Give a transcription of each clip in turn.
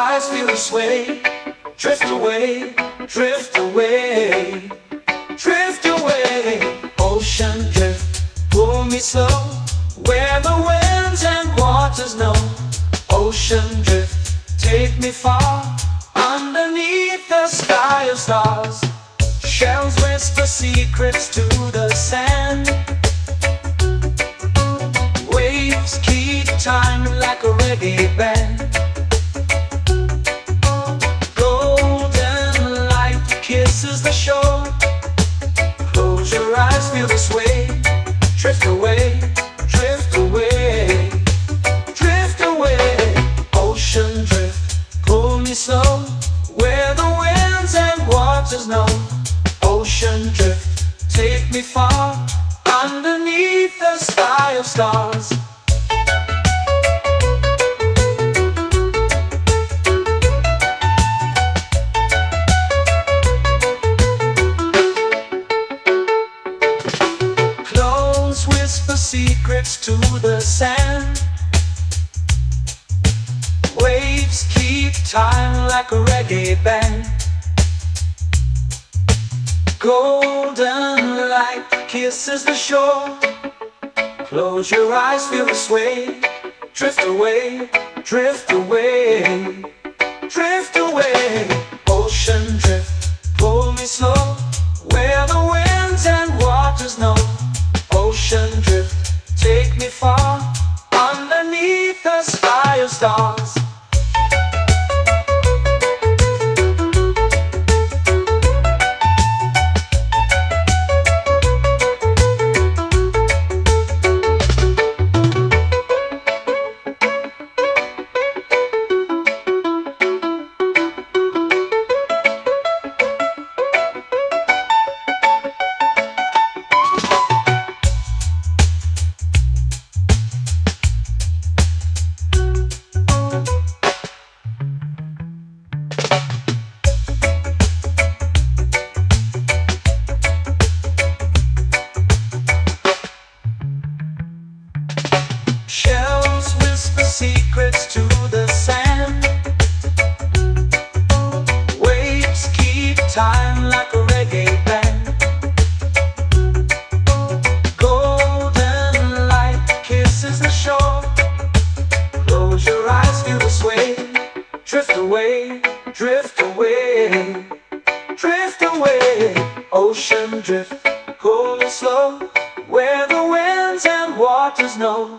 eyes feel the sway. Drift away, drift away, drift away. Ocean drift, pull me slow, where the winds and waters know. Ocean drift, take me far, underneath the sky of stars. Shells whisper secrets to the sand. Waves keep time like a reggae band. Golden light kisses the shore. Close your eyes, feel the sway. Drift away, drift away, drift away. Ocean drift, pull me slow, where the winds and waters know. Ocean drift, take me far, underneath the sky of stars. Close whisper secrets to the sand. Waves keep time like a reggae band. Golden light kisses the shore. Close your eyes, feel the sway. Drift away, drift away, drift away. Ocean drift, pull me slow, where the winds and waters know. Ocean drift, take me far, underneath the sky of stars. Shells whisper secrets to the sand. Waves keep time like a reggae band. Golden light kisses the shore. Close your eyes, feel the sway. Drift away, drift away, drift away. Ocean drift, pull me slow, where the winds and waters know.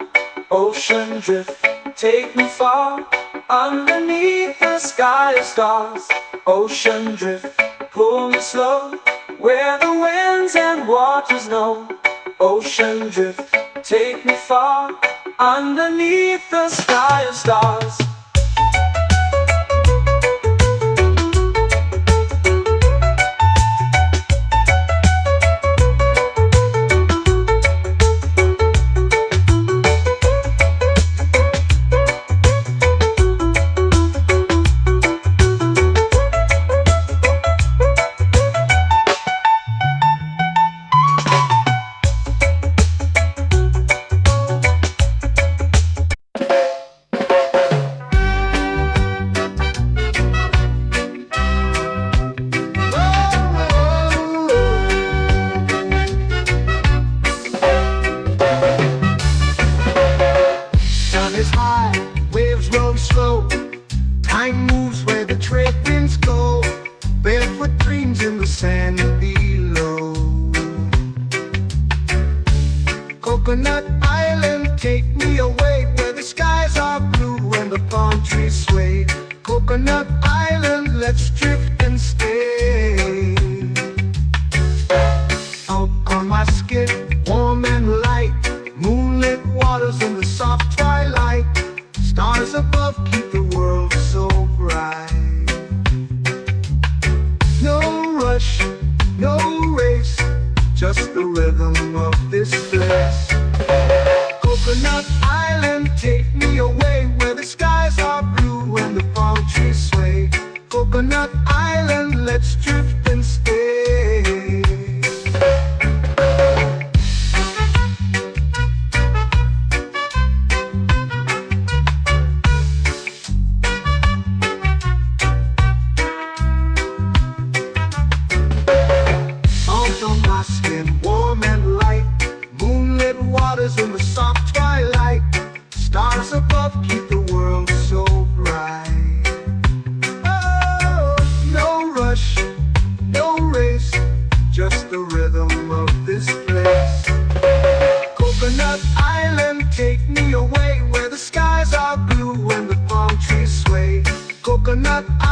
Ocean drift, take me far, underneath the sky of stars. Ocean drift, pull me slow, where the winds and waters know. Ocean drift, take me far, underneath the sky of stars. Time moves where the trade winds go. Barefoot dreams in the sand below. Coconut Island, take me away, where the skies are blue and the palm trees sway. Coconut Island, let's drift and stay. Out on my skin, warm and light, moonlit waters in the soft twilight. Stars above keep the world so bright. No rush, no race, just the rhythm of this place. Coconut Island, take me away, where the skies are blue and the palm trees sway. Coconut Island, let's drift and stay.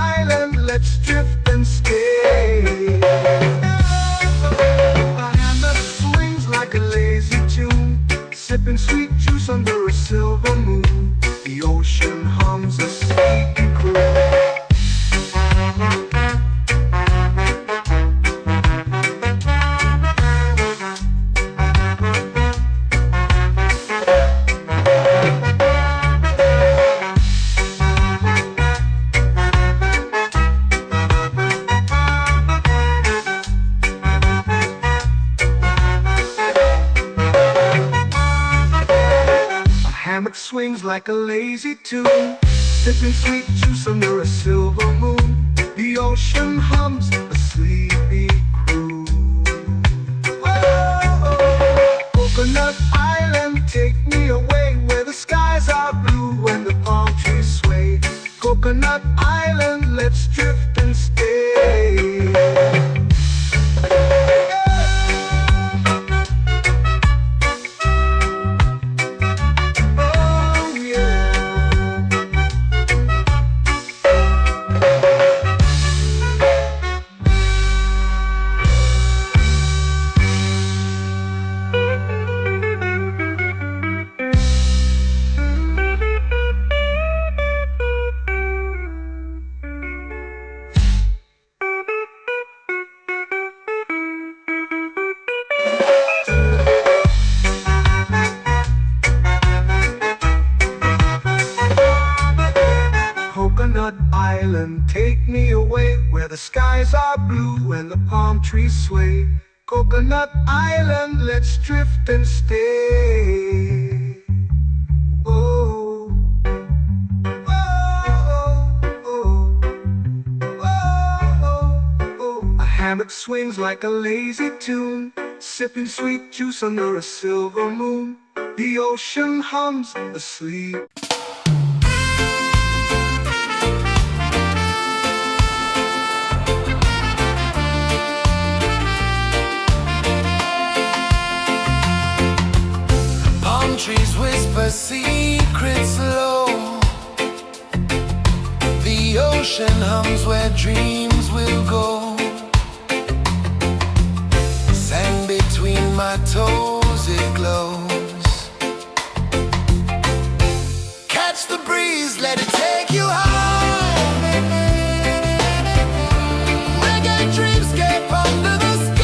island, let's drift and stay. A hammock swings like a lazy tune, sipping sweet juice under a silver moon. The ocean hums a sleepy croon. Hammock swings like a lazy tune, sipping sweet juice under a silver moon. The ocean hums a sleepy croon. Whoa, Coconut Island, take me away where the skies are blue and the palm trees sway. Coconut Island, let's drift and stay. Coconut Island, take me away where the skies are blue and the palm trees sway. Coconut Island, let's drift and stay. Oh, oh, oh, oh, oh. A hammock swings like a lazy tune, sipping sweet juice under a silver moon. The ocean hums asleep. Trees whisper secrets low. The ocean hums where dreams will go. Sand between my toes, it glows. Catch the breeze, let it take you high. Reggae dreamscape under the sky.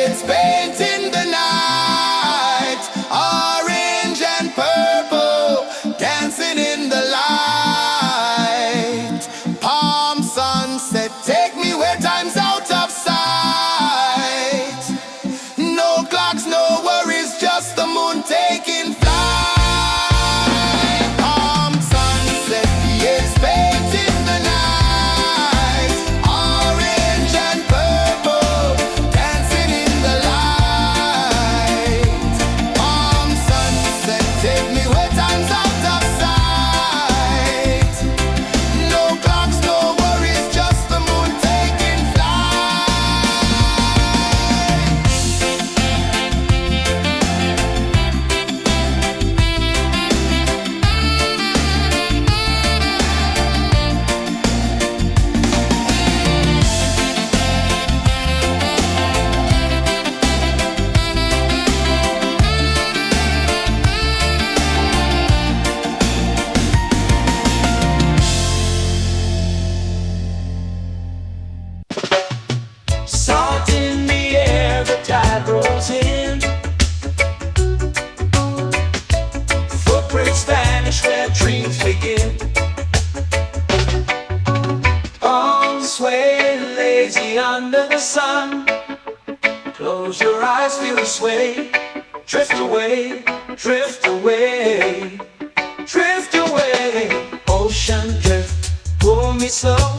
shades painting the night, orange and purple, dancing in the light. Palm sunset, take me where time's out of sight. No clocks, no worries, just the moon taking flight. Palm sunset, yes, painting the night, orange and purple, dancing in the light. Palm sunset, take me where time's out of sight. No clocks, no worries, just the moon taking flight. Salt in the air, the tide rolls in. Footprints vanish where dreams begin. Arms sway lazy under the sun. Close your eyes, feel the sway. Drift away, drift away, drift away. Ocean drift, pull me slow,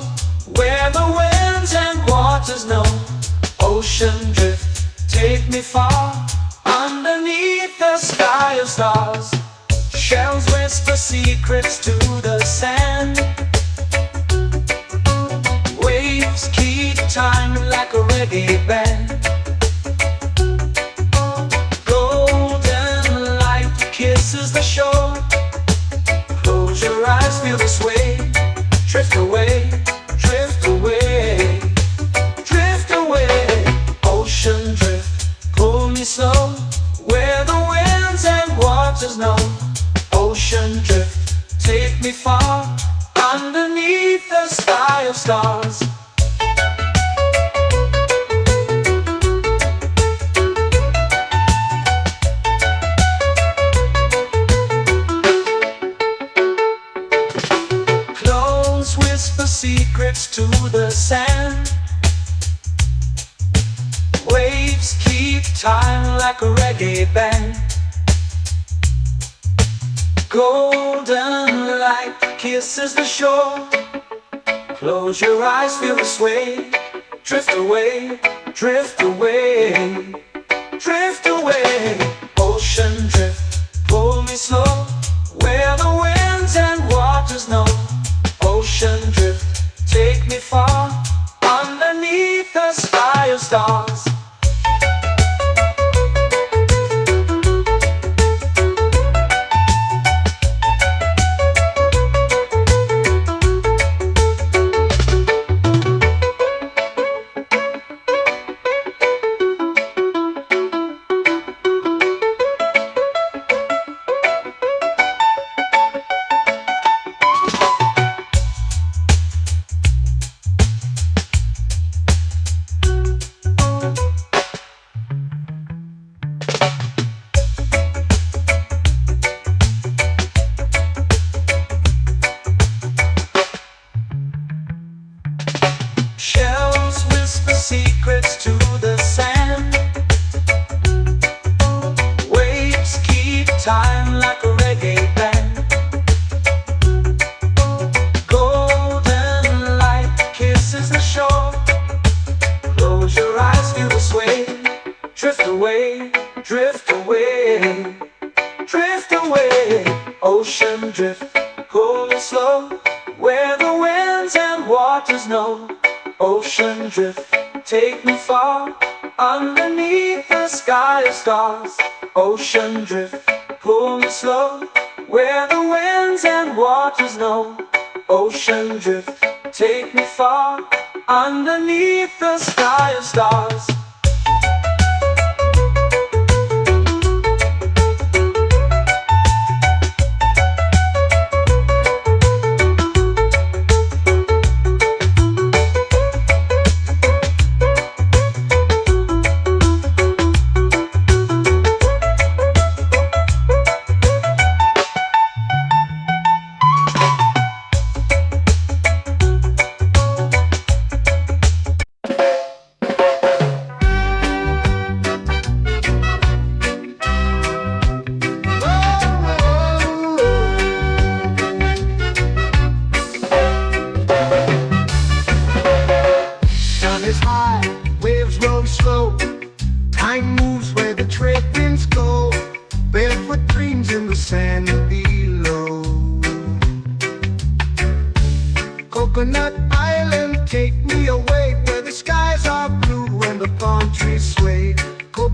where the winds and waters know. Ocean drift, take me far, underneath the sky of stars. Shells whisper secrets to the sand. Waves keep time like a reggae band. Golden light kisses the shore. Close your eyes, feel the sway. Drift away, drift away, drift away. Ocean drift, pull me slow, where the winds and waters know. Ocean drift, take me far, underneath the sky of stars. Close whisper secrets to the sand. Waves keep time like a reggae band. Golden light kisses the shore. Close your eyes, feel the sway. Drift away, drift away, drift away. Ocean drift, pull me slow, where the winds and waters know. Ocean drift, take me far, underneath the sky of stars. Shells whisper secrets to the sand. Waves keep time like a reggae band. Golden light kisses the shore. Close your eyes, feel the sway. Drift away, drift away, drift away. Ocean drift, pull me slow, where the winds and waters know. Ocean drift, take me far, underneath the sky of stars. Ocean drift, pull me slow, where the winds and waters know. Ocean drift, take me far, underneath the sky of stars.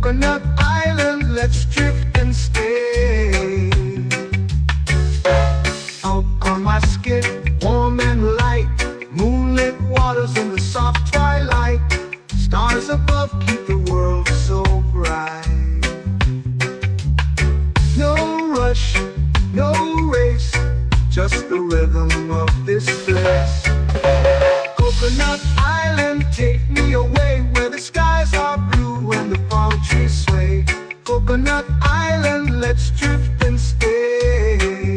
Coconut Island, let's drift and stay. Out on my skin, warm and light, moonlit waters in the soft twilight. Stars above keep the world so bright. No rush, no race, just the rhythm of this place. Coconut Island, take me away where the skies are blue and the palm trees sway. Coconut Island, let's drift and stay.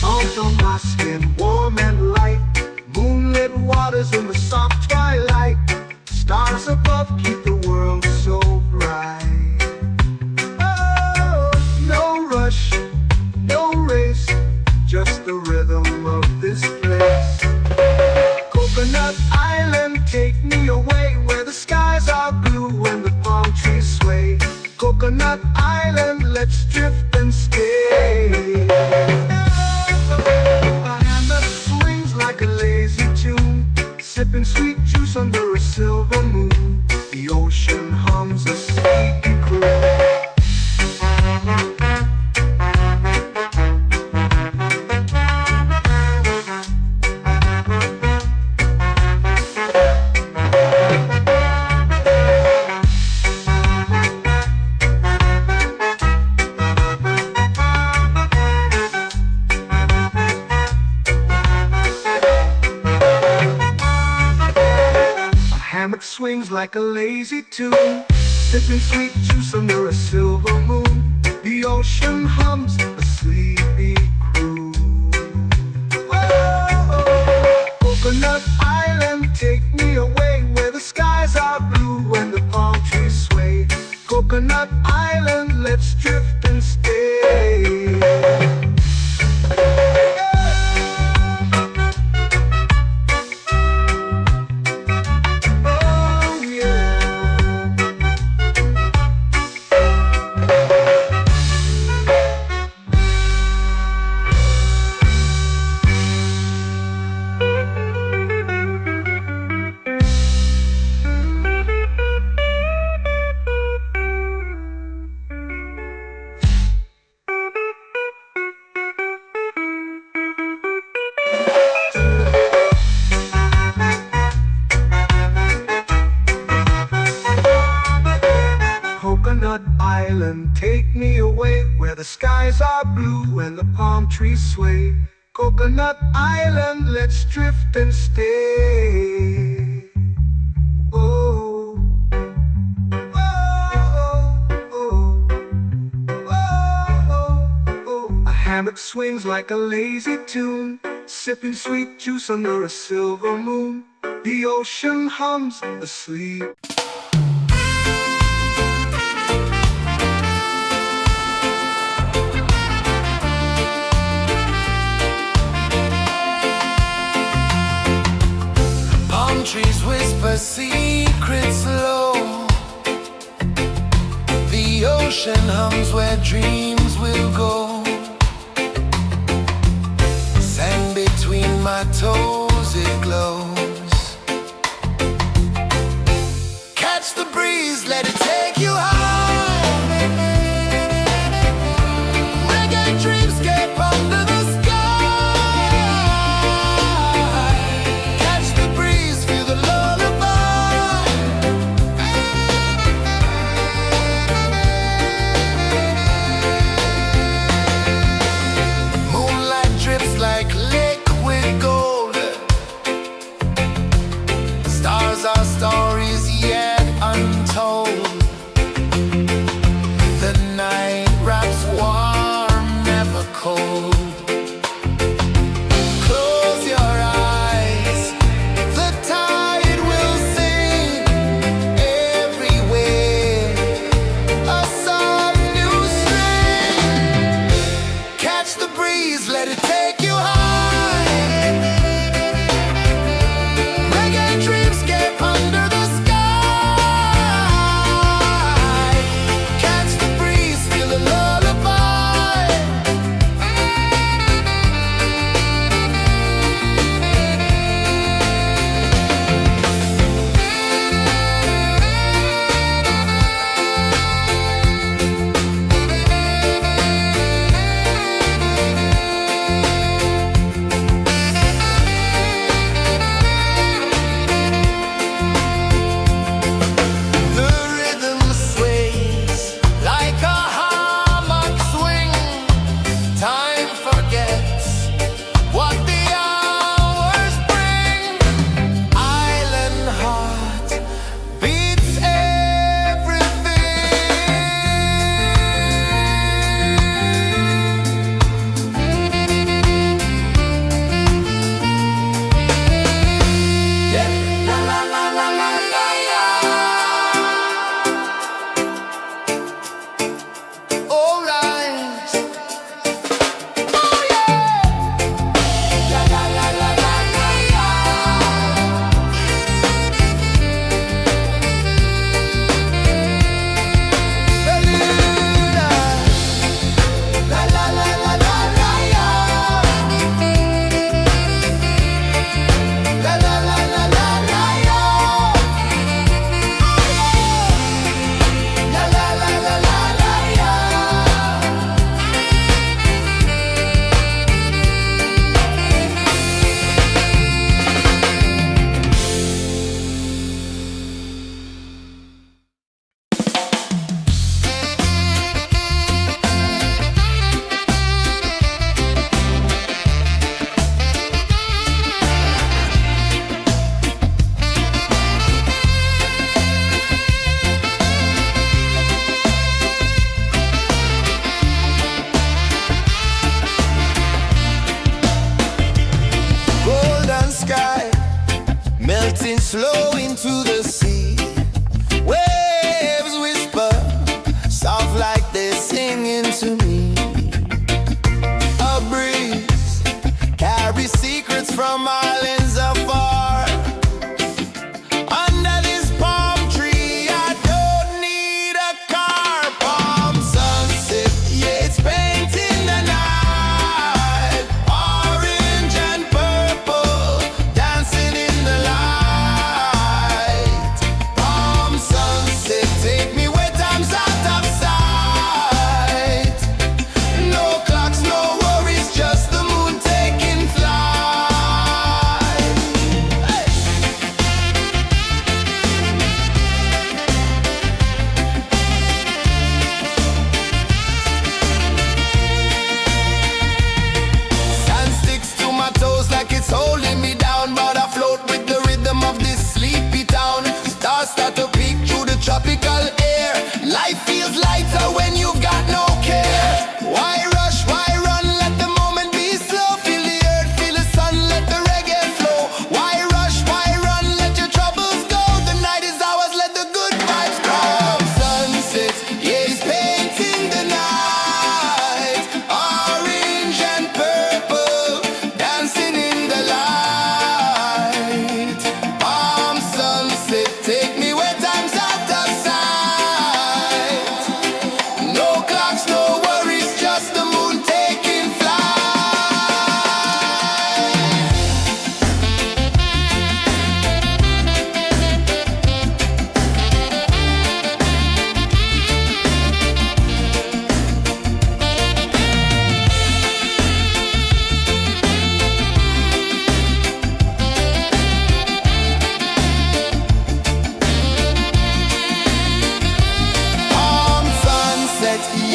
Out on my skin, warm and light, moonlit waters in the soft twilight. Stars above keep the world so bright. Oh, no rush, no race, just the rhythm of this place. Coconut Island, take me away where the skies are blue and the palm trees sway. Coconut Island, let's drift and stay. A hand that swings like a lazy tune, sipping sweet juice under a silver moon. The ocean hums a sleepy croon. Hammock swings like a lazy tune, sipping sweet juice under a silver moon. The ocean hums a sleepy croon. Whoa, Coconut Island, take me away where the skies are blue and the palm trees sway. Coconut Island, let's drift and stay. Coconut Island, take me away where the skies are blue and the palm trees sway. Coconut Island, let's drift and stay. Oh, oh, oh, oh, oh. A hammock swings like a lazy tune, sipping sweet juice under a silver moon. The ocean hums asleep. Trees whisper secrets low. The ocean hums where dreams will go. Sand between my toes, it glows. Catch the breeze, let it take you high. Reggae dreamscape under the sky. Catch the breeze, feel the lullaby. Moonlight drips like liquid gold. Stars are stories yet untold.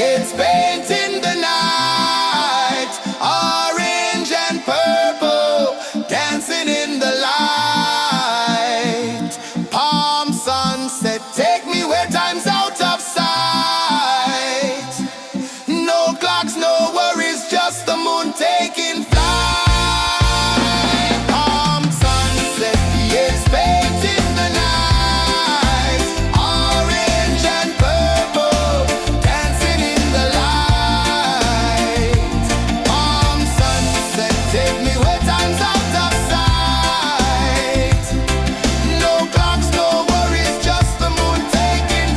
It's painting the night, orange and purple, dancing in the light. Palm sunset, take me where time's out of sight. No clocks, no worries, just the moon taking flight. Palm sunset, it's painting the night, orange and purple, dancing in the light. Palm sunset, take me where time's out of sight. No clocks, no worries, just the moon taking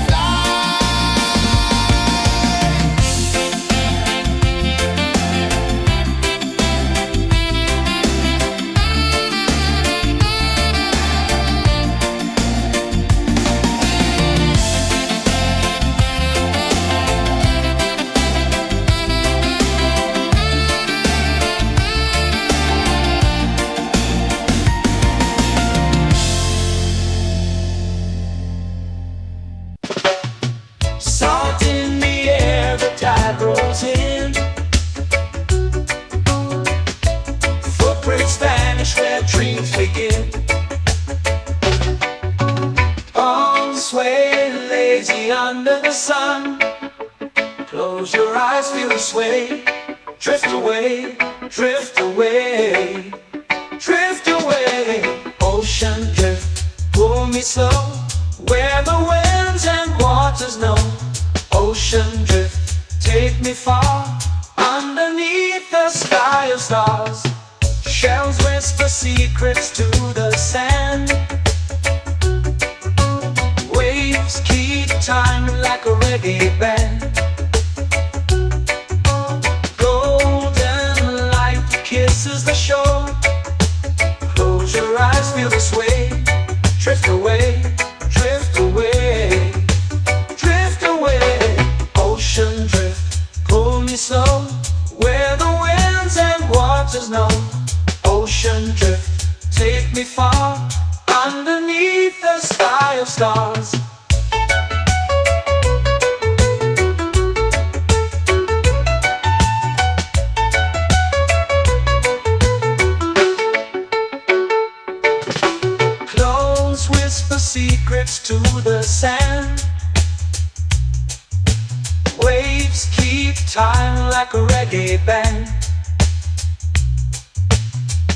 Salt in the air, the tide rolls in. Footprints vanish where dreams begin. Arms sway lazy under the sun. Close your eyes, feel the sway. Drift away, drift away, drift away. Ocean drift, pull me slow, where the winds and waters know. Ocean drift, take me far, underneath the sky of stars. Shells whisper secrets to the sand. Waves keep time like a reggae band. Golden light kisses the shore. Close your eyes, feel the sway. Drift away, drift away, drift away. Ocean drift, pull me slow, where the winds and waters know. Ocean drift, take me far, underneath the sky of stars. Close whisper secrets to the sand. Waves keep time like a reggae band.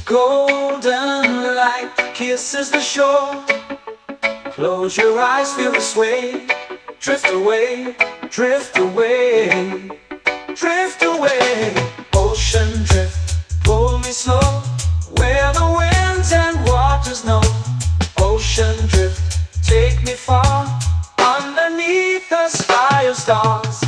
Golden light kisses the shore. Close your eyes, feel the sway. Drift away, drift away, drift away. Ocean drift, pull me slow, where the winds and waters know. Ocean drift, take me far, underneath the sky of stars.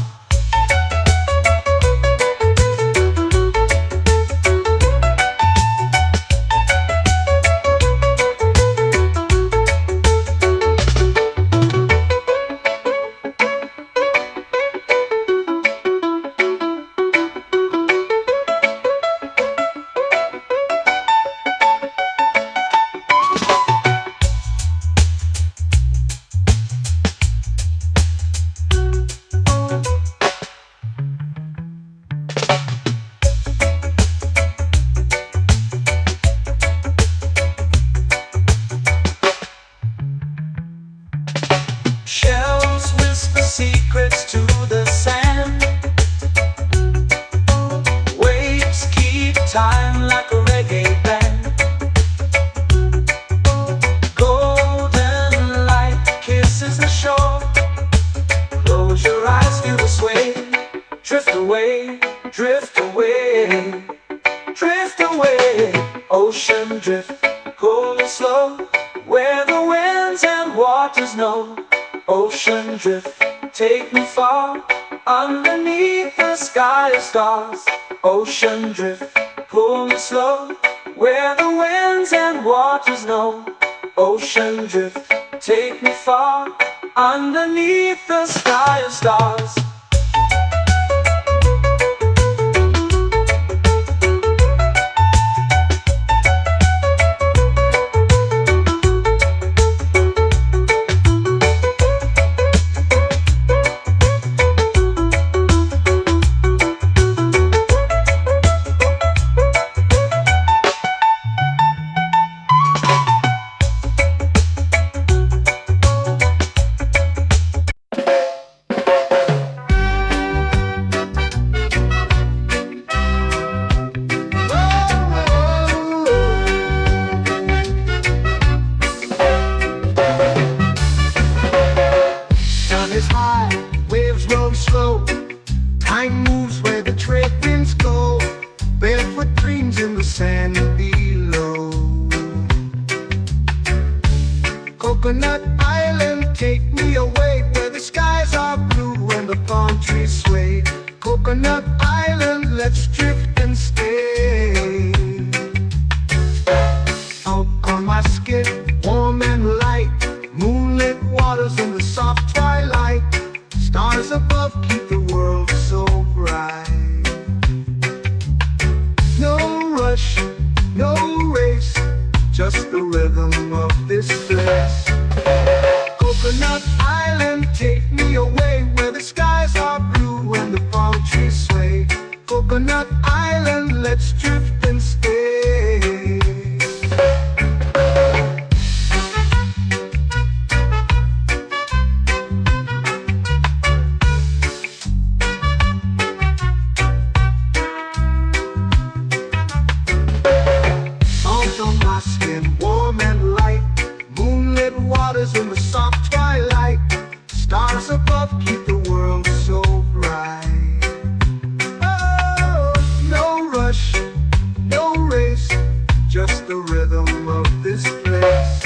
Shells whisper secrets to the sand. Waves keep time like a reggae band. Golden light kisses the shore. Close your eyes, feel the sway. Drift away, drift away, drift away. Ocean drift, pull me slow, where the winds and waters know. Ocean drift, take me far, underneath the sky of stars. Ocean drift, pull me slow, where the winds and waters know. Ocean drift, take me far, underneath the sky of stars. palm trees sway. Coconut Island, let's drift and stay. Out on my skin, warm and light, moonlit waters in the soft twilight. Stars above keep the world so bright. No rush, no race, just the rhythm of this place. Coconut Island, take me away where the skies are blue and the palm trees sway. Coconut Island, let's drift and stay. Salt on my skin, warm and light, moonlit waters in the soft twilight. Stars above keep the world so bright. Oh, no rush, no race, just the rhythm of this place.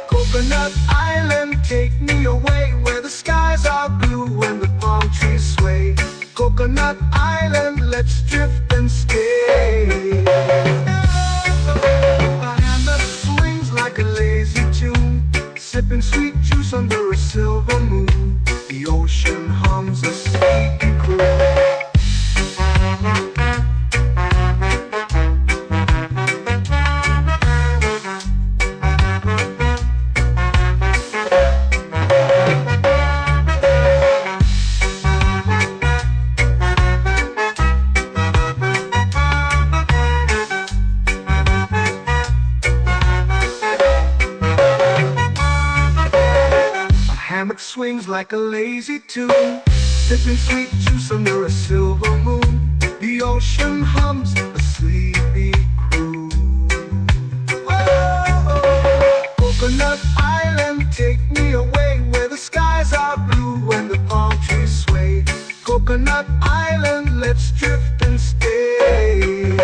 Coconut Island, take me away where the skies are blue and the palm trees sway. Coconut Island, let's drift and stay. My hand that swings like a lazy tune, sipping sweet juice under a silver moon. The ocean hums a sleepy croon. Hammock swings like a lazy tune, sipping sweet juice under a silver moon. The ocean hums a sleepy croon. Whoa, Coconut Island, take me away where the skies are blue and the palm trees sway. Coconut Island, let's drift and stay.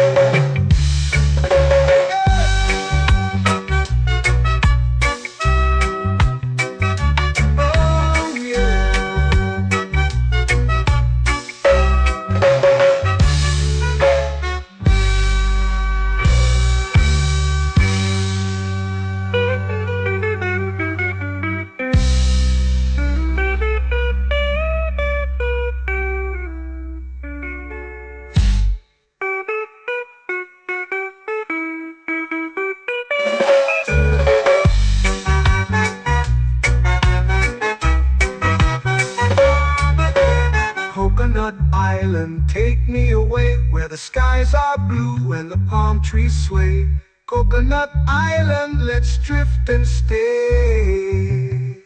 Coconut Island, take me away where the skies are blue and the palm trees sway. Coconut Island, let's drift and stay.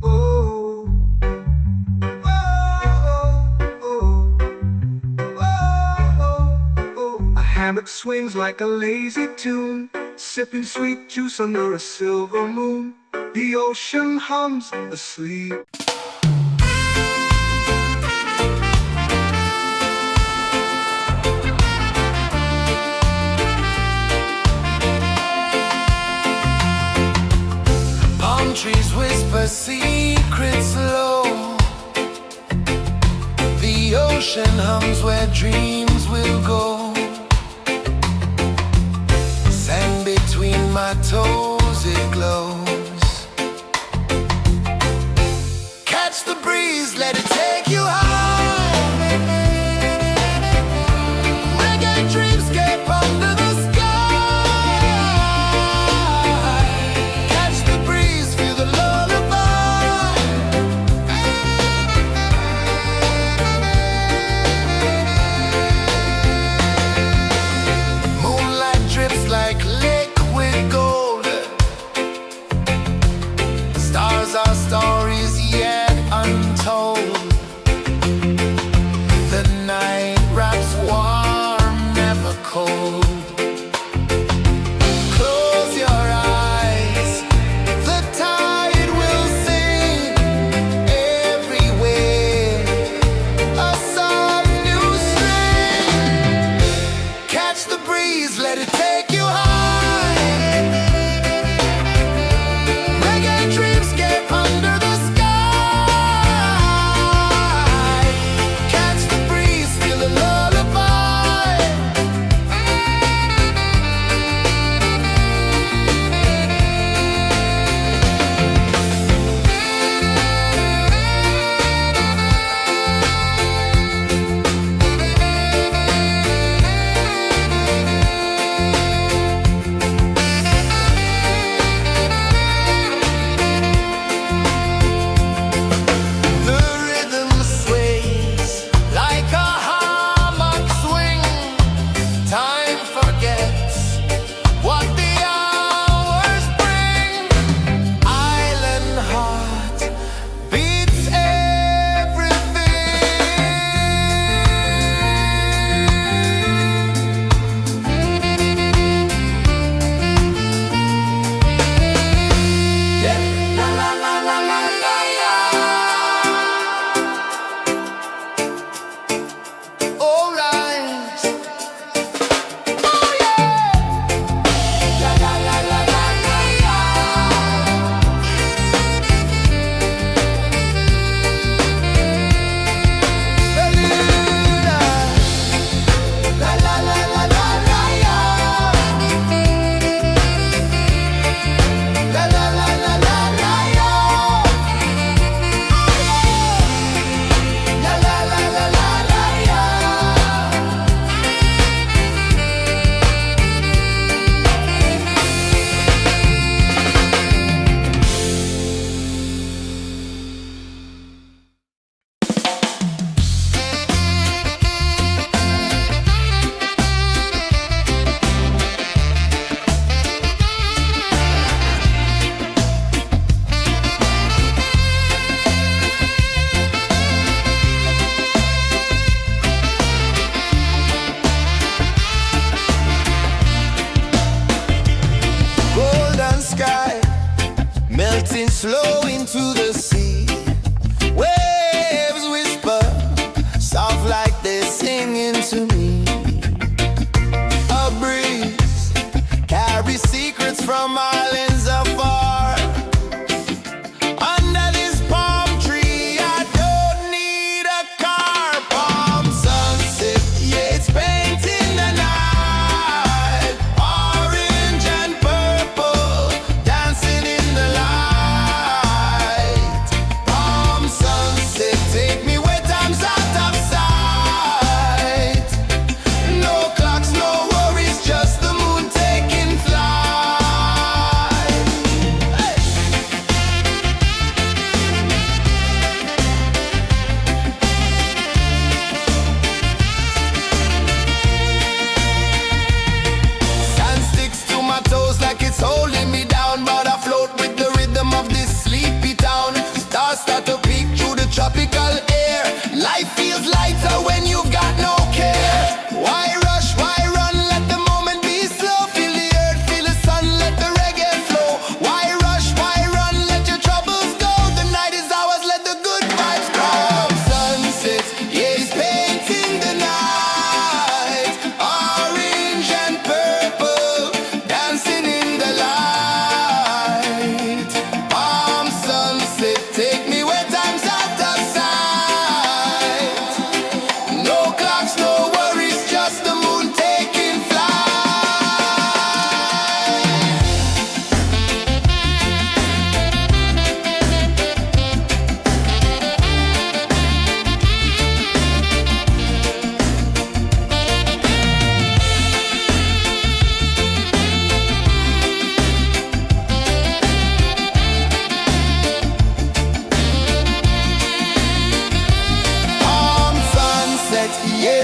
Oh, oh, oh, oh, oh. A hammock swings like a lazy tune, sipping sweet juice under a silver moon. The ocean hums asleep. Trees whisper secrets low. The ocean hums where dreams will go. Sand between my toes, it glows. Catch the breeze, let it take you high. Reggae dreamscape under the sky. Our stories yet untold.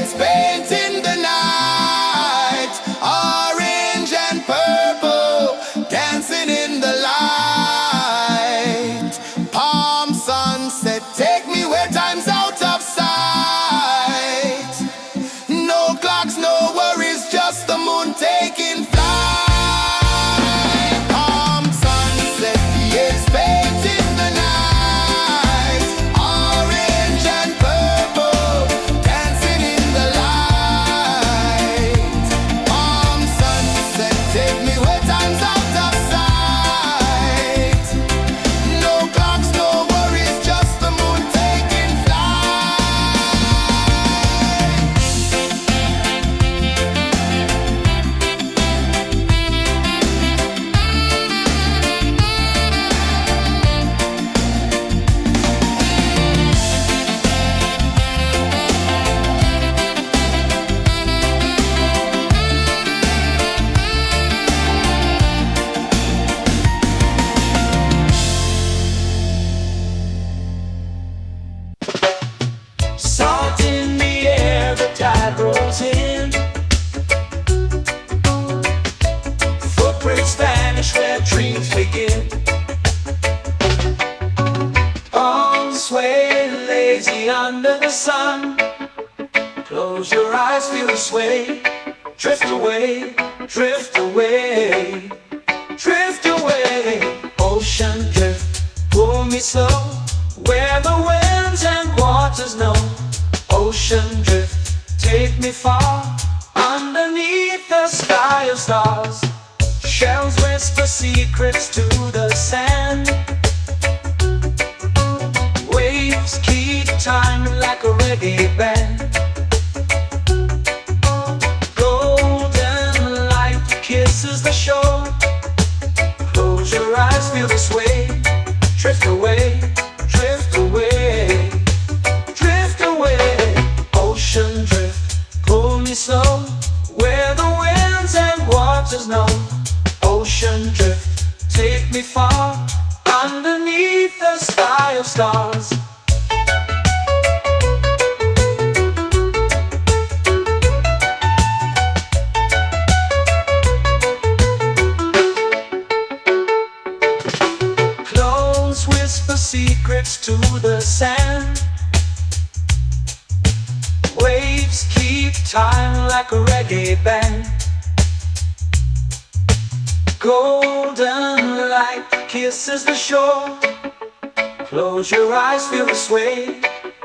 shades painting the night, orange and purple dancing in the light. Palm sunset, take me where time's out of sight. No clocks, no worries, just the moon taking flight. Palm sunset, yes, baked in the night, orange and purple dancing in the light. Palm sunset, take me where time's out of sight. No clocks, no worries, just the moon taking flight. Salt in the air, the tide rolls in. Footprints vanish where dreams begin. Arms sway lazy under the sun. Close your eyes, feel the sway. Drift away, drift away, drift away. Ocean drift, pull me slow, where the winds and waters know. Ocean drift, take me far, underneath the sky of stars. Shells whisper secrets to the sand. Waves keep time like a reggae band. Golden light kisses the shore. Close your eyes, feel the sway. Drift away, drift away, drift away. Ocean drift, pull me slow, where the winds and waters know. Ocean drift, take me far, underneath the sky of stars. Clones whisper secrets to the sand. Waves keep time like a reggae band. Golden light kisses the shore. Close your eyes, feel the sway.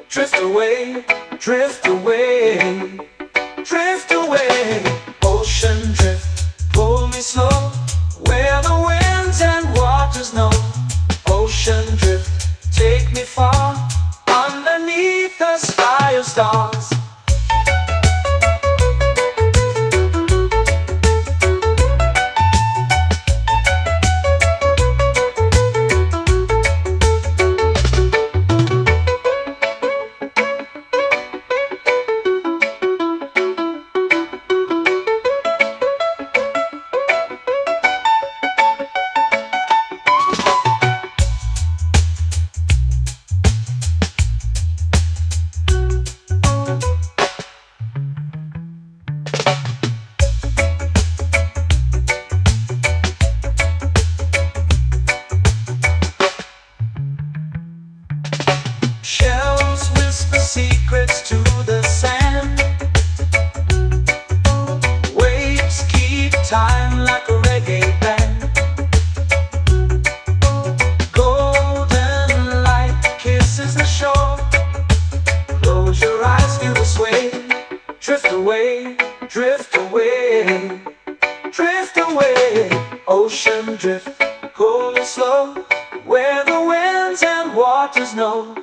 Drift away, drift away, drift away. Ocean drift, pull me slow, where the winds and waters know. Ocean drift, take me far, underneath the sky of stars. Shells whisper secrets to the sand. Waves keep time like a reggae band. Golden light kisses the shore. Close your eyes, feel the sway. Drift away, drift away, drift away. Ocean drift, pull me slow, where the winds and waters know.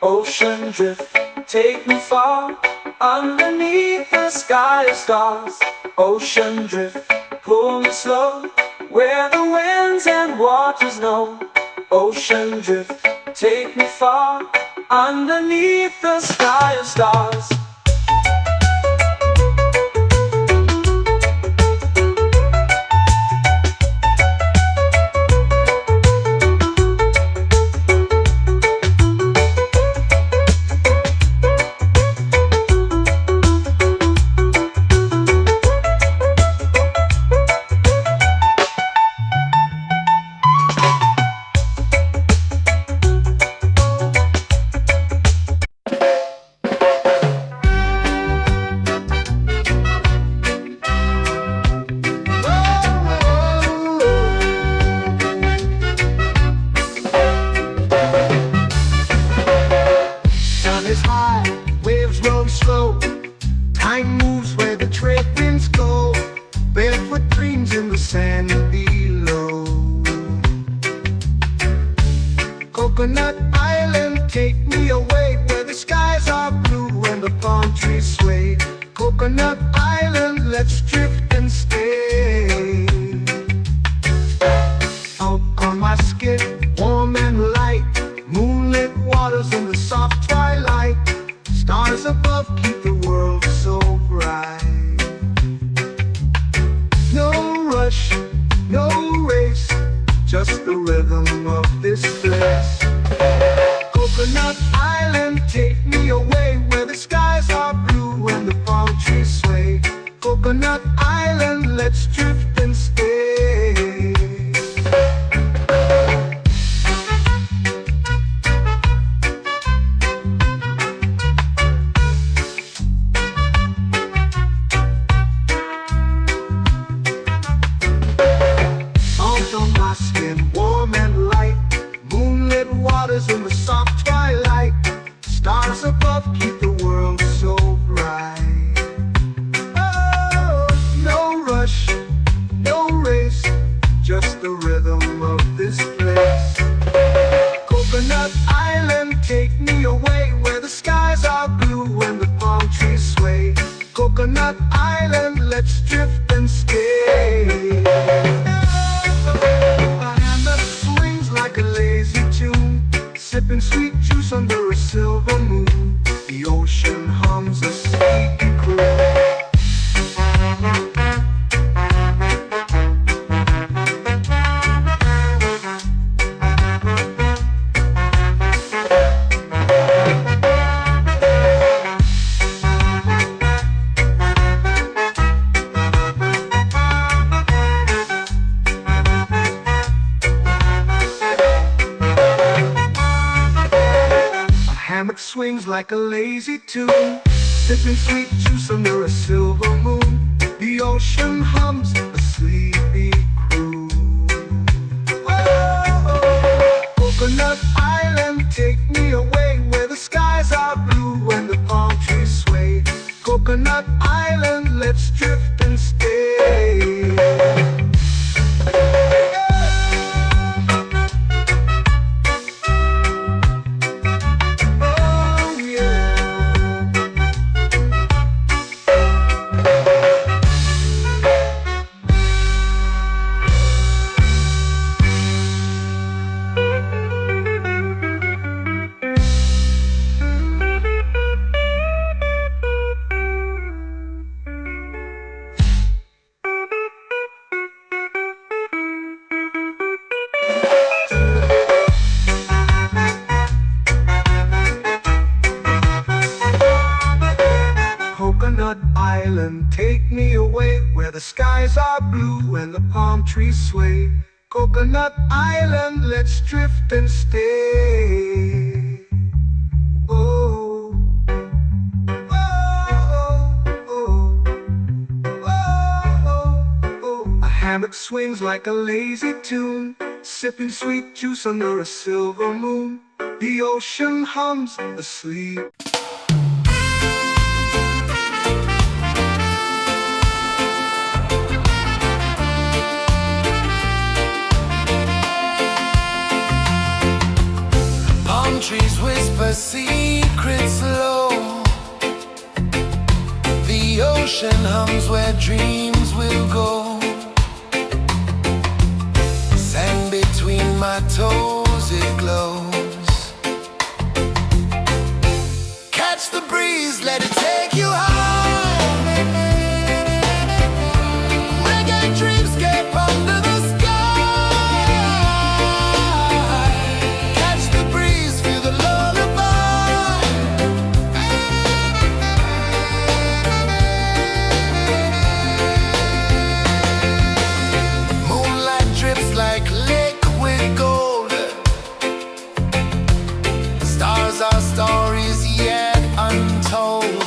Ocean drift, take me far, underneath the sky of stars. Ocean drift, pull me slow, where the winds and waters know. Ocean drift, take me far, underneath the sky of stars. Waves roll slow, time moves where the trade winds go. Barefoot dreams in the sand below. Coconut Island, take me away where the skies are blue and the palm trees sway. Coconut Island, let's drift and stay. Out on my skin, warm and light, moonlit waters in the soft twilight. Stars above keep the world so bright. No rush, no race, just the rhythm of this place. Coconut Island, take me away where the skies are blue and the palm trees sway. Coconut Island, let's drift and stay. Salt on my skin, warm and light, moonlit waters in the soft twilight. Stars above keep the world so bright. Oh, no rush, no race, just the rhythm of this place. Coconut Island, take me away where the skies are blue and the palm trees sway. Coconut Island, let's drift and stay. A hand that swings like a lazy tune, sipping sweet juice under a silver moon. The ocean hums a sleepy croon. Hammock swings like a lazy tune, sipping sweet juice under a silver moon. The ocean hums a sleepy croon. Oh, Coconut Island, take me away where the skies are blue and the palm trees sway. Coconut Island, let's drift and stay. Coconut Island, take me away where the skies are blue and the palm trees sway. Coconut Island, let's drift and stay. Oh, oh, oh, oh, oh. A hammock swings like a lazy tune, sipping sweet juice under a silver moon. The ocean hums asleep. Trees whisper secrets low. The ocean hums where dreams will go. Sand between my toes, it glows. Catch the breeze, let it take you high. Reggae dreamscape under the our stories yet untold.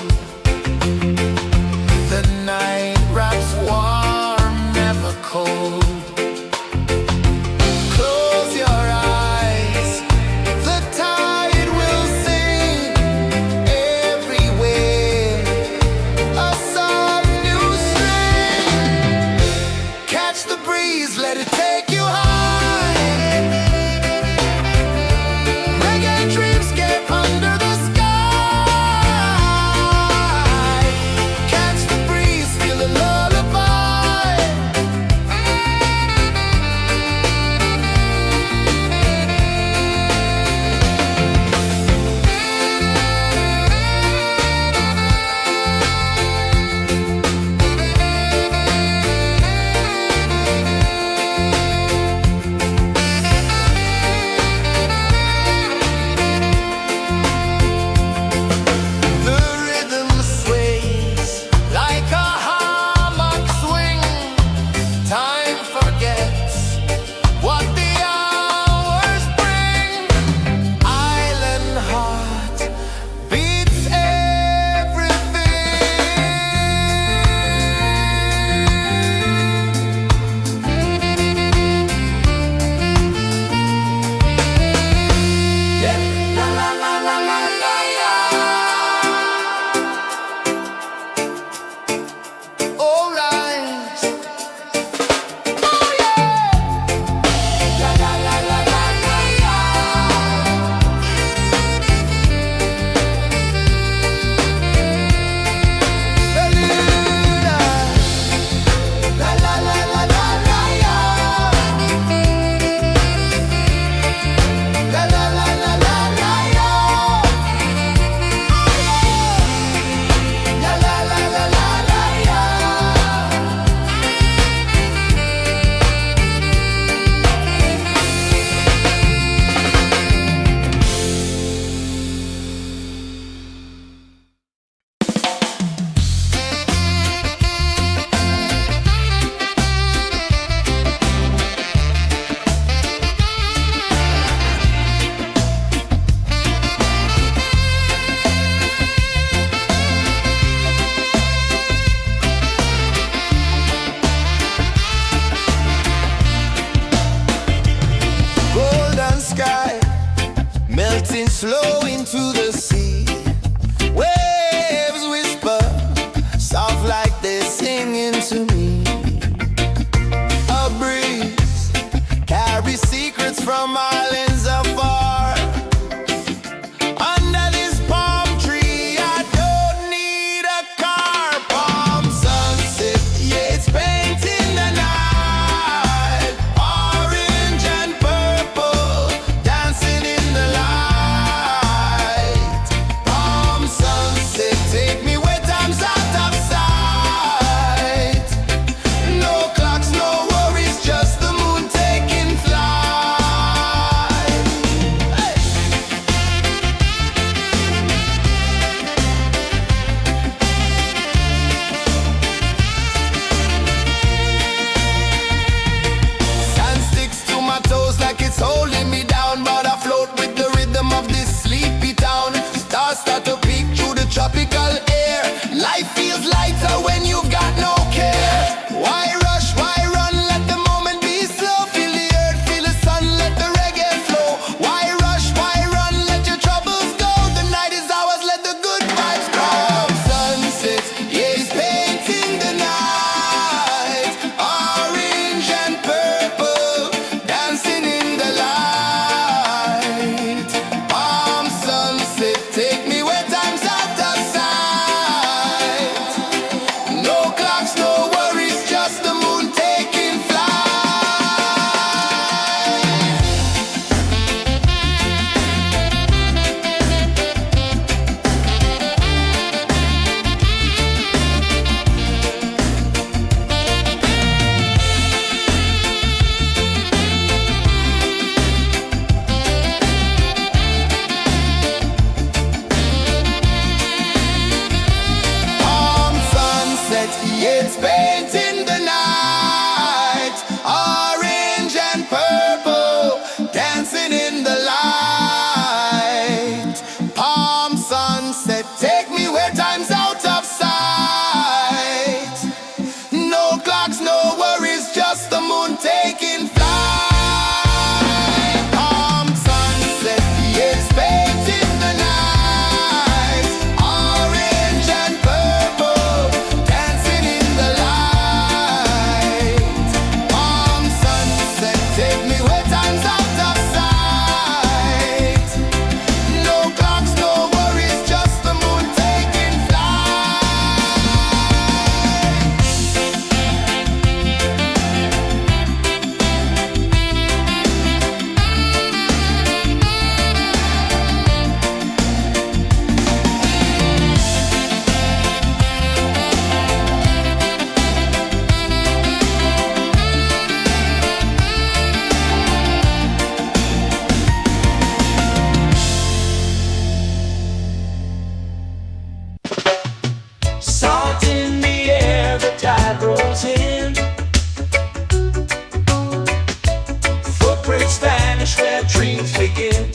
waves begin.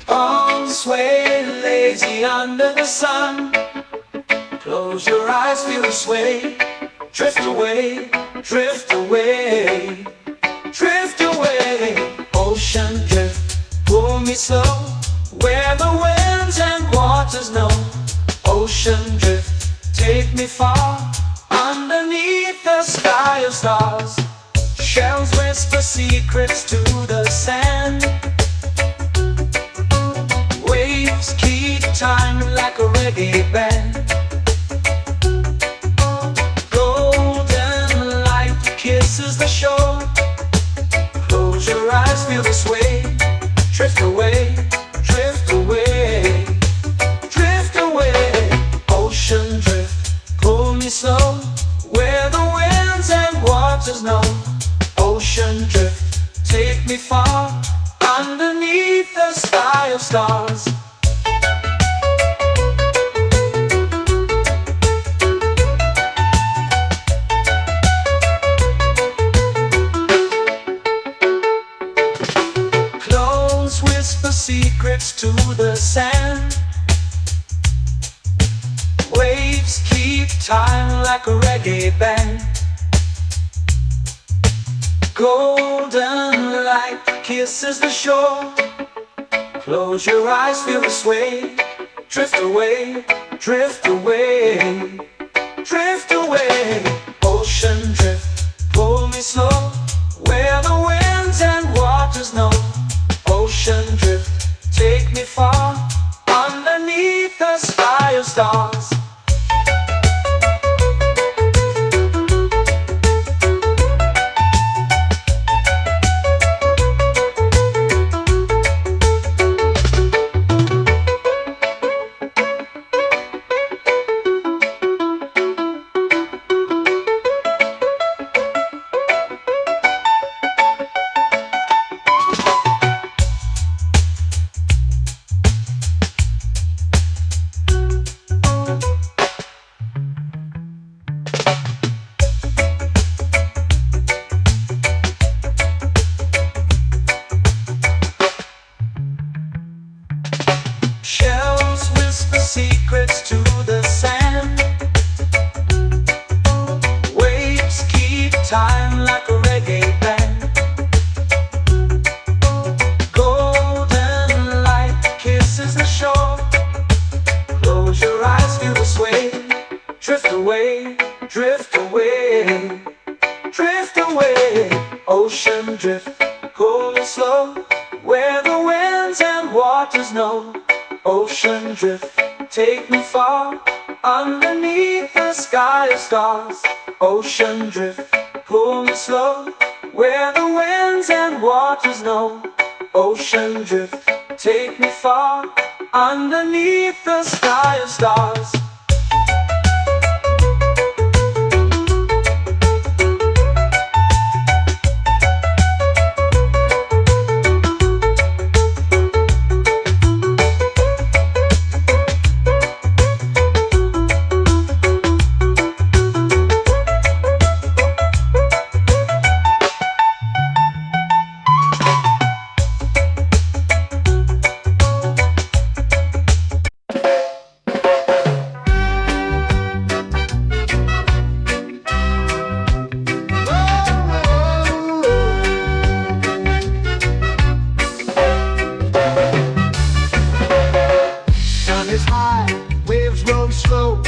Arms sway lazy under the sun. Close your eyes, feel the sway. Drift away, drift away, drift away. Ocean drift, pull me slow, where the winds and waters know. Ocean drift, take me far, underneath the sky of stars. Shells whisper secrets to the sand. Waves keep time like a reggae band. Golden light kisses the shore. Close your eyes, feel the sway. Drift away, drift away, drift away. Ocean drift, pull me slow, where the winds and waters know. Ocean drift, take me far, underneath the sky of stars. Clones whisper secrets to the sand. Waves keep time like a reggae band. Golden light kisses the shore. Close your eyes, feel the sway. Drift away, drift away, drift away. Ocean drift, pull me slow, where the winds and waters know. Ocean drift, take me far, underneath the sky of stars. Shells whisper secrets to the sand. Waves keep time like a reggae band. Golden light kisses the shore. Close your eyes, feel the sway. Drift away, drift away, drift away. Ocean drift, pull me slow, where the winds and waters know. Ocean drift, take me far, underneath the sky of stars. Ocean drift, pull me slow, where the winds and waters know. Ocean drift, take me far, underneath the sky of stars. Is high, waves roll slow.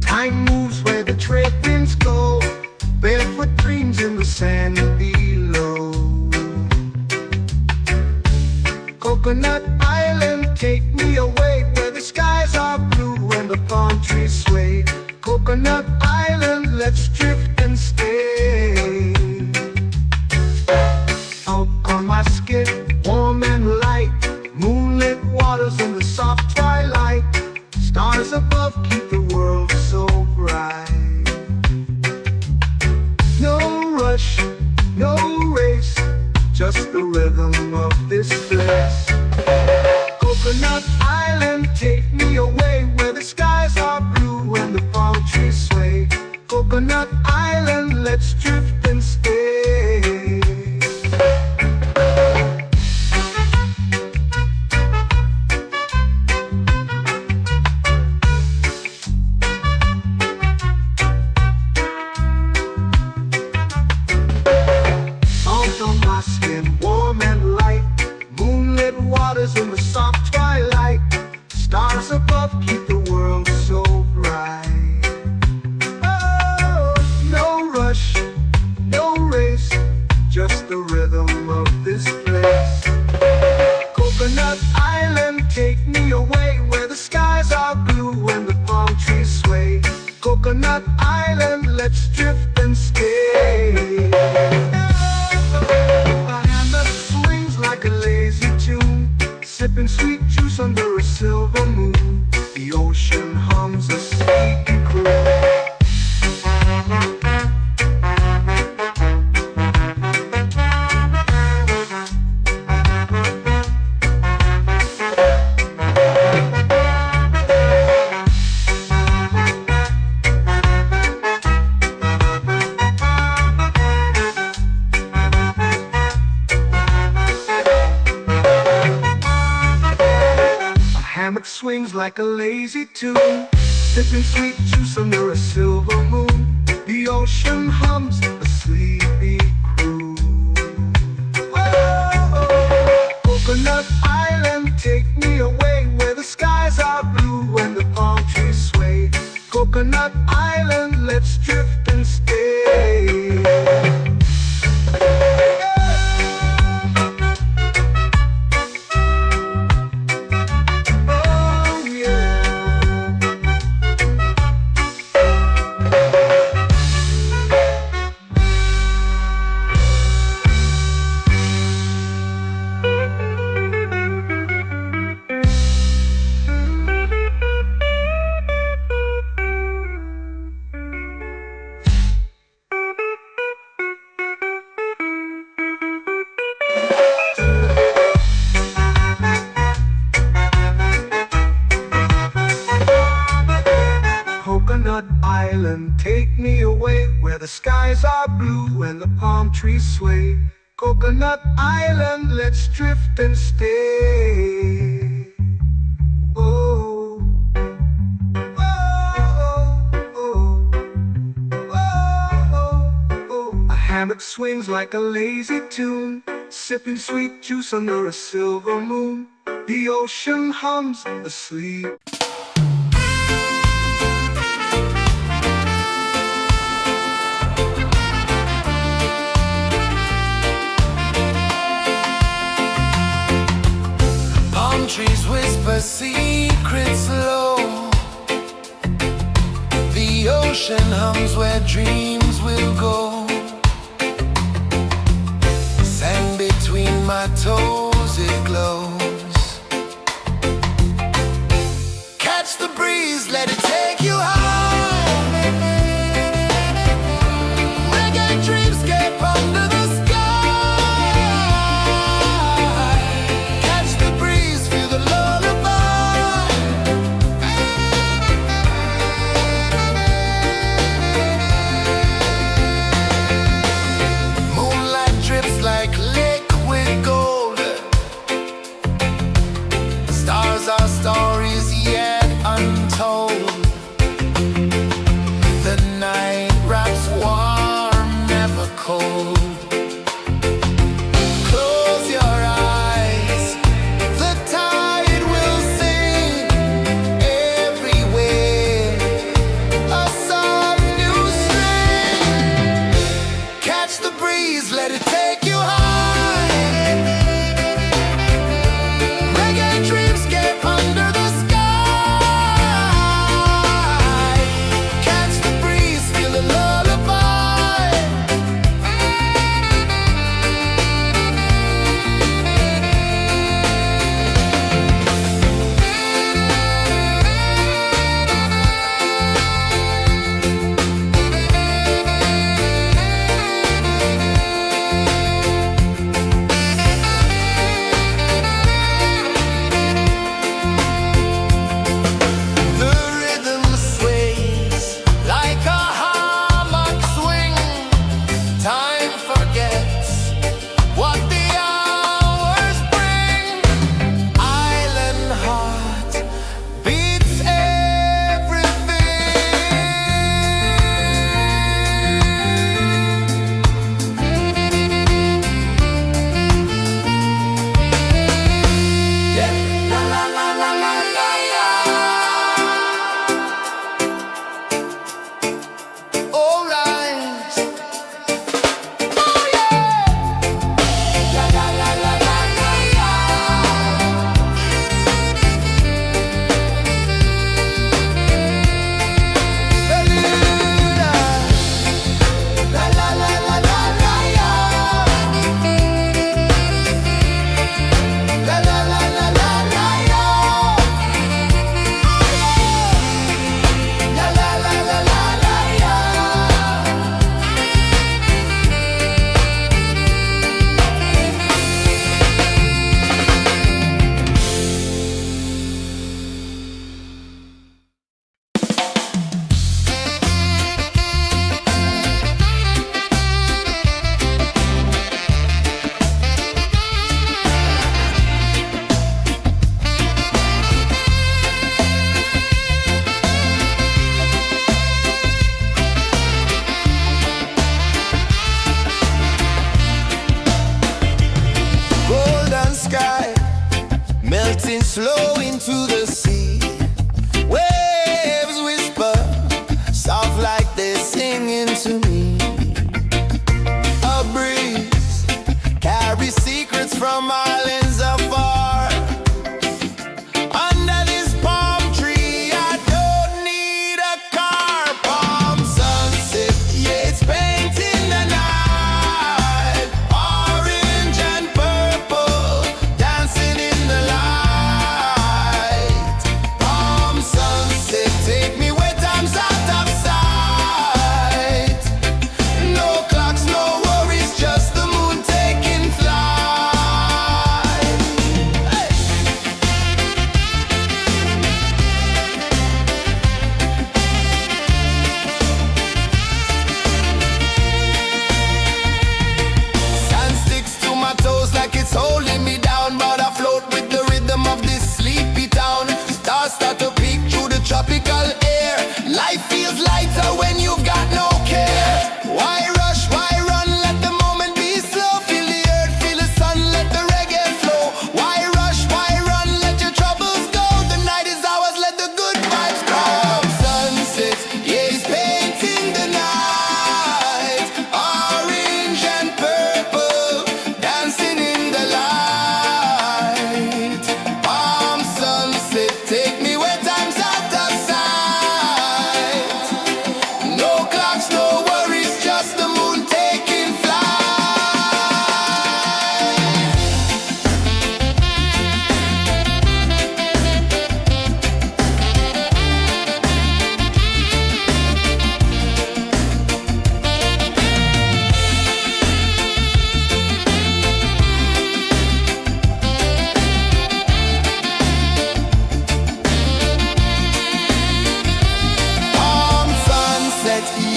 Time moves where the trade winds go. Barefoot dreams in the sand below. Coconut Island, take me away, where the skies are blue and the palm trees sway. Coconut Island, let's drift and stay. Out on my skin, warm and light, moonlit waters in the soft twilight. Stars above keep the world so bright. No rush, no race, just the rhythm of this place. Coconut Island, take me away, where the skies are blue and the palm trees sway. stars above keep the world so bright. Oh, no rush, no race, just the rhythm of this place. Coconut Island, take me away where the skies are blue and the palm trees sway. Coconut Island, let's drift and stay. A hand that swings like a lazy tune, sipping sweet juice under a silver moon. The ocean hums a sleepy croon. Hammock swings like a lazy tune, sipping sweet juice under a silver moon. The ocean hums a sleepy croon. Oh, Coconut Island, take me away where the skies are blue and the palm trees sway. Coconut Island, let's drift and stay. Coconut Island, take me away where the skies are blue and the palm trees sway. Coconut Island, let's drift and stay. Oh, oh, oh, oh, oh. A hammock swings like a lazy tune, sipping sweet juice under a silver moon. The ocean hums asleep. Trees whisper secrets low. The ocean hums where dreams will go. Sand between my toes, it glows. Catch the breeze, let it take you high. Reggae dreamscape under the sky. Our stories yet untold.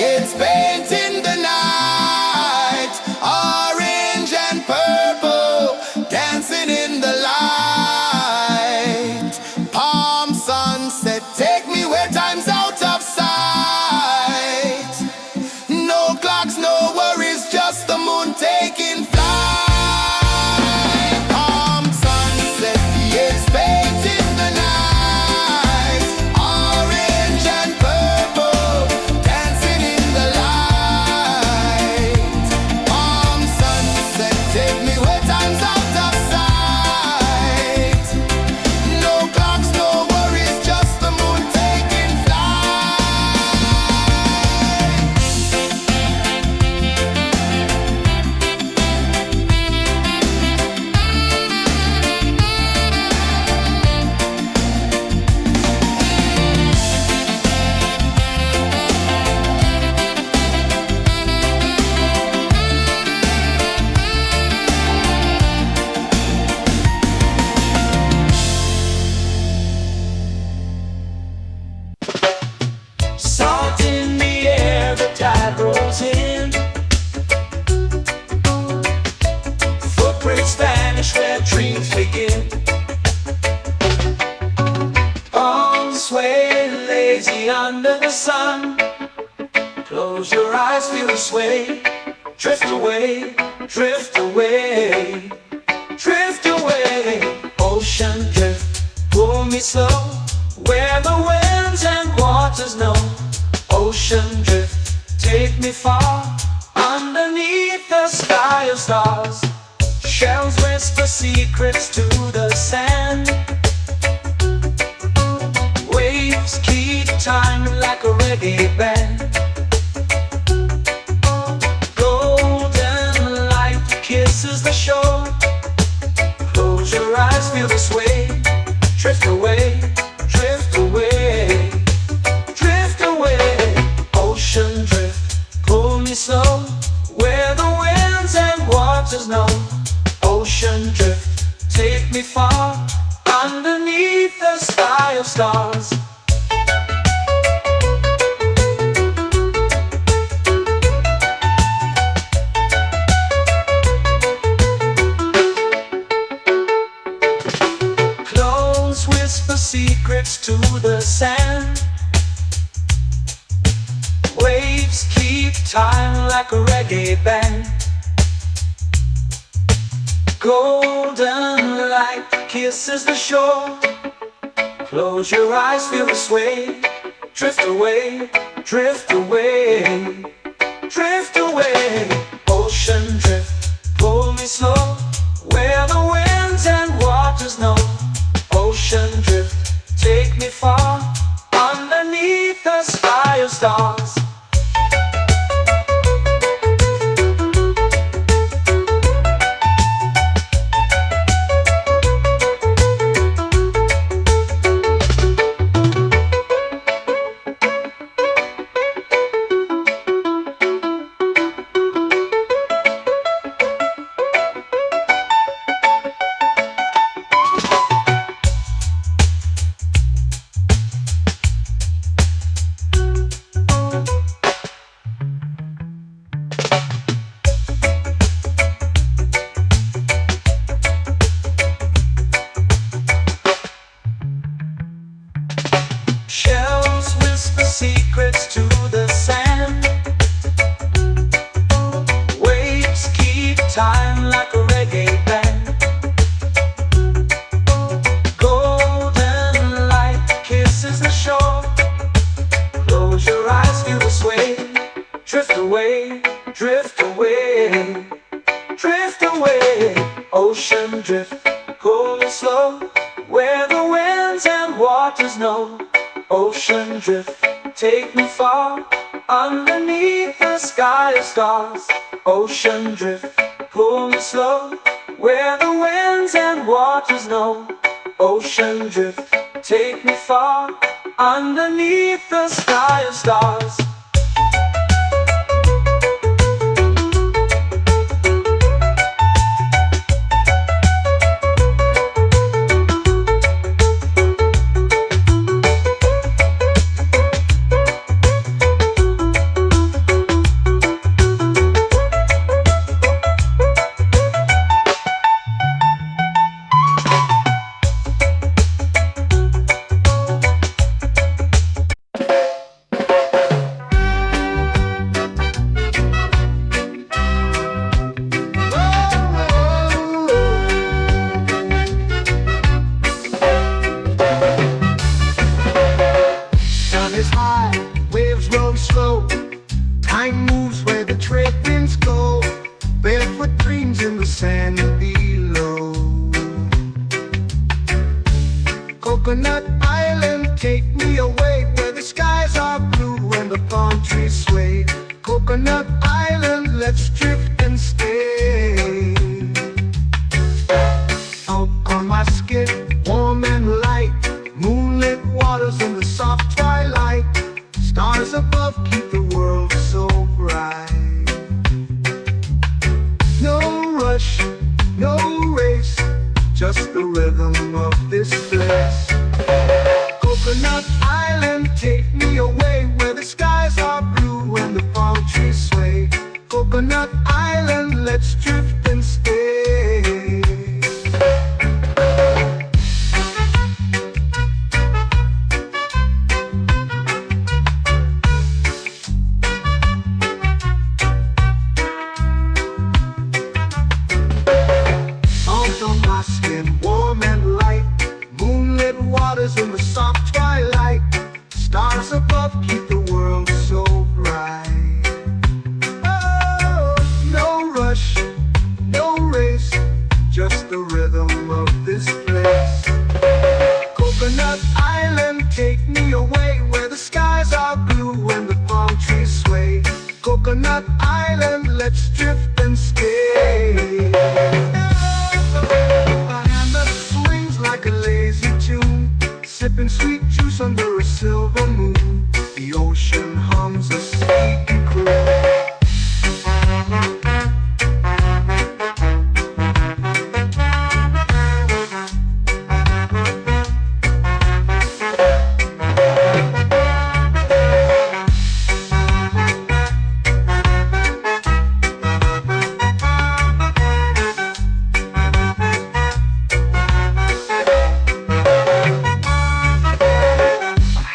It's painting the night, orange and purple, dancing in the light. Palm sunset, take me where time's out of sight. No clocks, no worries, just the moon taking flight. Palm sunset, it's painting the night, orange and purple, dancing in the light. Palm sunset, take me where time's out of sight. No clocks, no worries, just the moon taking flight. Salt in the air, the tide rolls in. Footprints vanish where dreams begin. Arms sway lazy under the sun. Close your eyes, feel the sway. Drift away, drift away, drift away. Ocean drift, pull me slow, where the winds and waters know. Ocean drift, take me far, underneath the sky of stars. Shells whisper secrets to the sand. Waves keep time like a reggae band. Golden light kisses the shore. Close your eyes, feel the sway. Drift away, drift away, drift away. Ocean drift, pull me slow, where the winds and waters know. Ocean drift, take me far, underneath the sky of stars. Clones whisper secrets to the sand. Waves keep time like a reggae band. Golden light kisses the shore. Close your eyes, feel the sway. Drift away, drift away, drift away. Ocean drift, pull me slow, where the winds and waters know. Ocean drift, take me far, underneath the sky of stars. Shells whisper secrets to the sand. Waves keep time like a reggae band. Golden light kisses the shore. Close your eyes, feel the sway. Drift away, drift away, drift away. Ocean drift, pull me slow, where the winds and waters know. Ocean drift, take me far, underneath the sky of stars. Ocean drift, pull me slow, where the winds and waters know. Ocean drift, take me far, underneath the sky of stars. soft twilight. Stars above keep the world so bright. No rush, no race, just the rhythm of this place. Coconut Island, take me away where the skies are blue and the palm trees sway. Coconut Island, let's drift and stay. Salt on my skin, warm and light. Moonlit waters in the soft twilight. Stars above keep the world so bright. Oh, no rush, no race, just the rhythm of this place. Coconut Island, take me away where the skies are blue and the palm trees sway. Coconut Island, let's drift and stay. A hand that swings like a lazy tune, sipping sweet juice under a silver moon. The ocean hums a sleepy croon.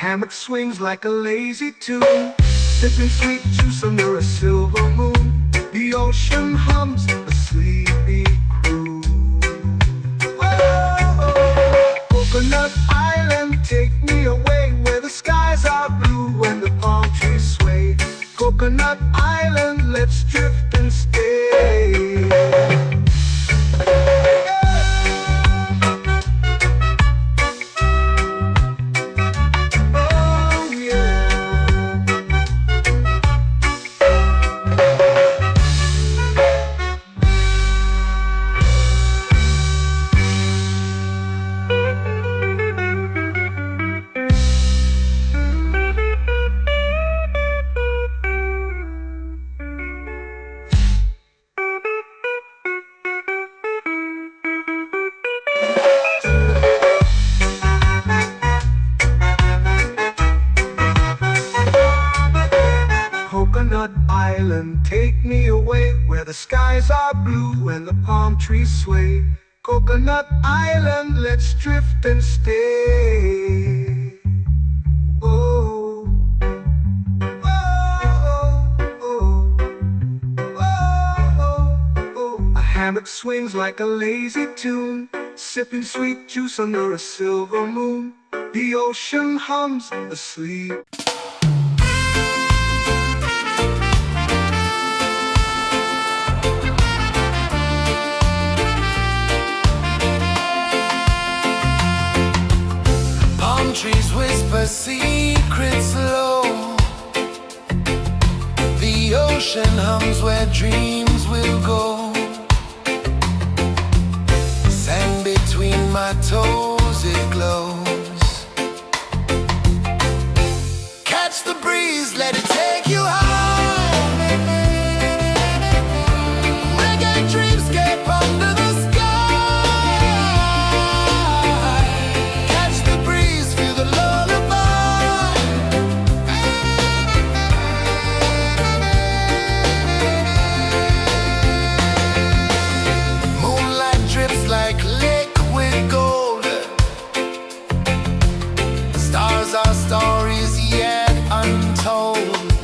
Hammock swings like a lazy tune, sipping sweet juice under a silver moon. The ocean hums a sleepy croon. Oh, Coconut Island, take me away where the skies are blue and the palm trees sway. Coconut Island, let's drift and stay. Coconut Island, take me away where the skies are blue and the palm trees sway. Coconut Island, let's drift and stay. Oh, oh, oh, oh, oh. A hammock swings like a lazy tune, sipping sweet juice under a silver moon. The ocean hums asleep. Trees whisper secrets low. The ocean hums where dreams will go. Sand between my toes, it glows. Catch the breeze, let it take you high. Reggae dreamscape under the our stories yet untold.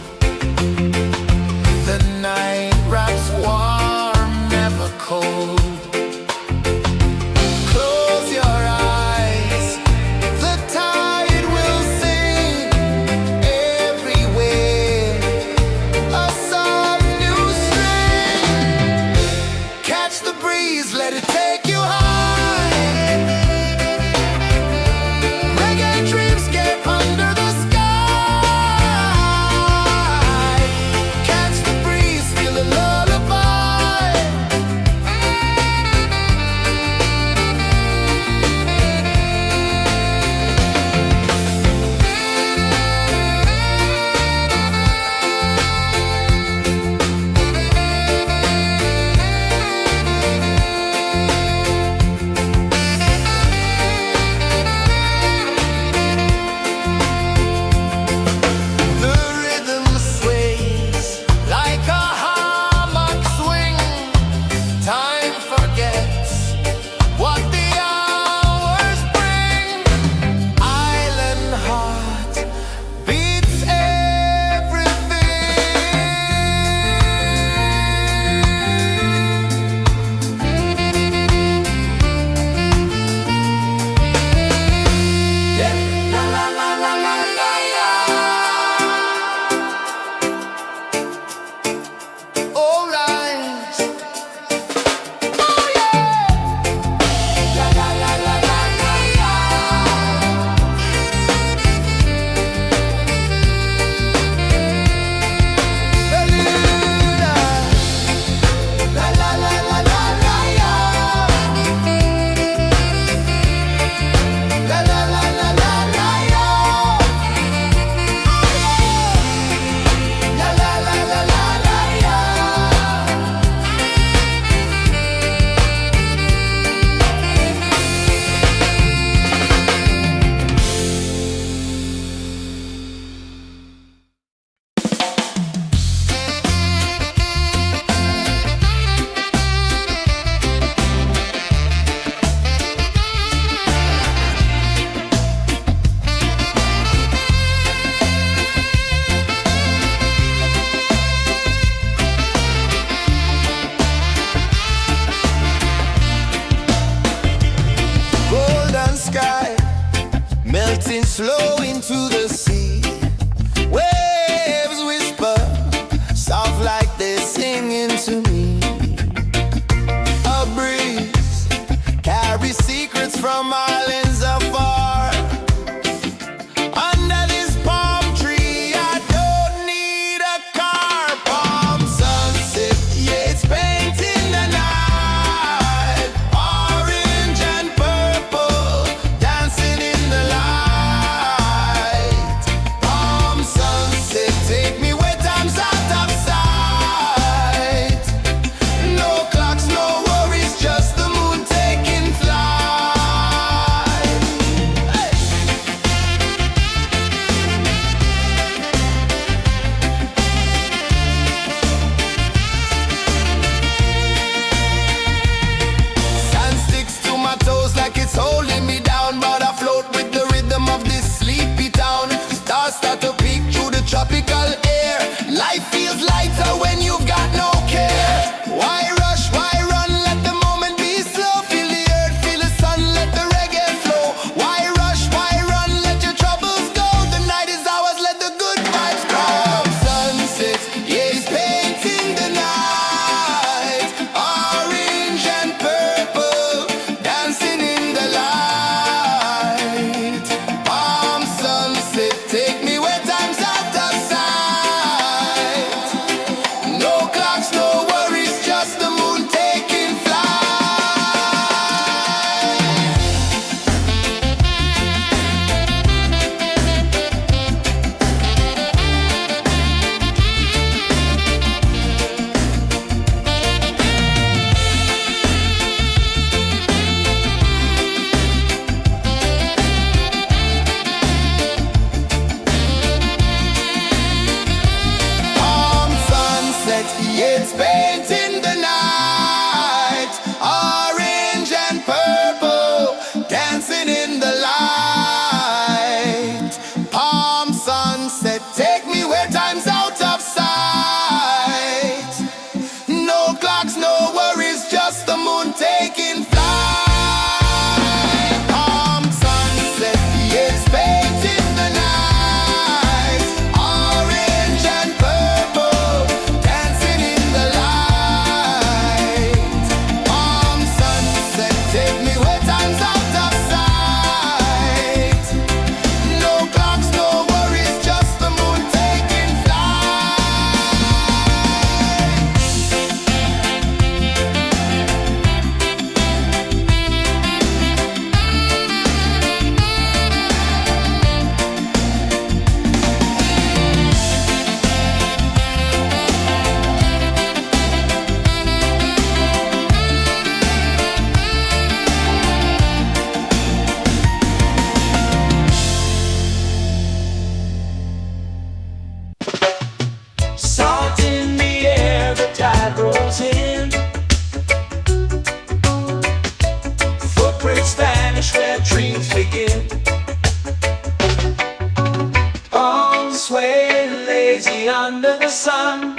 lazy under the sun.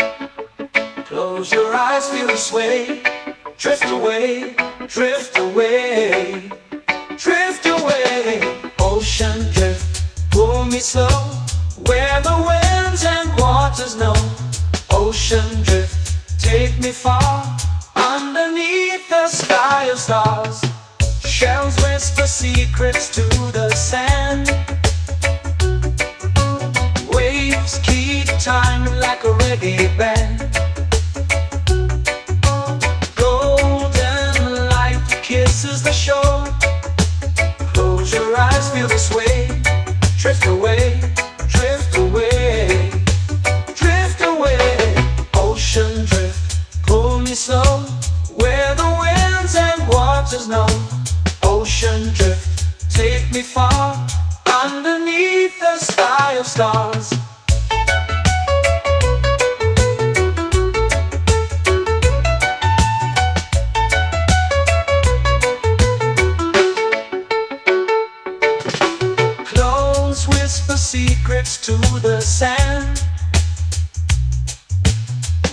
Close your eyes, feel the sway. Drift away, drift away, drift away. Ocean drift, pull me slow, where the winds and waters know. Ocean drift, take me far, underneath the sky of stars. Shells whisper secrets to the sand. Waves keep time like a reggae band. Golden light kisses the shore. Close your eyes, feel the sway. Drift away, drift away, drift away. Ocean drift, pull me slow, where the winds and waters know. Ocean drift, take me far, underneath the sky of stars. Close whisper secrets to the sand.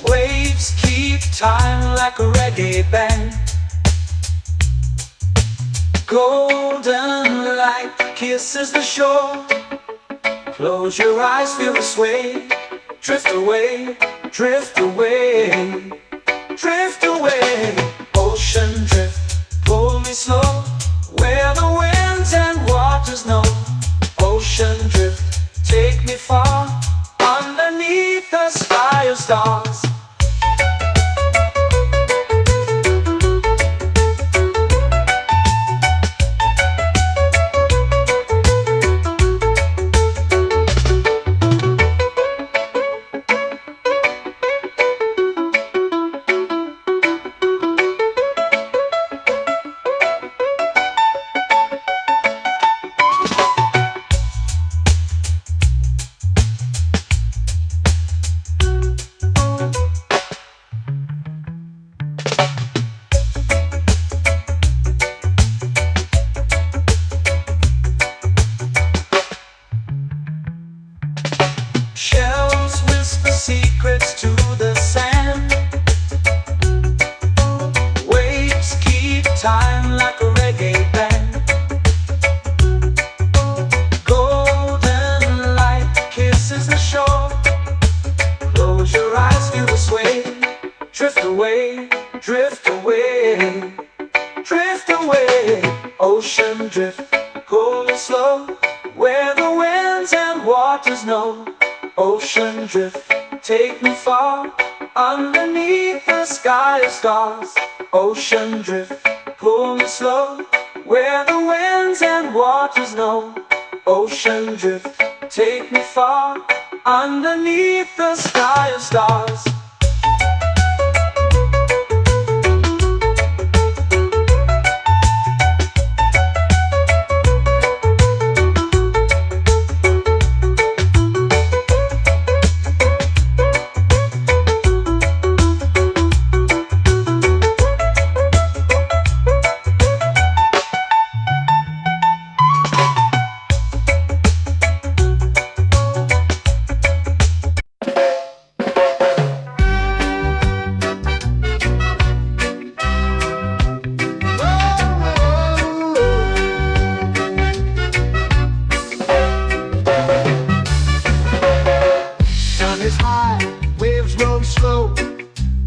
Waves keep time like a reggae band. Golden light kisses the shore. Close your eyes, feel the sway. Drift away, drift away, drift away. Ocean drift, pull me slow, where the winds and waters know. Ocean drift, take me far, underneath the sky of stars. Shells whisper secrets to the sand. Waves keep time like a reggae band. Golden light kisses the shore. Close your eyes, feel the sway. Drift away, drift away, drift away. Ocean drift, pull me slow, where the winds and waters know. Ocean drift, take me far, underneath the sky of stars. Ocean drift, pull me slow, where the winds and waters know. Ocean drift, take me far, underneath the sky of stars.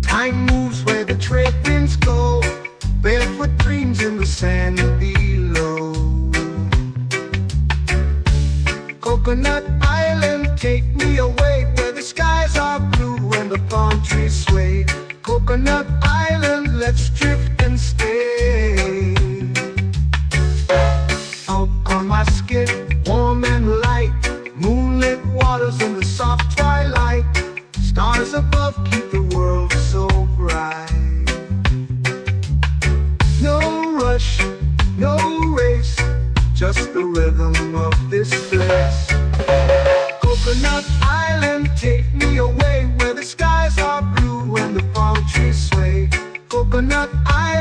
Time moves where the trade winds go. Barefoot dreams in the sand below. Coconut Island, take me away, where the skies are blue and the palm trees sway. Coconut Island, let's drift and stay. Out on my skin, warm and light, moonlit waters in the soft twilight. Stars above keep the world so bright. No rush, no race, just the rhythm of this place. Coconut Island, take me away, where the skies are blue and the palm trees sway. Coconut Island.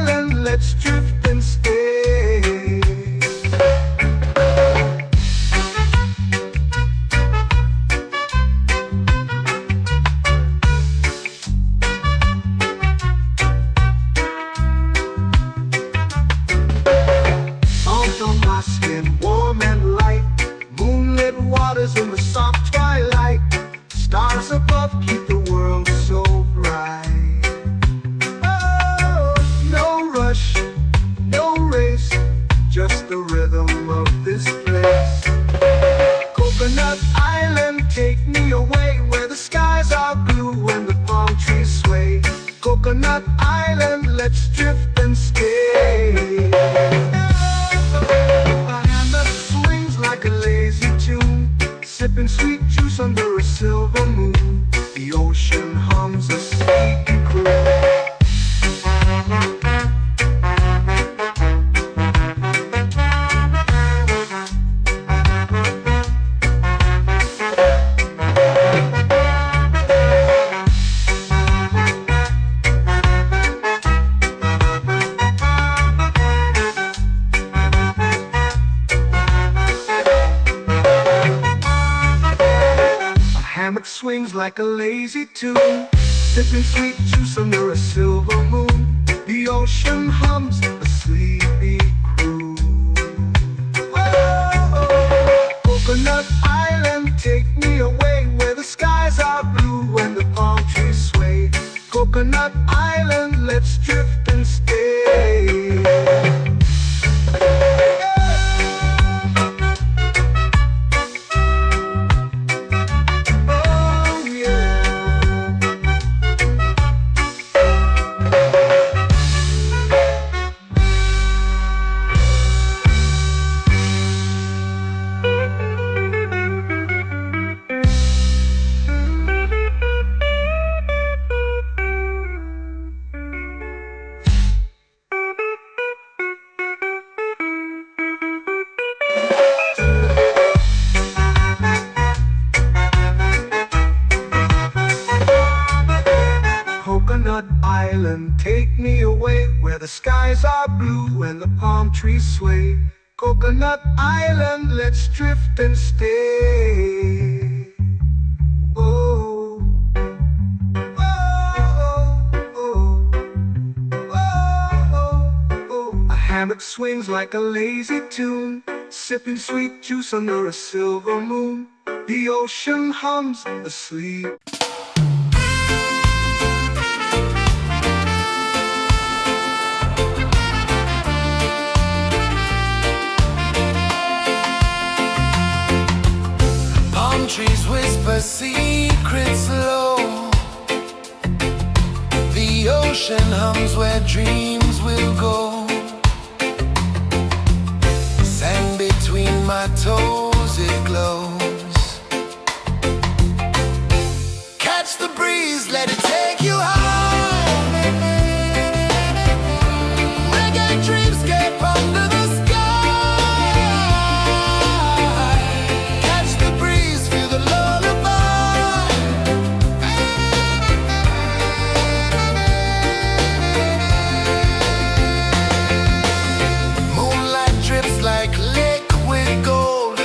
sipping sweet juice under a silver moon. The ocean hums a sleepy croon. Hammock swings like a lazy tune, sipping sweet juice under a silver moon. The ocean hums a sleepy croon. Whoa. Coconut Island, take me away where the skies are blue and the palm trees sway. Coconut Island, let's drift and stay. Coconut Island, take me away where the skies are blue and the palm trees sway. Coconut Island, let's drift and stay. Oh, oh, oh, oh, oh. A hammock swings like a lazy tune, sipping sweet juice under a silver moon. The ocean hums asleep. Trees whisper secrets low. The ocean hums where dreams will go. Sand between my toes, it glows. Catch the breeze, let it take you high. Reggae dreamscape under the sky. Like liquid gold,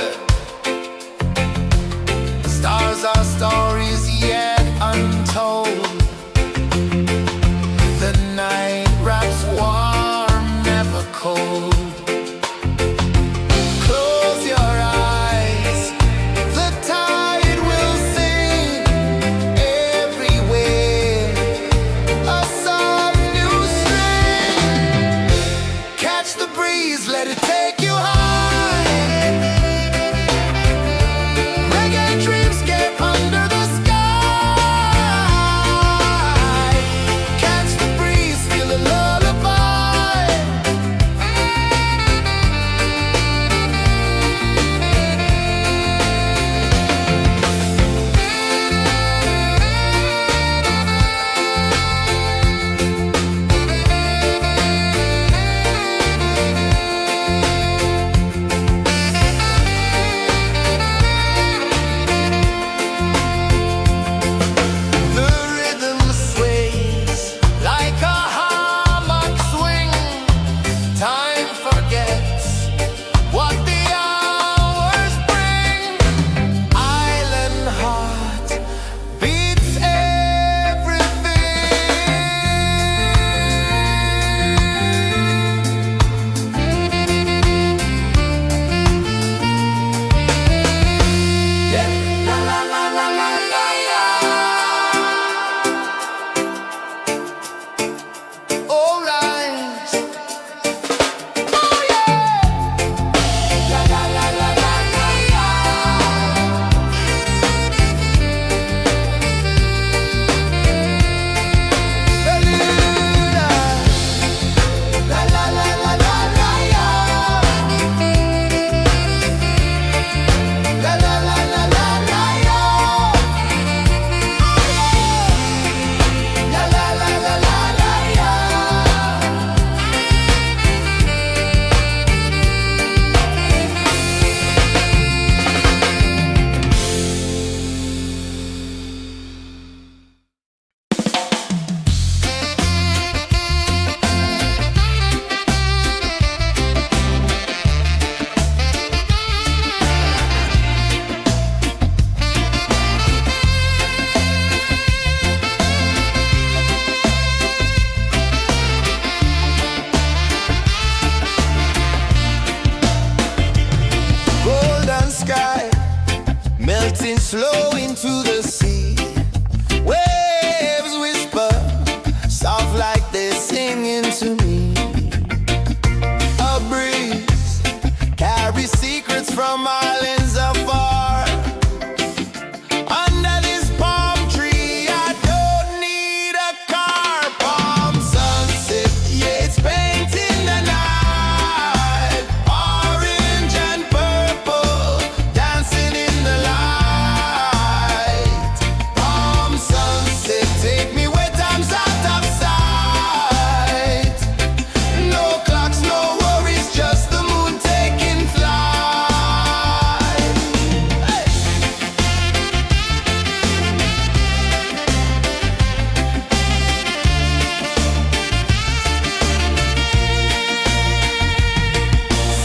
flow into the sea. Waves whisper, soft like they're singing to me. A breeze carries secrets from islands afar. Under this palm tree, I don't need a car. Palm sunset, yeah, it's painting the night. Orange and purple, dancing in the light. Palm sunset, take me where time's out of sight. No clocks, no worries, just the moon taking flight. Hey!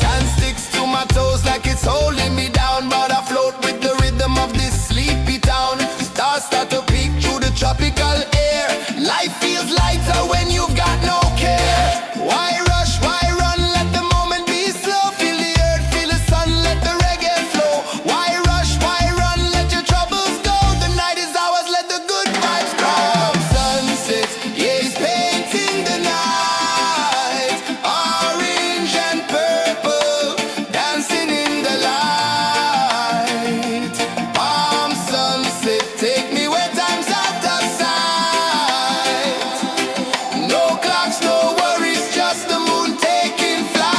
Sand sticks to my toes like it's holding me down, but I float with the rhythm of this sleepy town. Stars start to peek through the tropical air. Life feels lighter when you've got no care. Why rush, why run, let the moment be slow. Feel the earth, feel the sun, let the reggae flow. Why rush, why run, let your troubles go. The night is ours, let the good vibes come. Sunset, yeah, it's painting the night. Orange and purple, dancing in the light. Palm sunset, take me where time's out of sight. No clocks, no worries, just the moon taking flight.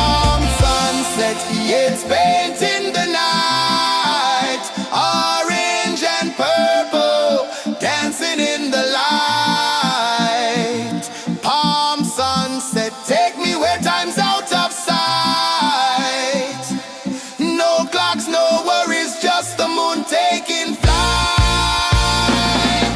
Palm sunset, yeah, it's painting the night. Orange and purple, dancing in the light. Palm sunset, take me where time's out of sight. No clocks, no worries, just the moon taking flight.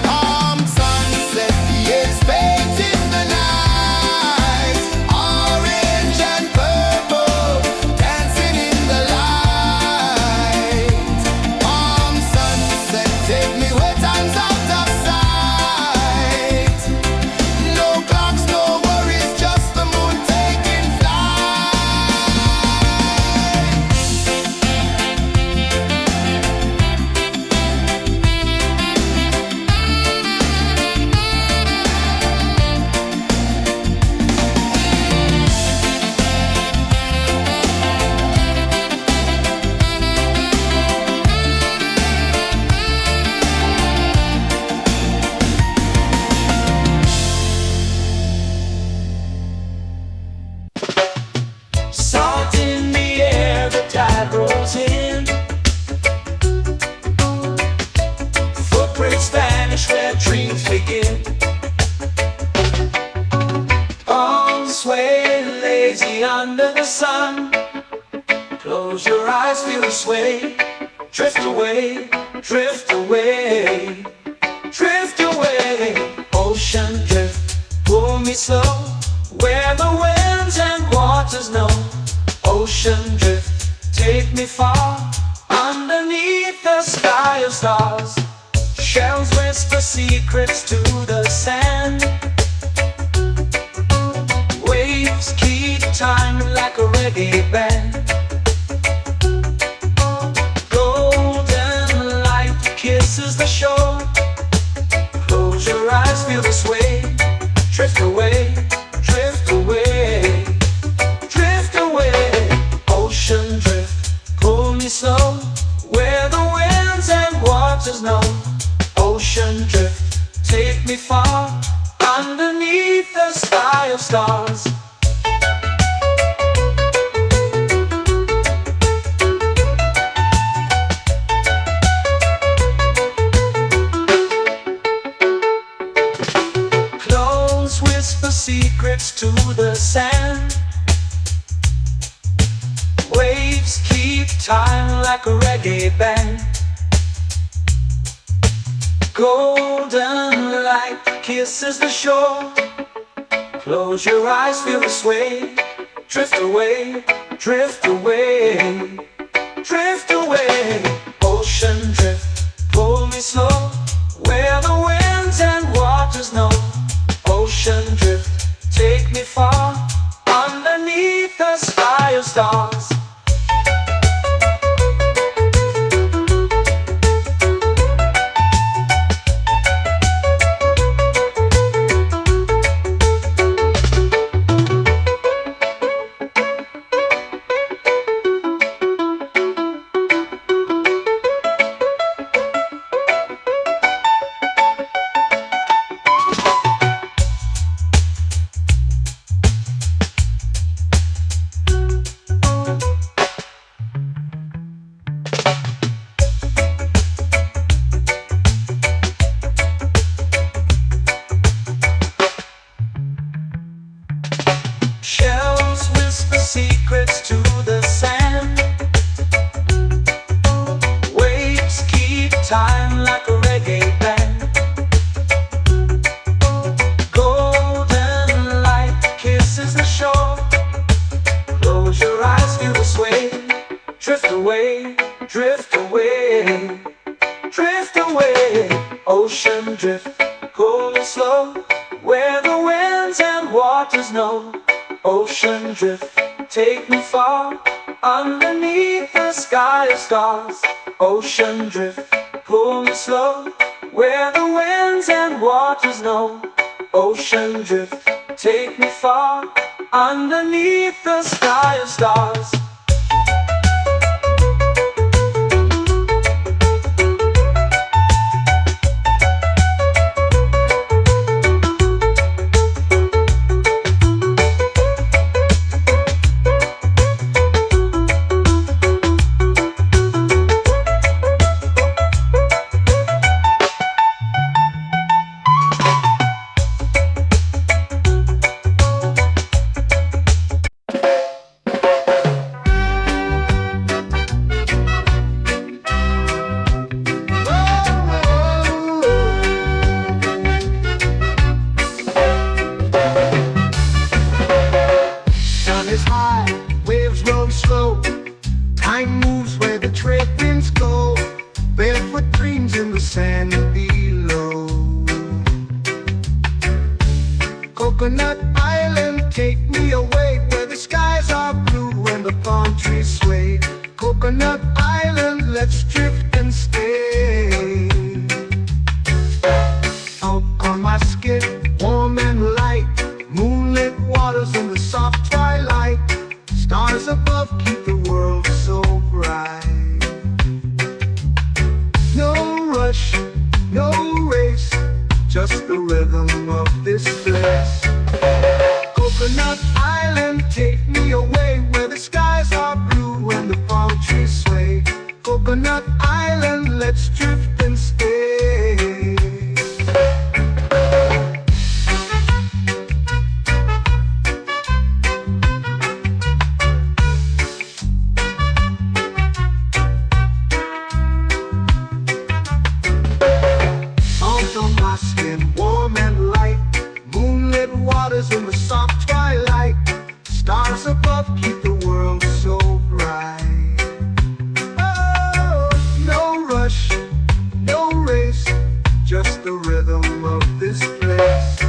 Palm sunset, yeah, it's painting the night. Orange and purple, dancing in the light. Palm sunset, take me where time's out of sight. No clocks, no worries, just the moon taking flight. Salt in the air, the tide rolls in. Footprints vanish where dreams begin. Arms sway lazy under the sun. Close your eyes, feel the sway. Drift away, drift away, drift away. Ocean drift, pull me slow, where the winds and waters know. Ocean drift, take me far, underneath the sky of stars. Shells whisper secrets to the sand. Waves keep time like a reggae band. Golden light kisses the shore. Close your eyes, feel the sway. Drift away, drift away, drift away. Ocean drift, pull me slow, where the winds and waters know. Ocean drift, take me far, underneath the sky of stars. Close whisper secrets to the sand. Waves keep time like a reggae band. Golden light kisses the shore. Close your eyes, feel the sway. Drift away, drift away, drift away. Ocean drift, pull me slow, where the winds and waters know. Ocean drift, take me far, underneath the sky of stars. Shells whisper secrets to the sand. Waves keep time like a reggae band. Golden light kisses the shore. Close your eyes, feel the sway. Drift away, drift away, drift away. Ocean drift, cool and slow, where the winds and waters know. Ocean drift, take me far, underneath the sky of stars. Ocean drift, pull me slow, where the winds and waters know. Ocean drift, take me far, underneath the sky of stars. Time moves where the trade winds go. Barefoot dreams in the sand below. Coconut Island, take me away, where the skies are blue and the palm trees sway. Coconut Island, let's drift and stay. Out on my skin, warm and light, moonlit waters in the soft twilight. Stars above keep the world so bright. No rush, no race, just the rhythm of this place. Coconut Island, take me away, where the skies are blue and the palm trees sway. Coconut Island, let's drift and stay. In the soft twilight, stars above keep the world so bright. Oh, no rush, no race, just the rhythm of this place.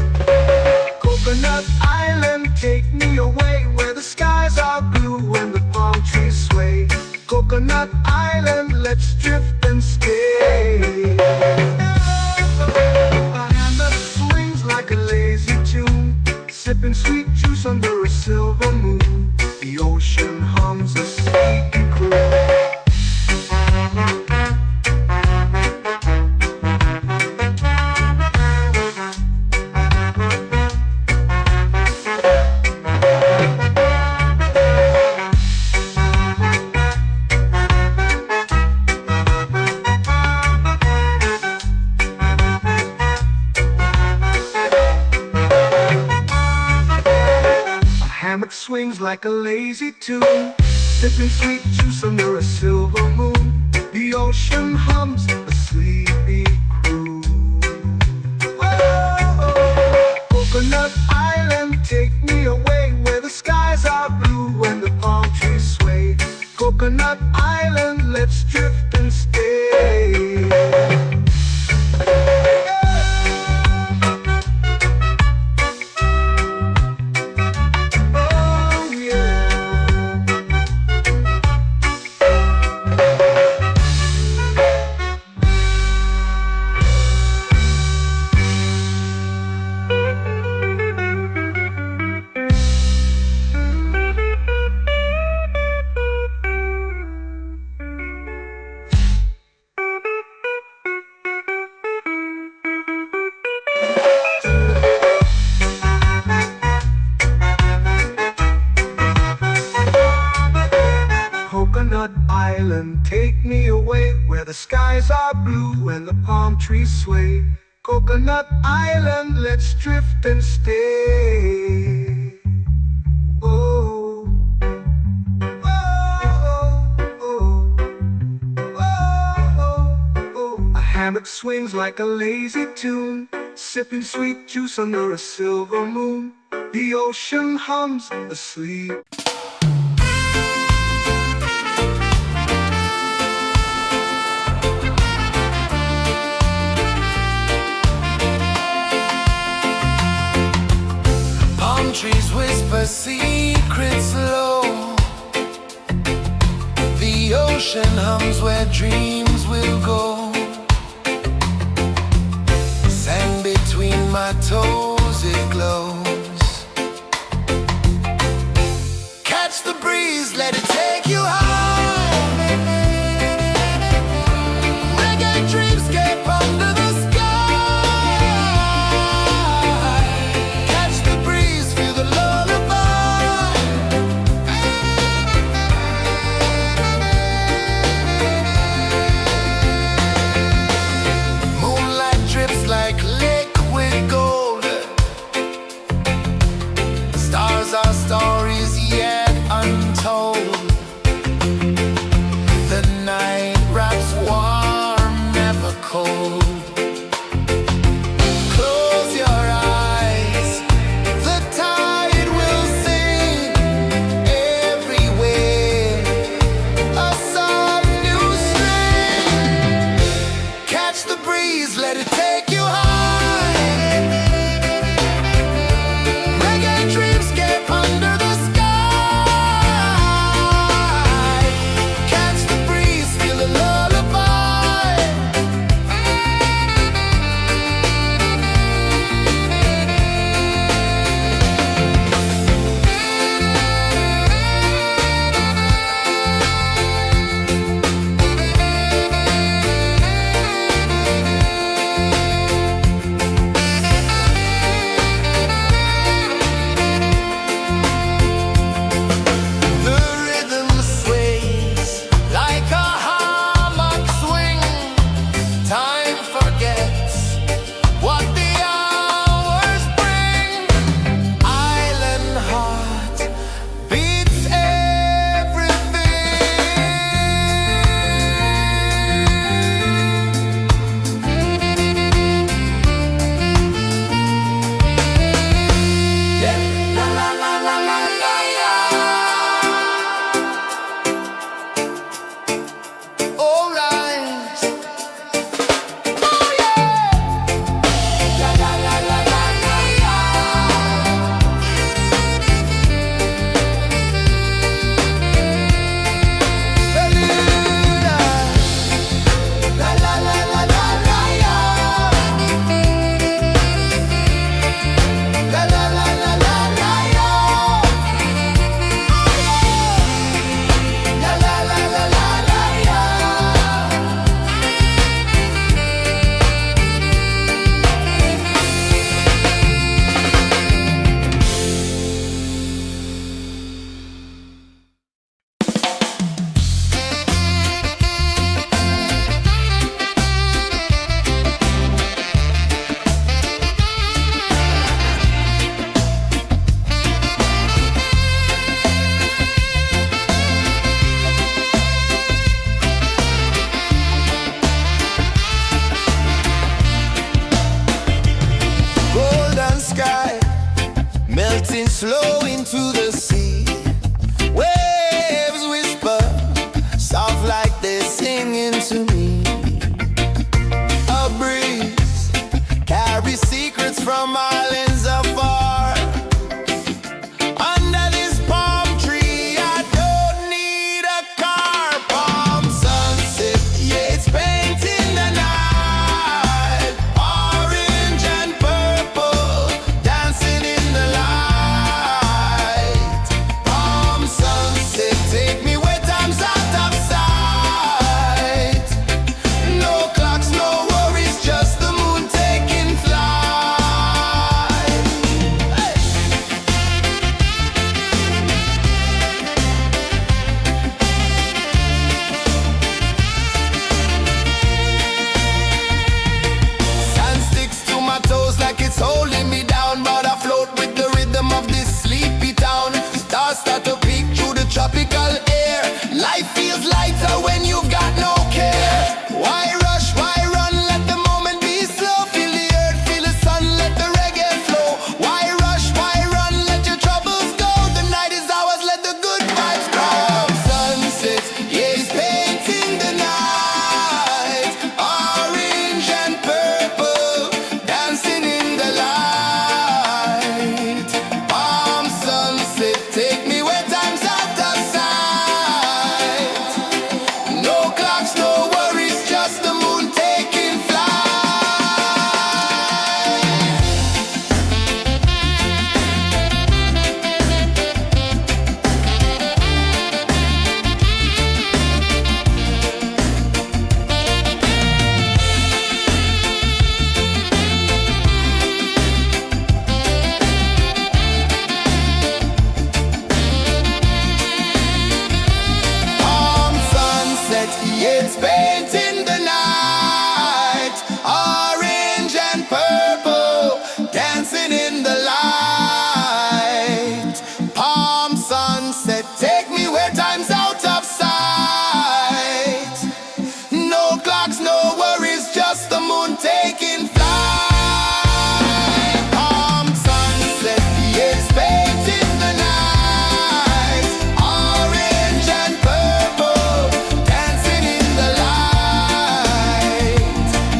Coconut Island, take me away, where the skies are blue and the palm trees sway. Coconut Island, let's drift and stay. A hand that swings like a lazy tune, sipping sweet juice under a silver moon. The ocean hums a sleepy croon. Hammock swings like a lazy tune, sipping sweet juice under a silver moon. The ocean hums a sleepy croon. Whoa, Coconut Island, take me away where the skies are blue and the palm trees sway. Coconut Island, let's drift and stay. Oh yeah. Coconut Island, take me away where the skies are blue and the palm trees sway. Coconut Island, let's drift and stay. Oh, oh, oh, oh, oh. A hammock swings like a lazy tune, sipping sweet juice under a silver moon. The ocean hums asleep. Palm trees whisper secrets low. The ocean hums where dreams will go. Sand between my toes, it glows. Catch the breeze, let it take you high. Reggae dreamscape under the sky. Catch the breeze, feel the lullaby. Moonlight drips like liquid gold. melting slow into the sea. Waves whisper, soft like they're singing to me. A breeze carries secrets from islands afar. Under this palm tree, I don't need a car. Palm sunset, yeah, it's painting the night. Orange and purple, dancing in the light. Palm sunset, take me where time's out of sight. No clocks, no worries, just the moon taking flight. Hey! Sand sticks to my toes like it's holding me down, but I float with the rhythm of this sleepy town. Stars start to peek through the tropical air. Life feels lighter when you've got no care. Why rush, why run, let the moment be slow. Feel the earth, feel the sun, let the reggae flow. Why rush, why run, let your troubles go. The night is ours, let the good vibes come. Sunset, yeah, it's painting the night. Orange and purple, dancing in the light. Palm sunset, take me where time's out of sight. No clocks, no worries, just the moon taking flight. Palm sunset, yeah, it's painting the night. Orange and purple, dancing in the light. Palm sunset, take me where time's out of sight. No clocks, no worries, just the moon taking flight. Palm sunset, yeah, it's painting the night. Orange and purple, dancing in the light.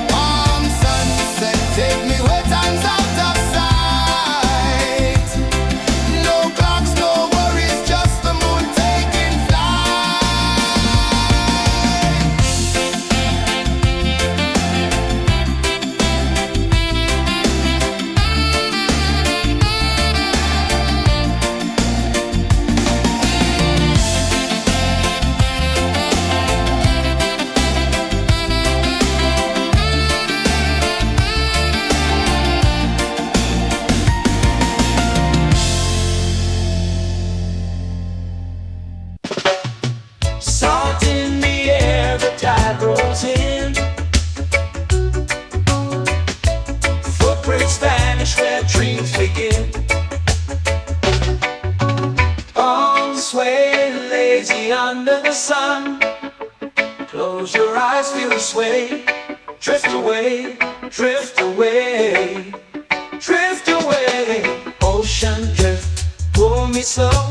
Palm sunset, take me where time's out of sight. No clocks, no worries, just the moon taking flight. Salt in the air, the tide rolls in. Footprints vanish where dreams begin. Arms sway lazy under the sun. Close your eyes, feel the sway. Drift away, drift away, drift away. Ocean drift, pull me slow,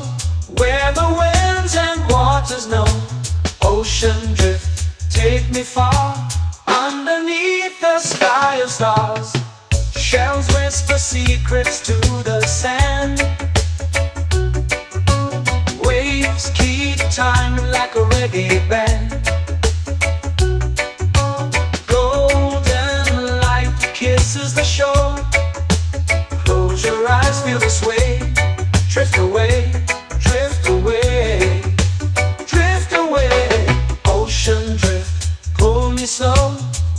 where the winds and waters know. Ocean drift, take me far, underneath the sky of stars. Shells whisper secrets to the sand. Waves keep time like a reggae band. Golden light kisses the shore. Close your eyes, feel the sway. Drift away, drift away, drift away. Ocean drift, pull me slow,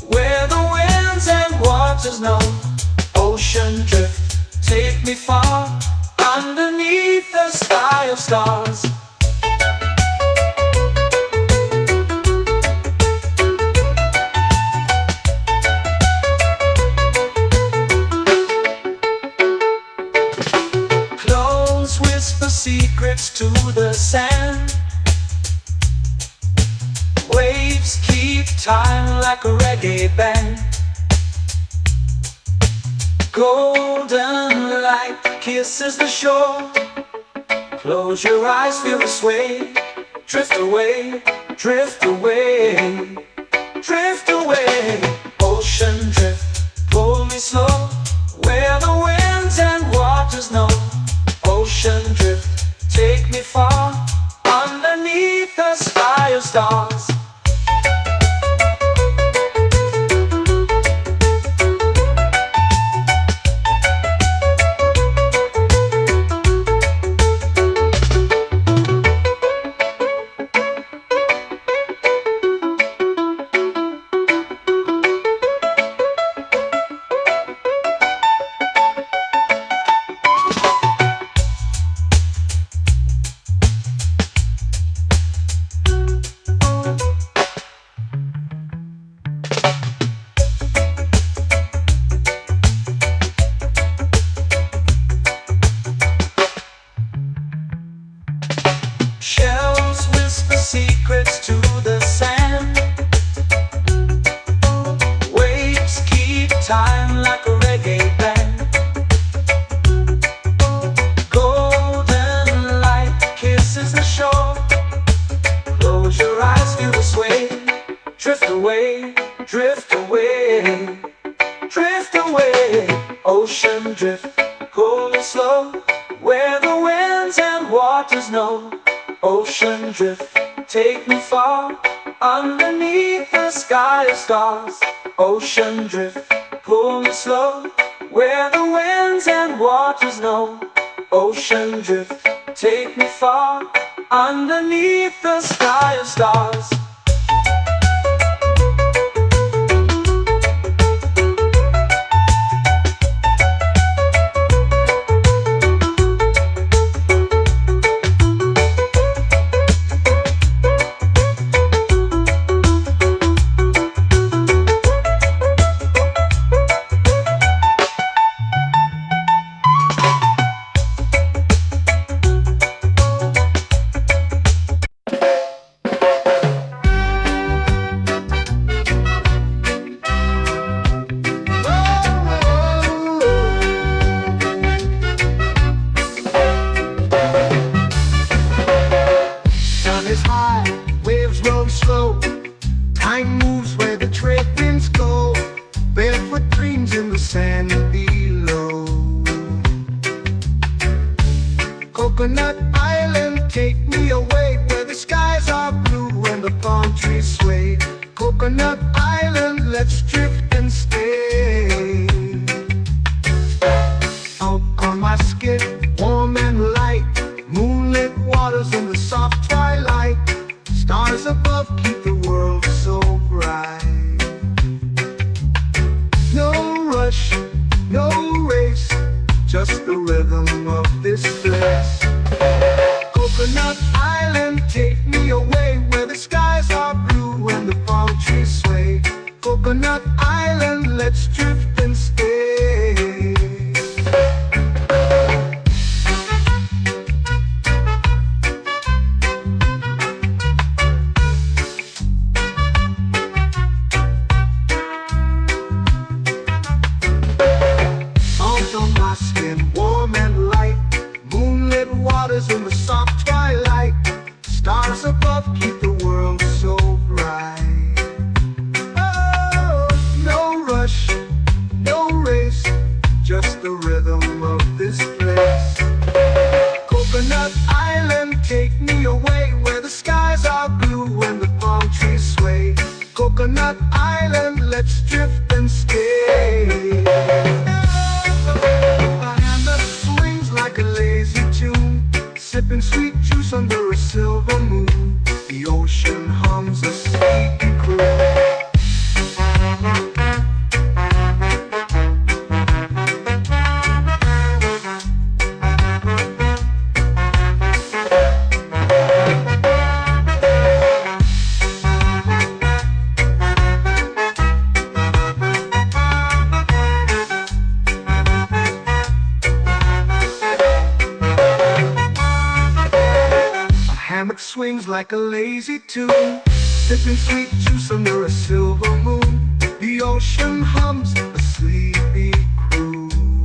where the winds and waters know. Ocean drift, take me far, underneath the sky of stars. Close whisper secrets to the sand. Waves keep time like a reggae band. Golden light kisses the shore. Close your eyes, feel the sway. Drift away, drift away, drift away. Ocean drift, pull me slow, where the winds and waters know. Ocean drift, take me far, underneath the sky of stars. Shells whisper secrets to the sand. Waves keep time like a reggae band. Golden light kisses the shore. Close your eyes, feel the sway. Drift away, drift away, drift away. Ocean drift, cool and slow, where the winds and waters know. Ocean drift, take me far, underneath the sky of stars. Ocean drift, pull me slow, where the winds and waters know. Ocean drift, take me far, underneath the sky of stars. Is high, waves roll slow. Time moves where the trade winds go. Barefoot dreams in the sand below. Coconut Island, take me away, where the skies are blue and the palm trees sway. Coconut Island, let's drift and stay. Out on my skin, warm and light, moonlit waters in the soft twilight. Stars above keep the world so bright. No rush, no race, just the rhythm of this place. Coconut Island, take me away, where the skies are blue and the palm trees sway. Coconut Island, let's drift and stay. Warm and light, moonlit waters in the soft twilight. Stars above keep the world so bright. Oh, no rush, no race, just the rhythm of this place. Coconut Island, take me away, where the skies are blue and the palm trees sway. Coconut Island, let's drift and stay. Like a lazy tune, sipping sweet juice under a silver moon. The ocean hums a sleepy croon. Swings like a lazy tune, sipping sweet juice under a silver moon. The ocean hums a sleepy croon.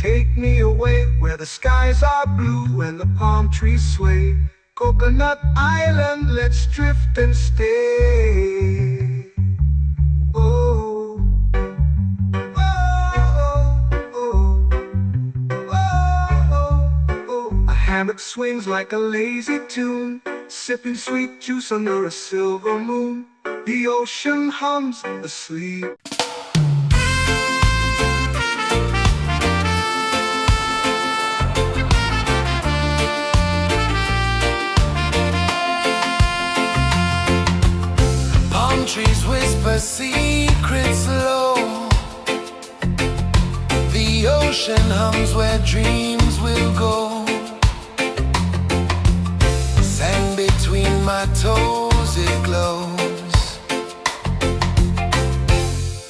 take me away where the skies are blue and the palm trees sway. Coconut Island, let's drift and stay. Oh, oh, oh, oh, oh. A hammock swings like a lazy tune, sipping sweet juice under a silver moon. The ocean hums asleep. Palm trees whisper secrets low. The ocean hums where dreams will go. Sand between my toes, it glows.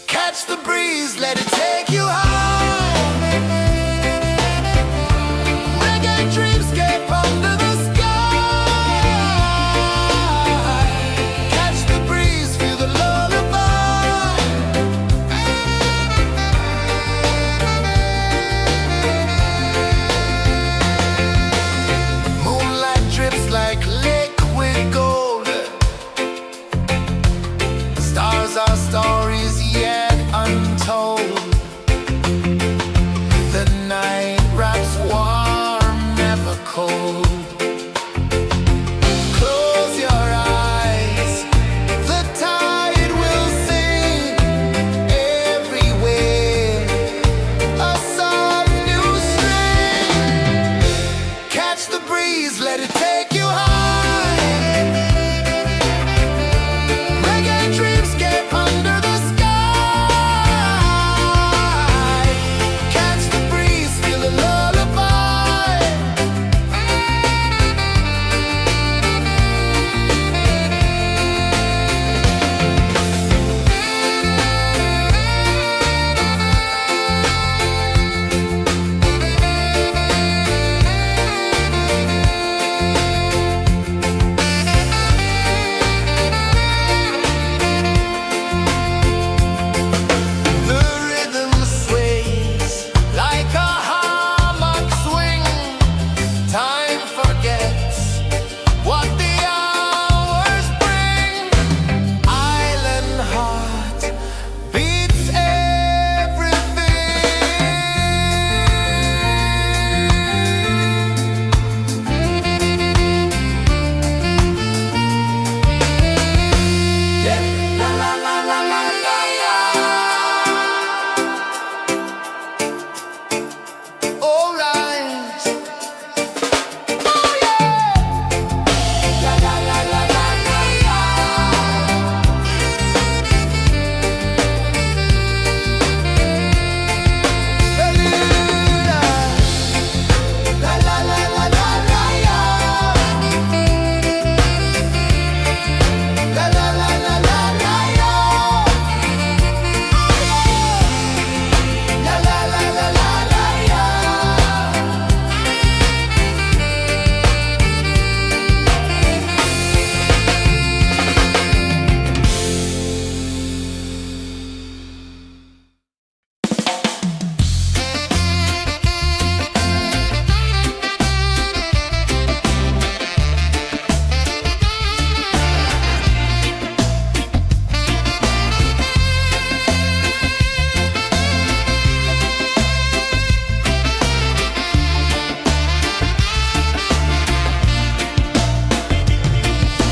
Catch the breeze, let it take you high. Reggae dreamscape under the sky. Catch the breeze, feel the lullaby. Moonlight drips like liquid gold. Stars are stories yet untold. The night wraps warm, never cold. Close your eyes, the tide will sing everywhere. A soft new string. Catch the breeze, let it take you high. Reggae dreamscape under the sky. Catch the breeze, feel the lullaby. The rhythm sways like a hammock swing. Time forgets what the hours bring. Island heart beats everything. Yeah. La la la la la la la. All right. Oh yeah. La la la la la la la. La la la la la la la. La la la la la la la. La la la la la la la.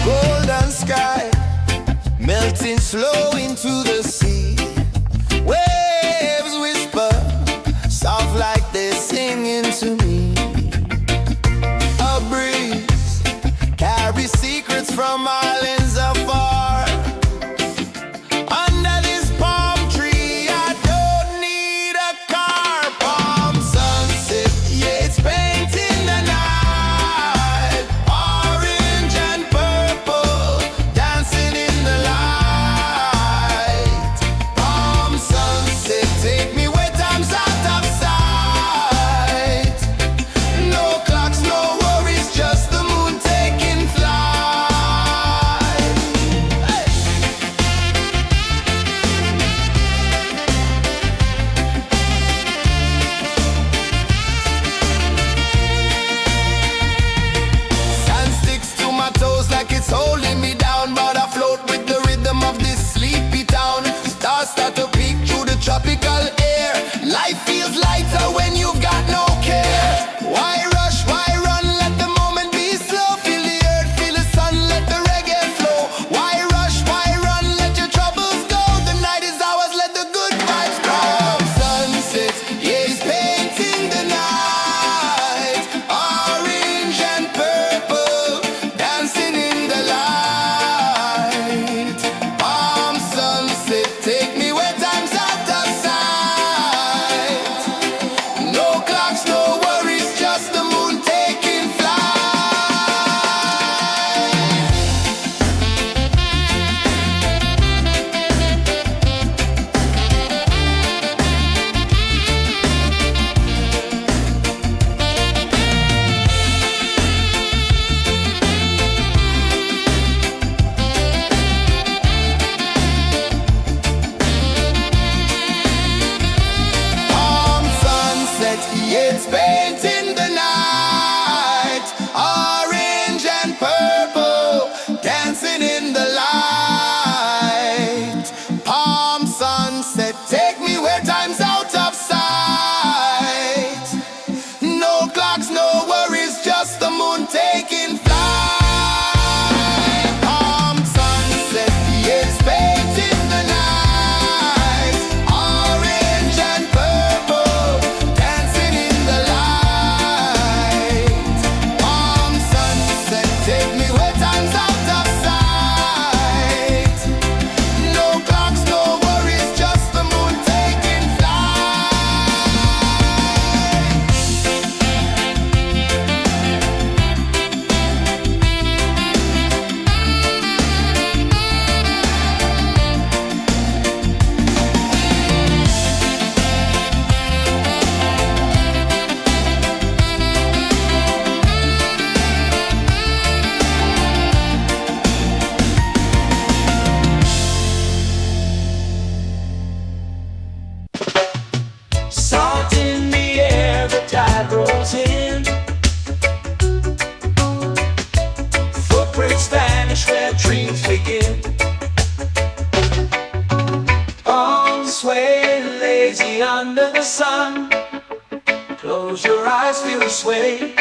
Golden sky melting slow into the sea. Waves whisper soft like they're singing to me. A breeze carries secrets from islands afar. Under this palm tree, I don't need a car. Palm sunset, yeah, it's painting the night. Orange and purple dancing in the light. sway.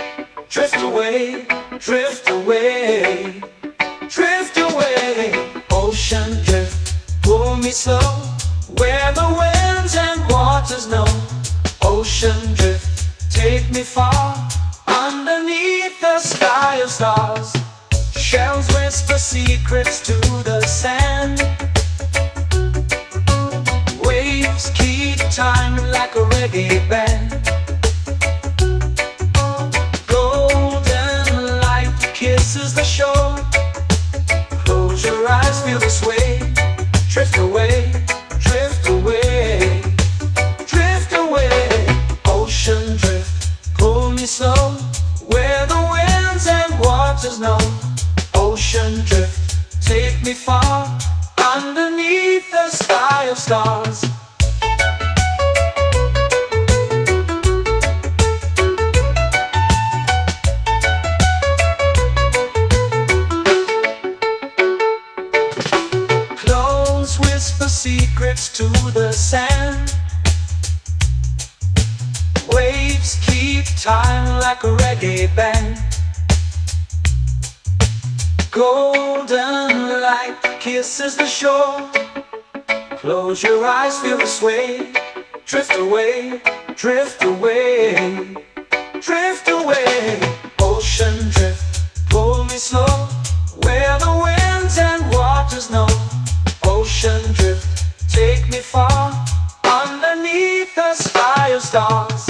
Drift away, drift away, drift away. Ocean drift, pull me slow, where the winds and waters know. Ocean drift, take me far, underneath the sky of stars. Shells whisper secrets to the sand. Waves keep time like a reggae band. Golden light kisses the shore. Close your eyes, feel the sway. Drift away, drift away, drift away. Ocean drift, pull me slow, where the winds and waters know. Ocean drift, take me far, underneath the sky of stars. Clones whisper secrets to the sand. Waves keep time like a reggae band. Golden light kisses the shore. Close your eyes, feel the sway. Drift away, drift away, drift away. Ocean drift, pull me slow, where the winds and waters know. Ocean drift, take me far, underneath the sky of stars.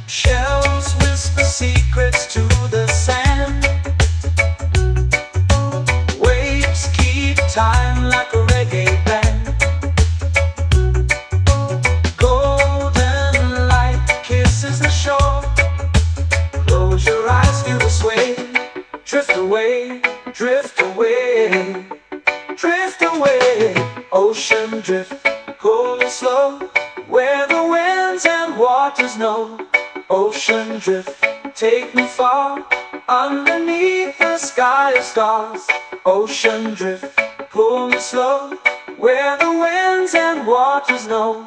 Shells whisper secrets to the sand. Waves keep time like a reggae band. Golden light kisses the shore. Close your eyes, feel the sway. Drift away, drift away, drift away. Ocean drift, pull me slow, where the winds and waters know. Ocean drift, take me far, underneath the sky of stars. Ocean drift, pull me slow, where the winds and waters know.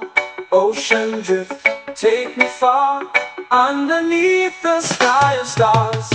Ocean drift, take me far, underneath the sky of stars.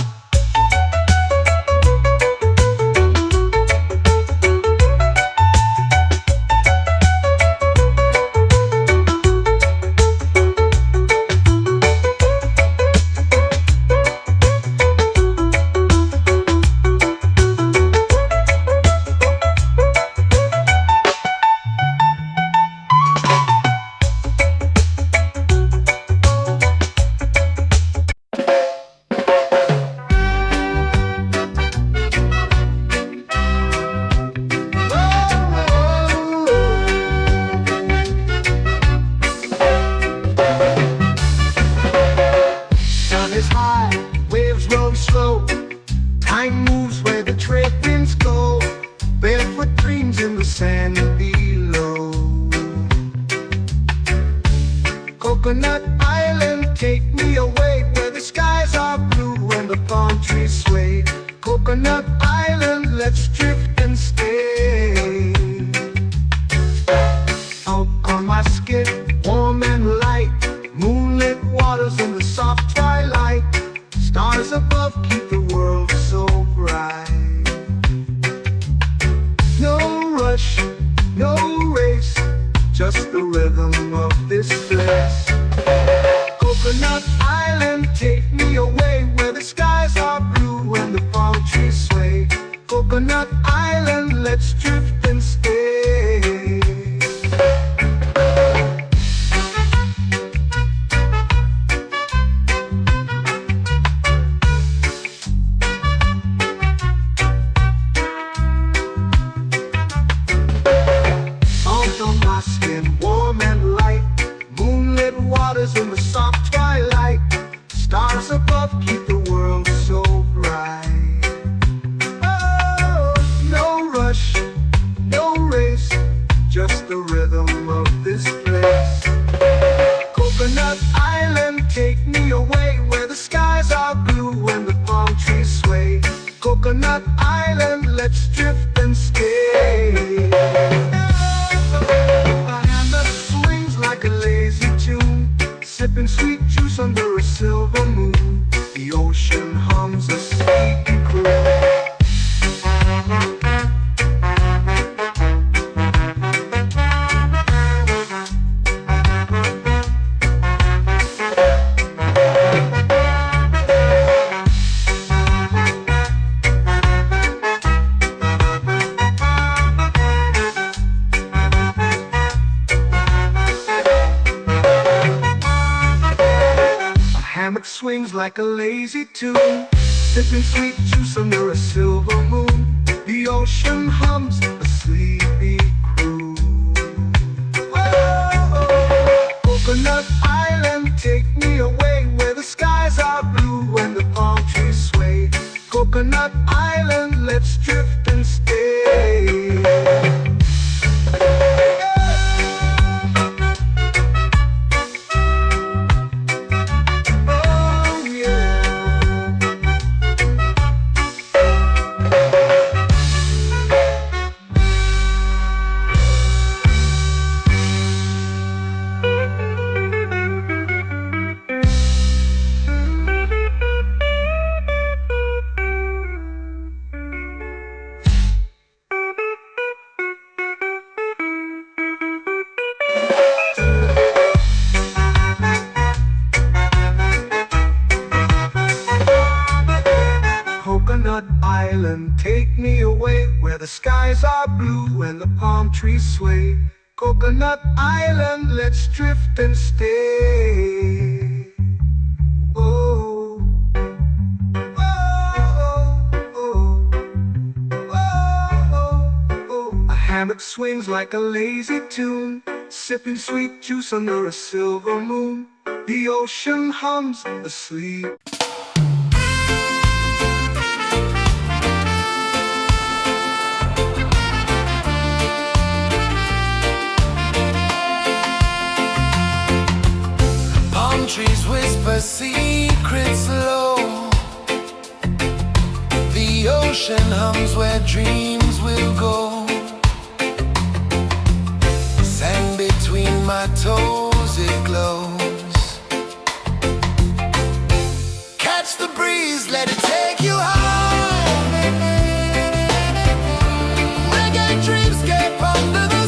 Time moves where the trade winds go. Barefoot dreams in the sand below. Coconut Island, take me away, where the skies are blue and the palm trees sway. Coconut Island, let's drift and stay. Out on my skin, warm and light, moonlit waters in the soft twilight. Stars above keep the world so bright. No rush, no race, just the rhythm of this place. Coconut Island, take me away, where the skies are blue and the palm trees sway. Coconut Island, let's drift and stay. swings like a lazy tune, sipping sweet juice under a silver moon. The ocean hums a sleepy crew. Whoa, Coconut Island, take me away where the skies are blue and the palm trees sway. Coconut Island, let's drift and stay. Coconut Island, take me away where the skies are blue and the palm trees sway. Coconut Island, let's drift and stay. Oh, oh, oh, oh, oh. A hammock swings like a lazy tune, sipping sweet juice under a silver moon. The ocean hums asleep. Trees whisper secrets low. The ocean hums where dreams will go. Sand between my toes, it glows. Catch the breeze, let it take you high. Reggae dreamscape under the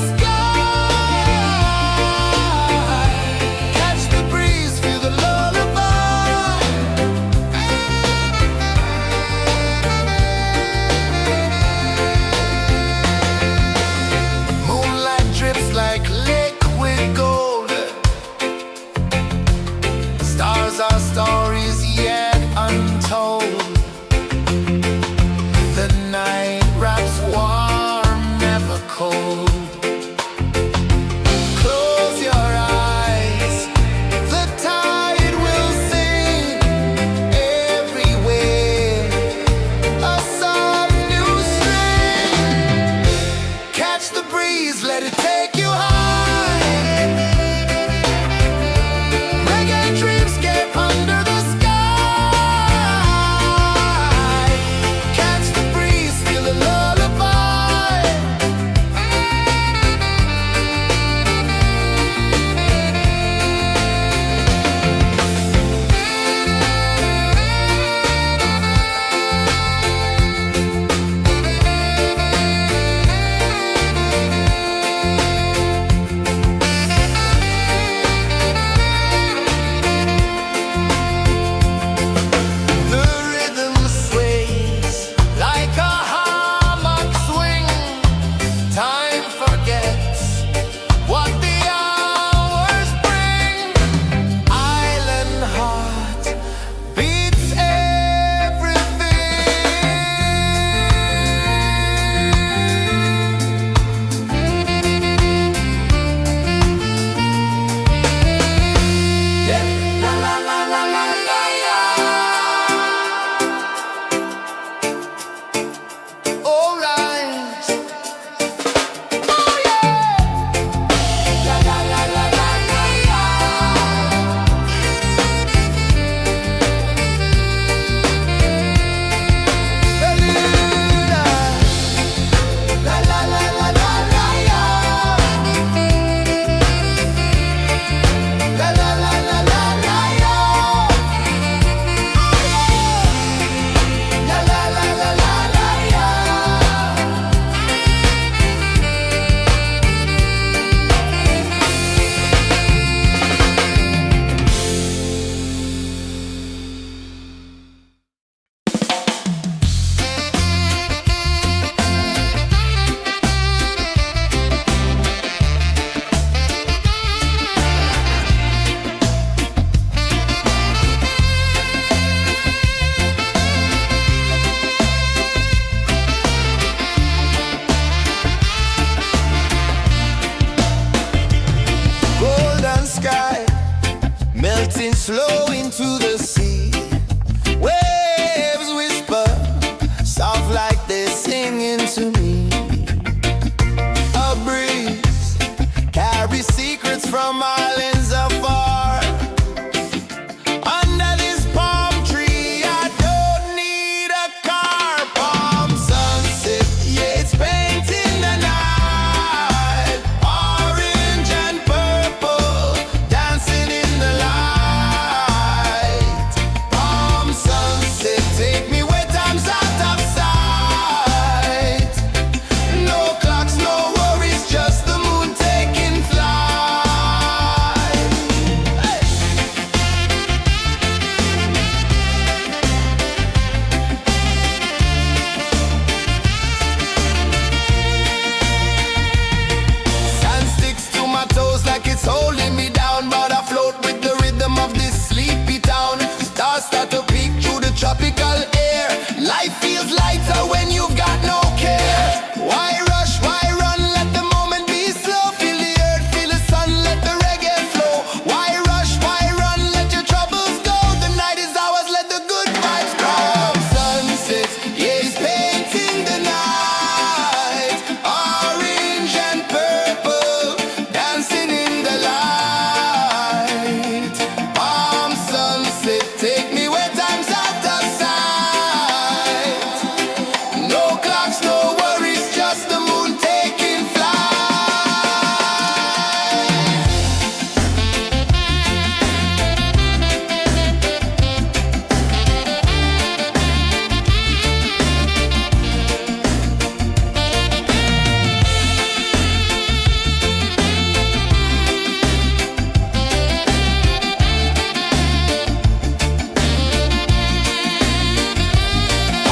melting slow into the sea. Waves whisper, soft like they're singing to me. A breeze carries secrets from islands afar. Under this palm tree, I don't need a car. Palm sunset, yeah, it's painting the night. Orange and purple, dancing in the light. Palm sunset, take me where time's out of sight. No clocks, no worries, just the moon taking flight. Hey! Sand sticks to my toes like it's holding me down, but I float with the rhythm of this sleepy town. Stars start to peek through the tropical air. Life feels lighter when you've got no care. Why rush, why run, let the moment be slow. Feel the earth, feel the sun, let the reggae flow. Why rush, why run, let your troubles go. The night is ours, let the good vibes grow. Sunset, yeah, it's painting the night. Orange and purple, dancing in the light. Palm sunset, take me where time's out of sight. No clocks, no worries, just the moon taking flight.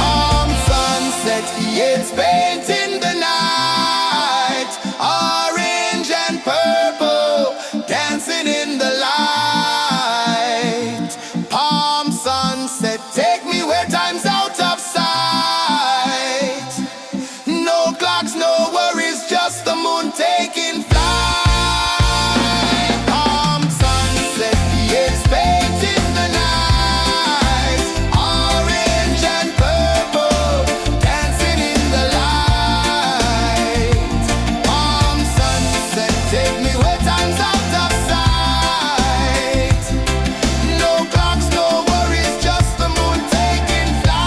Palm sunset, yeah, it's painting the night. Orange and purple, dancing in the light. Palm sunset, take me where time's out of sight. No clocks, no worries, just the moon taking flight. Palm sunset, yeah, it's painting the night. Orange and purple, dancing in the light. Palm sunset, take me where time's out of sight. No clocks, no worries, just the moon taking flight.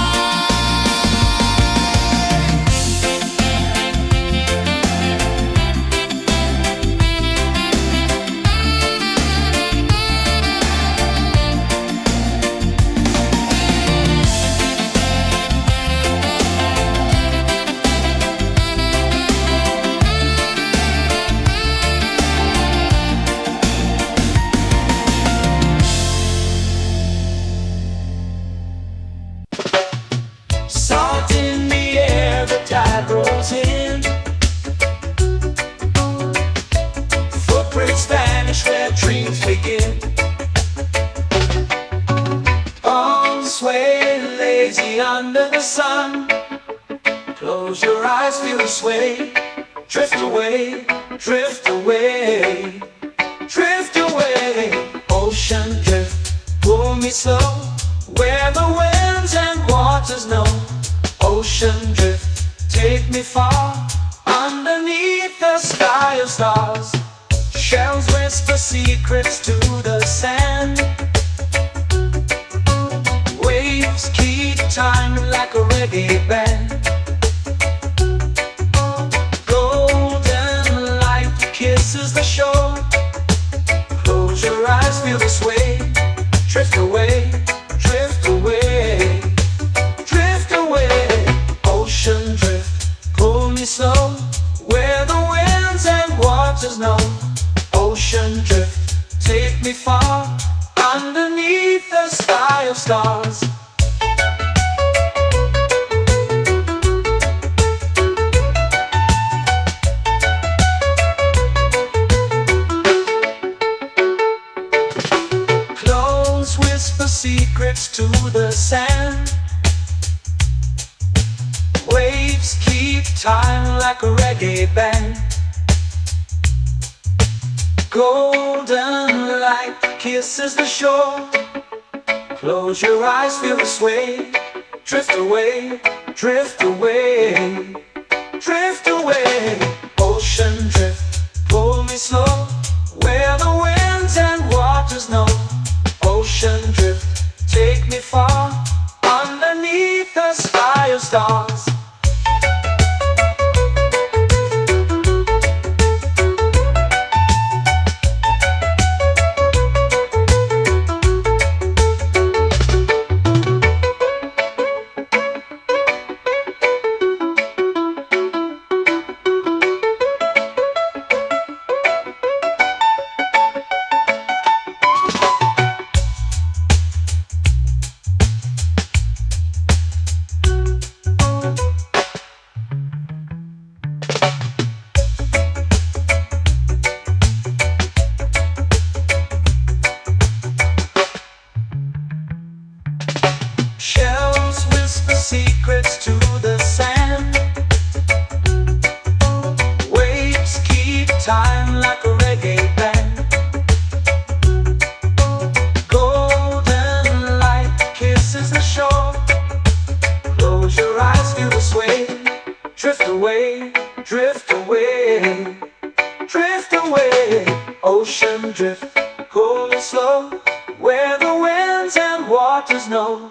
Salt in the air, the tide rolls in. Footprints vanish where dreams begin. Arms sway lazy under the sun. Close your eyes, feel the sway. Drift away, drift away, drift away. Ocean drift, pull me slow, where the winds and waters know. Ocean drift, take me far, underneath the sky of stars. Shells whisper secrets to the sand. Waves keep time like a reggae band. Golden light kisses the shore. Close your eyes, feel the sway. Drift away, drift away, drift away. Ocean drift, pull me slow, where the winds and waters know. Ocean drift, take me far, underneath the sky of stars. Close whisper secrets to the sand. Waves keep time like a reggae band. Golden light light kisses the shore. Close your eyes, feel the sway. Drift away, drift away, drift away. Ocean drift, pull me slow, where the winds and waters know. Ocean drift, take me far, underneath the sky of stars. Shells whisper secrets to the sand. Waves keep time like a reggae band. Golden light kisses the shore. Close your eyes, feel the sway. Drift away, drift away, drift away. Ocean drift, pull me slow, where the winds and waters know.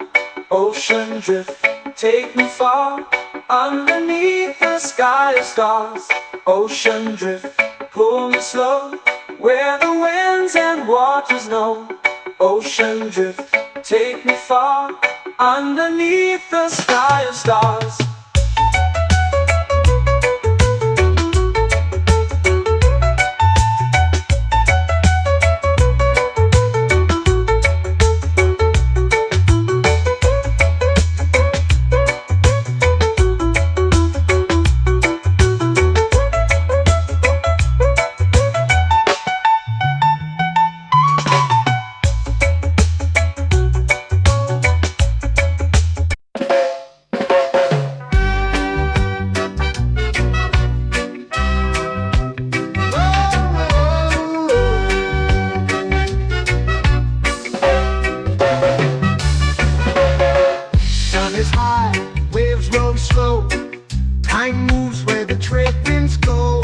Ocean drift, take me far, underneath the sky of stars. Ocean drift, pull me slow, where the winds and waters know. Ocean drift, take me far, underneath the sky of stars. Time moves where the trade winds go.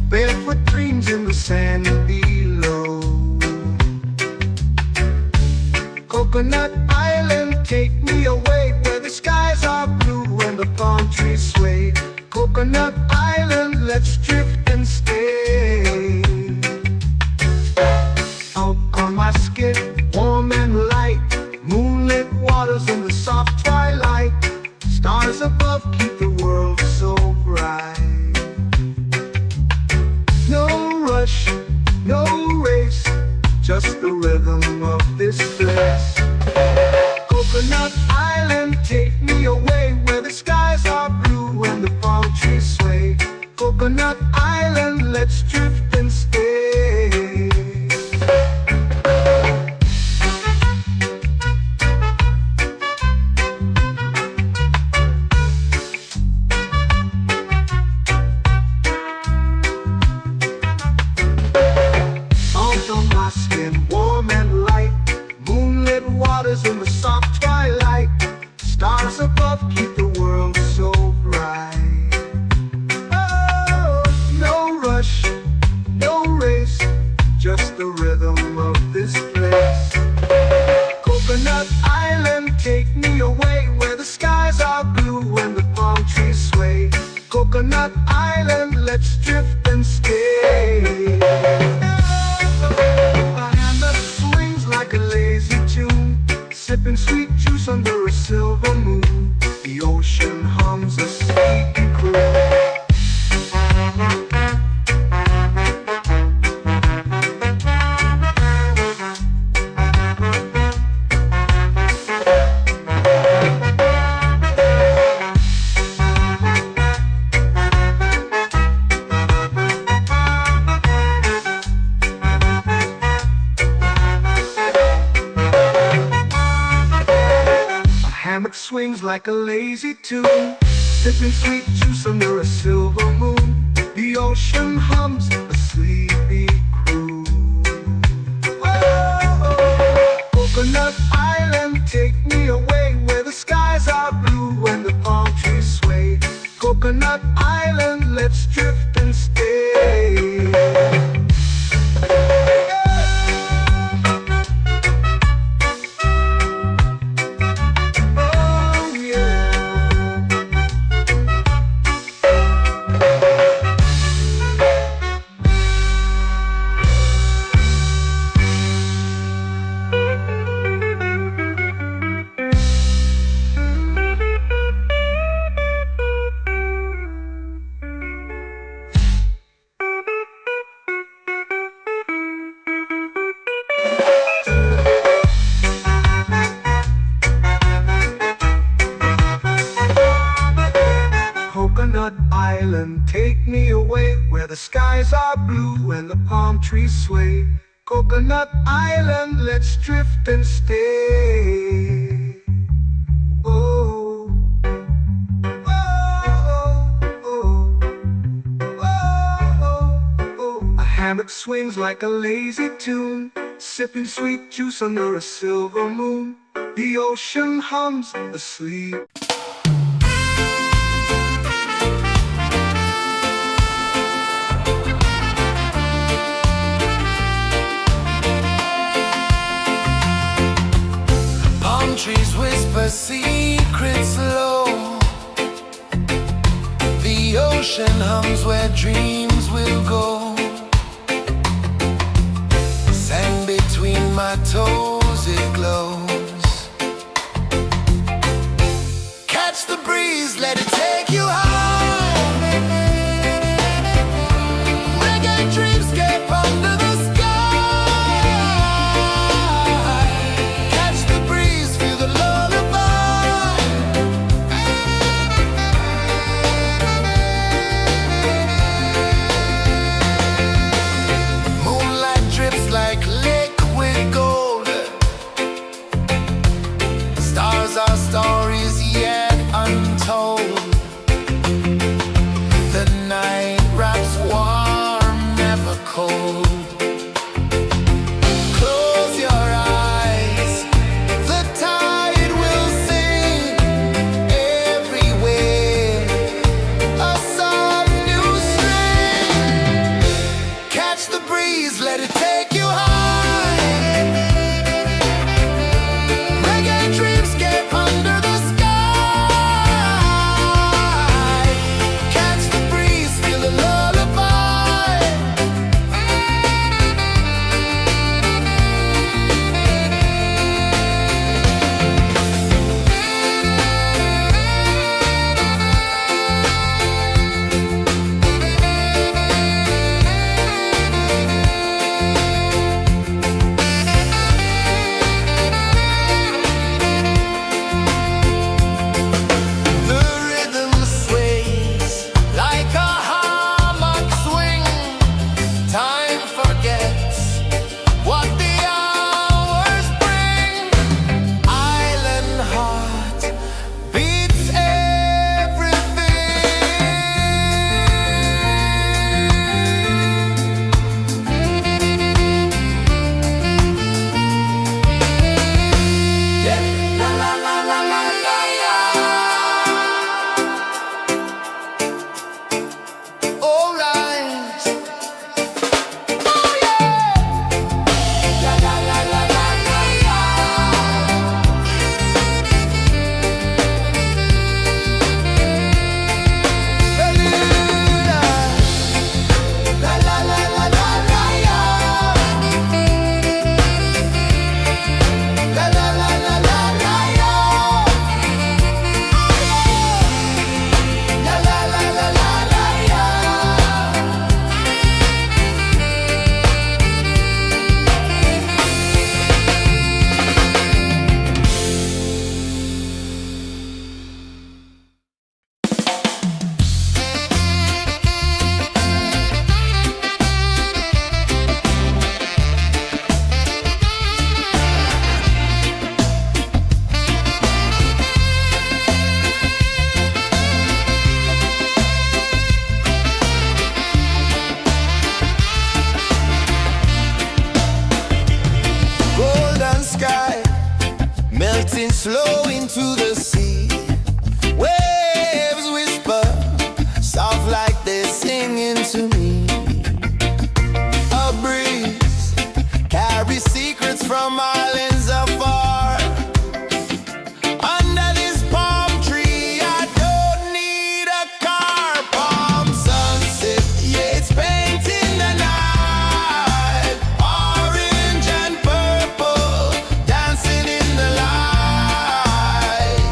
Barefoot dreams in the sand below. Coconut Island, take me away, where the skies are blue and the palm trees sway. Coconut Island, let's drift and stay. Out on my skin, warm and light, moonlit waters in the soft twilight. Stars above keep the world so bright. No rush, no race, just the rhythm of this place. Coconut Island, take me away, where the skies are blue and the palm trees sway. Coconut Island, let's drift and stay. Warm and light, moonlit waters in the soft twilight. Stars above keep the world so bright. Oh, no rush, no race, just the rhythm of this place. Coconut Island, take me away, where the skies are blue and the palm trees sway. Coconut Island, let's drift and stay. Like a lazy tune, sipping sweet juice under a silver moon. The ocean hums a sleepy croon. Swings like a lazy tune, sipping sweet juice under a silver moon. The ocean hums a sleepy croon. Whoa! take me away where the skies are blue and the palm trees sway. Coconut Island, let's drift and stay. Oh, oh, oh, oh, oh. A hammock swings like a lazy tune, sipping sweet juice under a silver moon. The ocean hums asleep. Palm trees whisper secrets low. The ocean hums where dreams will go. Sand between my toes, it glows. Catch the breeze, let it take you high. Reggae dreamscape under the sky. Catch the breeze, feel the lullaby. Moonlight drips like liquid gold. Stars are stories yet untold. The night wraps warm, never cold. Close your eyes, the tide will sing everywhere. A soft new string. Catch the breeze, let it take you high. Reggae dreamscape under the sky. Catch the breeze, feel the lullaby. The rhythm sways like a hammock swing. Time forgets what the hours bring. Island heart beats everything. Yeah. La la la la la la la. All right. Oh yeah. La la la la la la la. Beluga. La la la la la la la. La la la la la la la. La la la la la la la. Golden sky melting slow into the sea. Waves whisper soft like they're singing to me. A breeze carries secrets from islands afar. Under this palm tree, I don't need a car. Palm sunset, yeah, it's painting the night. Orange and purple dancing in the light.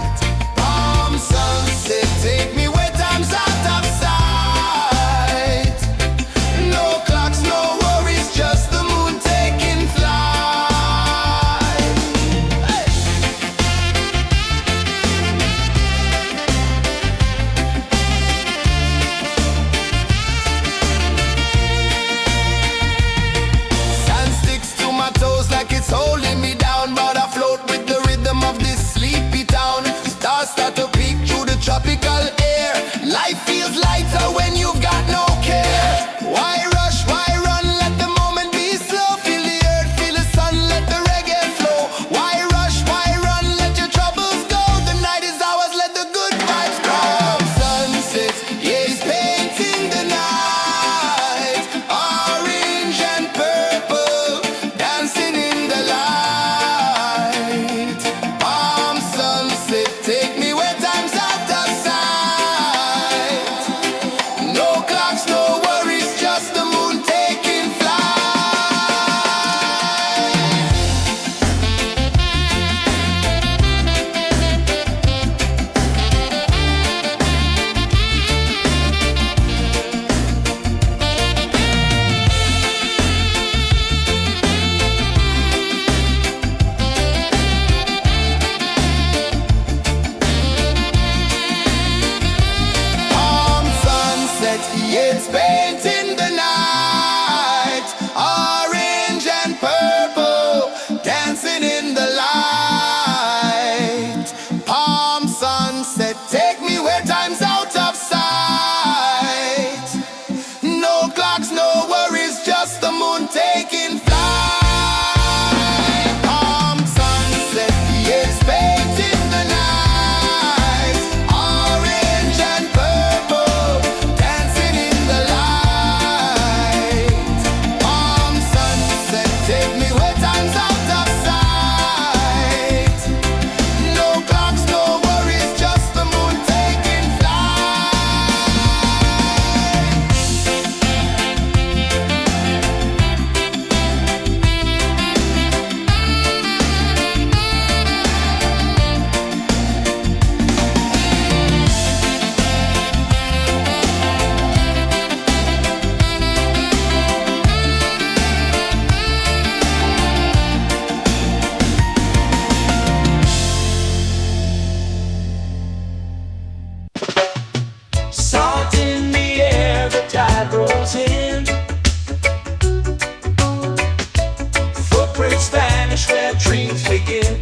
heartbreaks vanish where dreams begin.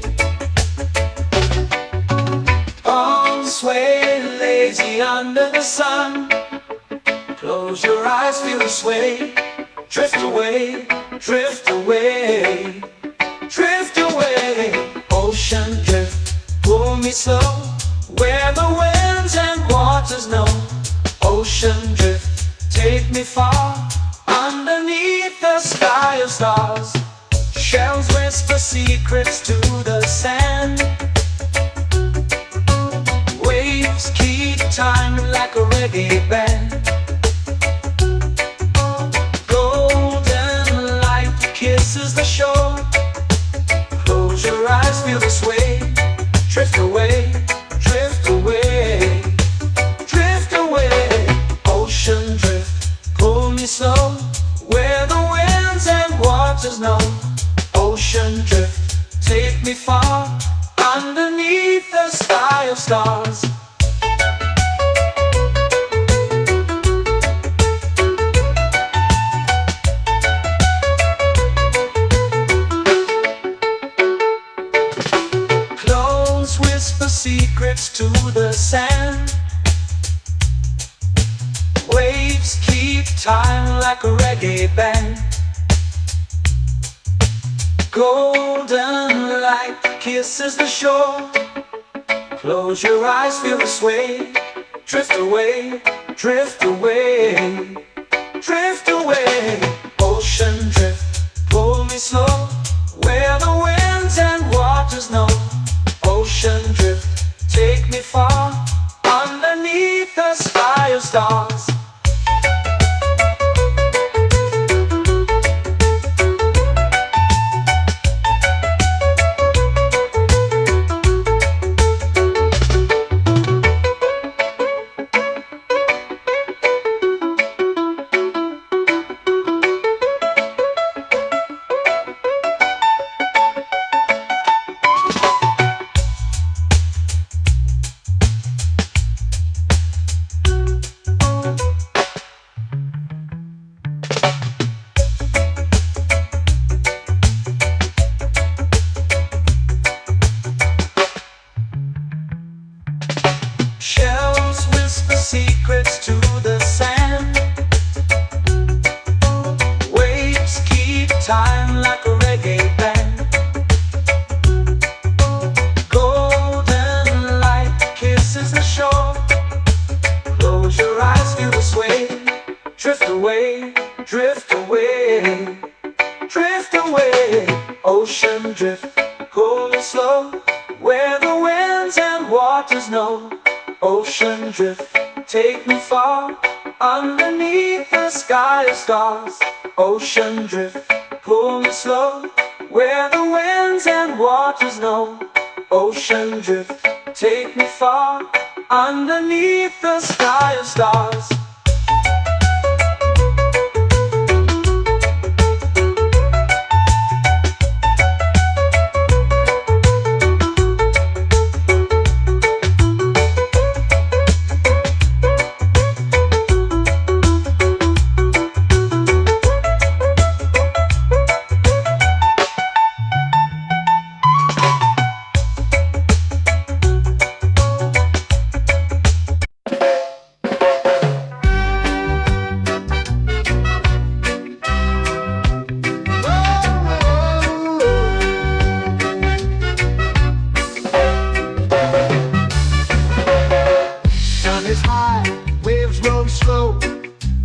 Arms sway lazy under the sun. Close your eyes, feel the sway. Drift away, drift away, drift away. Ocean drift, pull me slow, where the winds and waters know. Ocean drift, take me far, underneath the sky of stars. Shells whisper secrets to the sand. Waves keep time like a reggae band. Golden light kisses the shore. Close your eyes, feel the sway. Drift away, drift away, drift away. Ocean drift, pull me slow, where the winds and waters know. Ocean drift, take me far, underneath the sky of stars. Close whisper secrets to the sand. Waves keep time like a reggae band. Golden light kisses the shore. Close your eyes, feel the sway. Drift away, drift away, drift away. Ocean drift, pull me slow, where the winds and waters know. Ocean drift, take me far, underneath the sky of stars. Shells whisper secrets to the sand. Waves keep time like a reggae band. Golden light kisses the shore. Close your eyes, feel the sway. Drift away, drift away, drift away. Ocean drift, pull me slow, where the winds and waters know. Ocean drift, take me far, underneath the sky of stars. Ocean drift, pull me slow, where the winds and waters know. Ocean drift, take me far, underneath the sky of stars.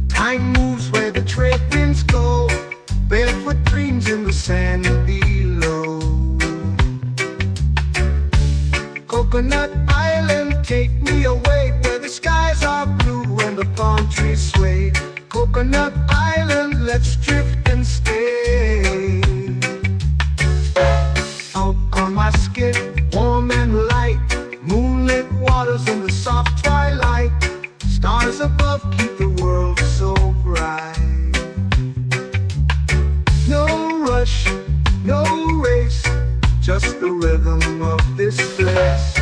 Time moves where the trade winds go. Barefoot dreams in the sand below. Coconut Island, take me away, where the skies are blue and the palm trees sway. Coconut Island, let's drift and stay. Out on my skin, warm and light, moonlit waters in the soft twilight. Stars above keep the world so bright. No rush, no race, just the rhythm of this place.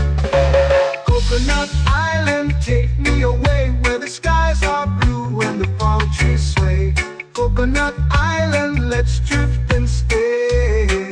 Coconut Island, take me away, where the skies are blue and the palm trees sway. Coconut Island, let's drift and stay.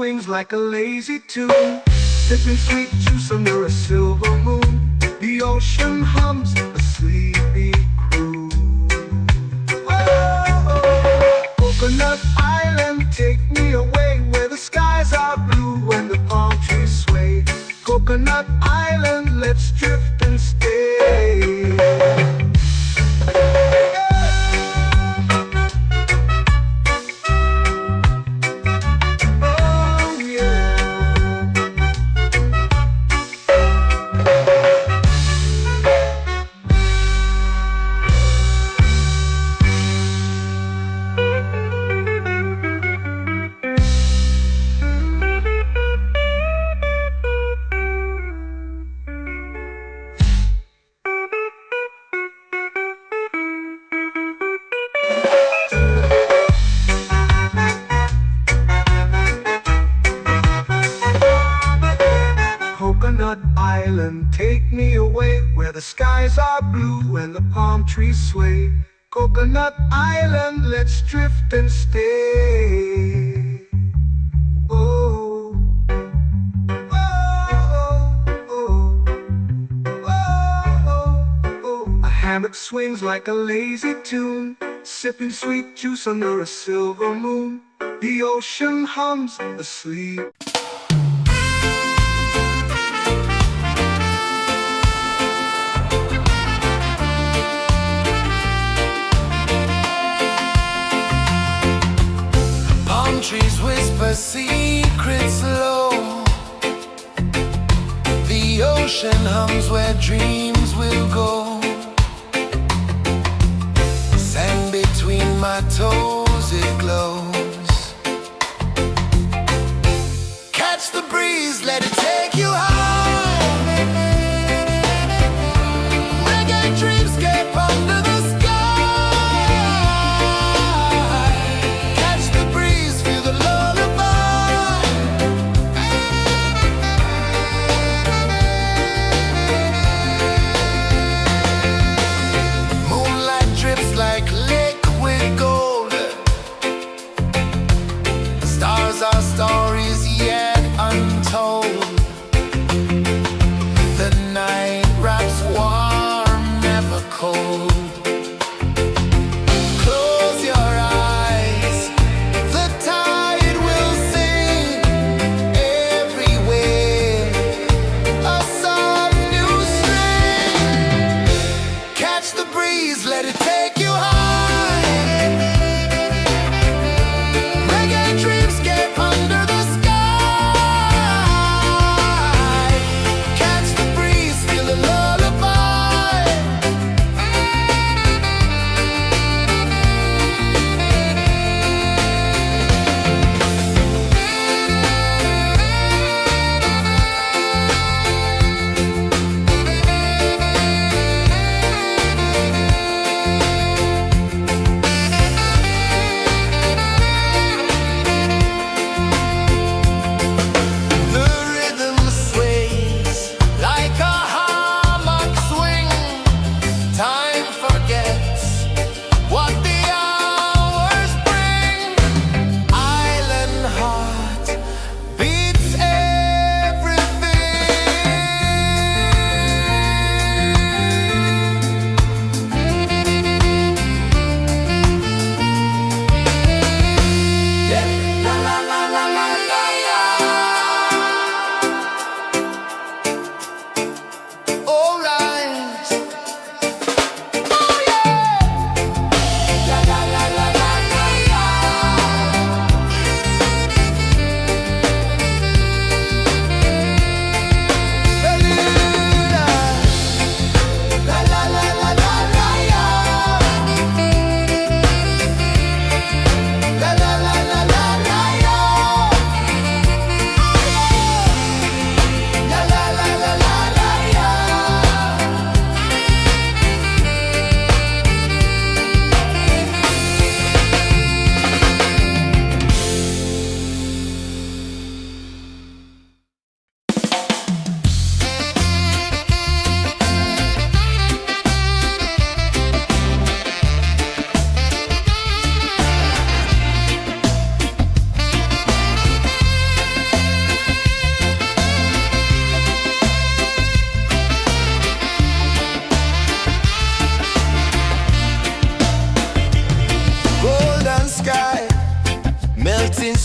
swings like a lazy tune, sipping sweet juice under a silver moon. The ocean hums a sleepy croon. Whoa, Coconut Island, take me away where the skies are blue and the palm trees sway. Coconut Island, let's drift and stay. Coconut Island, take me away where the skies are blue and the palm trees sway. Coconut Island, let's drift and stay. Oh, oh, oh, oh, oh. A hammock swings like a lazy tune, sipping sweet juice under a silver moon. The ocean hums asleep. Trees whisper secrets low. The ocean hums where dreams will go. Sand between my toes, it glows. Catch the breeze, let it take you high. Reggae dreamscape under the sky. Our stories yet untold. The night wraps warm, never cold. Close your eyes, the tide will sing everywhere. A soft new string. Catch the breeze, let it take you high.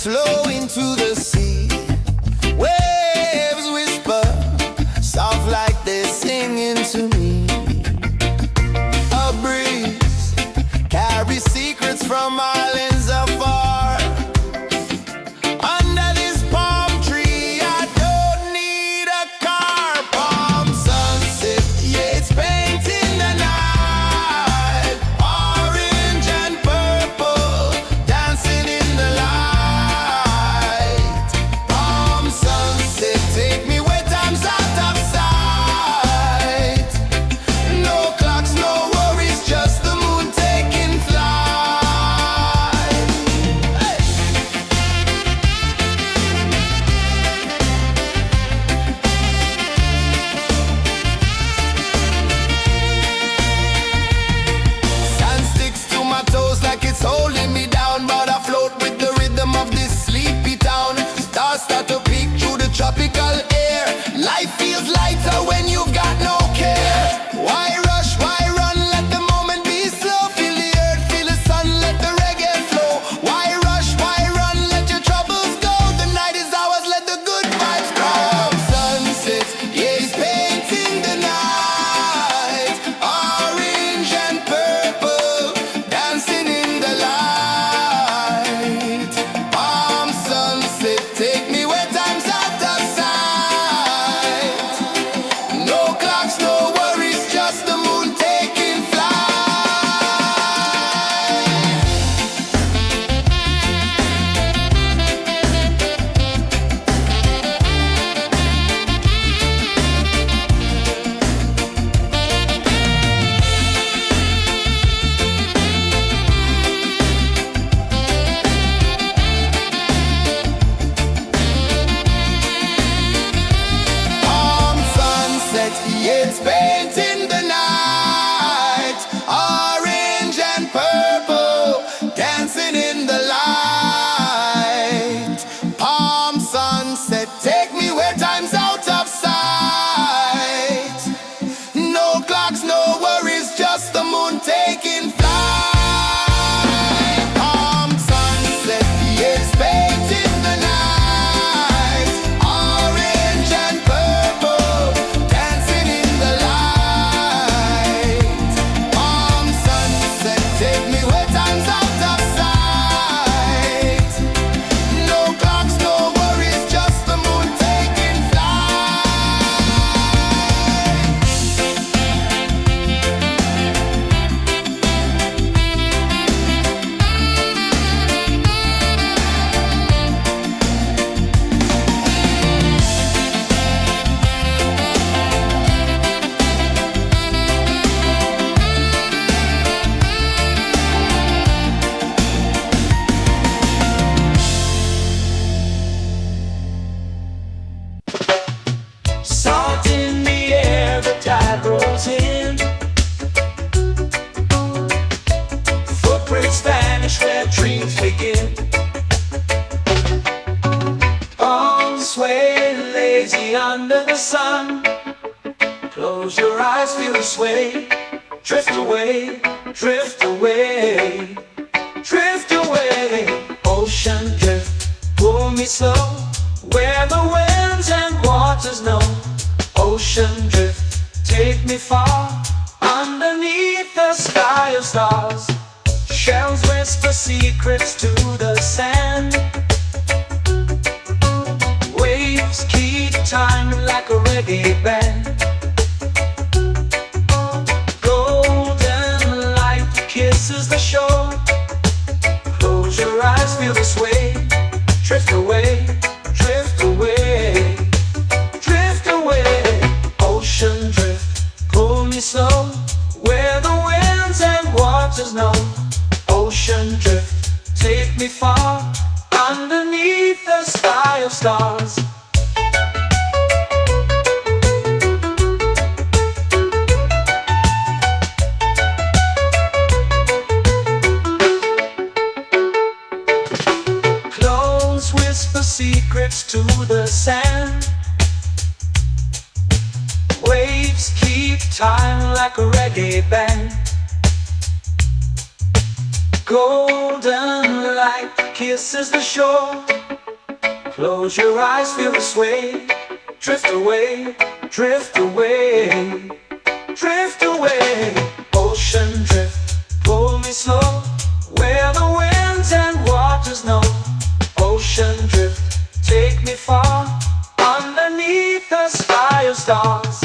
flow into the sea. Waves whisper, soft like they're singing to me. A breeze carries secrets from islands afar. Under this palm tree, I don't need a car. Palm sunset, yeah, it's painting the night. Orange and purple, dancing in the light. Palm sunset, take me where time's out of sight. No clocks, no worries, just the moon taking flight. Hey! Sand sticks to my toes like it's holding me down, but I float with the rhythm of this sleepy town. Stars start to peek through the tropical air. Life feels lighter when you've got no care. Why rush, why run, let the moment be slow. Feel the earth, feel the sun, let the reggae flow. Why rush, why run, let your troubles go. The night is ours, let the good vibes grow. Sunset, yeah, it's painting the night. Orange and purple, dancing in the light. Palm sunset, take me where time's out of sight. No clocks, no worries, just the moon taking flight. Palm sunset, yeah, it's painting the night. Orange and purple, dancing in the light. Palm sunset, take me where time's out of sight. No clocks, no worries, just the moon taking flight. Palm sunset, yeah, it's painting the night. Orange and purple, dancing in the light. Palm sunset, take me where time's out of sight. No clocks, no worries, just the moon taking flight. Salt in the air, the tide rolls in. Footprints vanish where dreams begin. Arms sway lazy under the sun. Close your eyes, feel the sway. Drift away, drift away, drift away. Ocean drift, pull me slow, where the winds and waters know. Ocean drift, take me far, underneath the sky of stars. Shells whisper secrets to the sand. Waves keep time like a reggae band. Golden light kisses the shore. Close your eyes, feel the sway. Drift away, drift away, drift away. Ocean drift, pull me slow, where the winds and waters know. Ocean drift, take me far, underneath the sky of stars. Close whisper secrets to the sand. Waves keep time like a reggae band. Golden light kisses the shore. Close your eyes, feel the sway. Drift away, drift away, drift away. Ocean drift, pull me slow, where the winds and waters know. Ocean drift, take me far, underneath the sky of stars.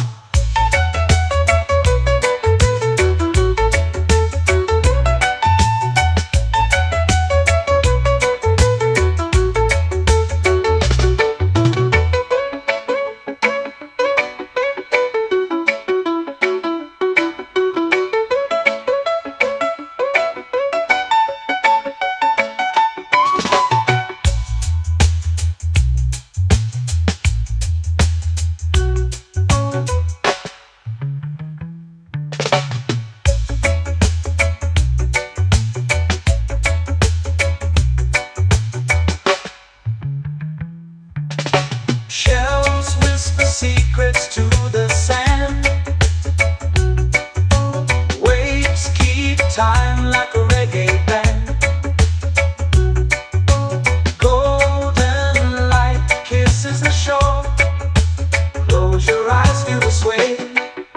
Shells whisper secrets to the sand. Waves keep time like a reggae band. Golden light kisses the shore. Close your eyes, feel the sway.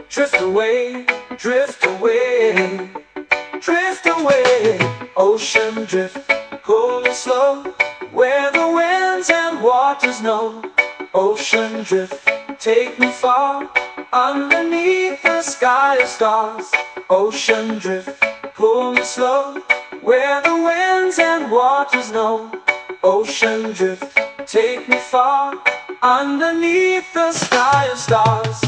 Drift away, drift away, drift away. Ocean drift, pull me slow, where the winds and waters know. Ocean drift, take me far, underneath the sky of stars. Ocean drift, pull me slow, where the winds and waters know. Ocean drift, take me far, underneath the sky of stars.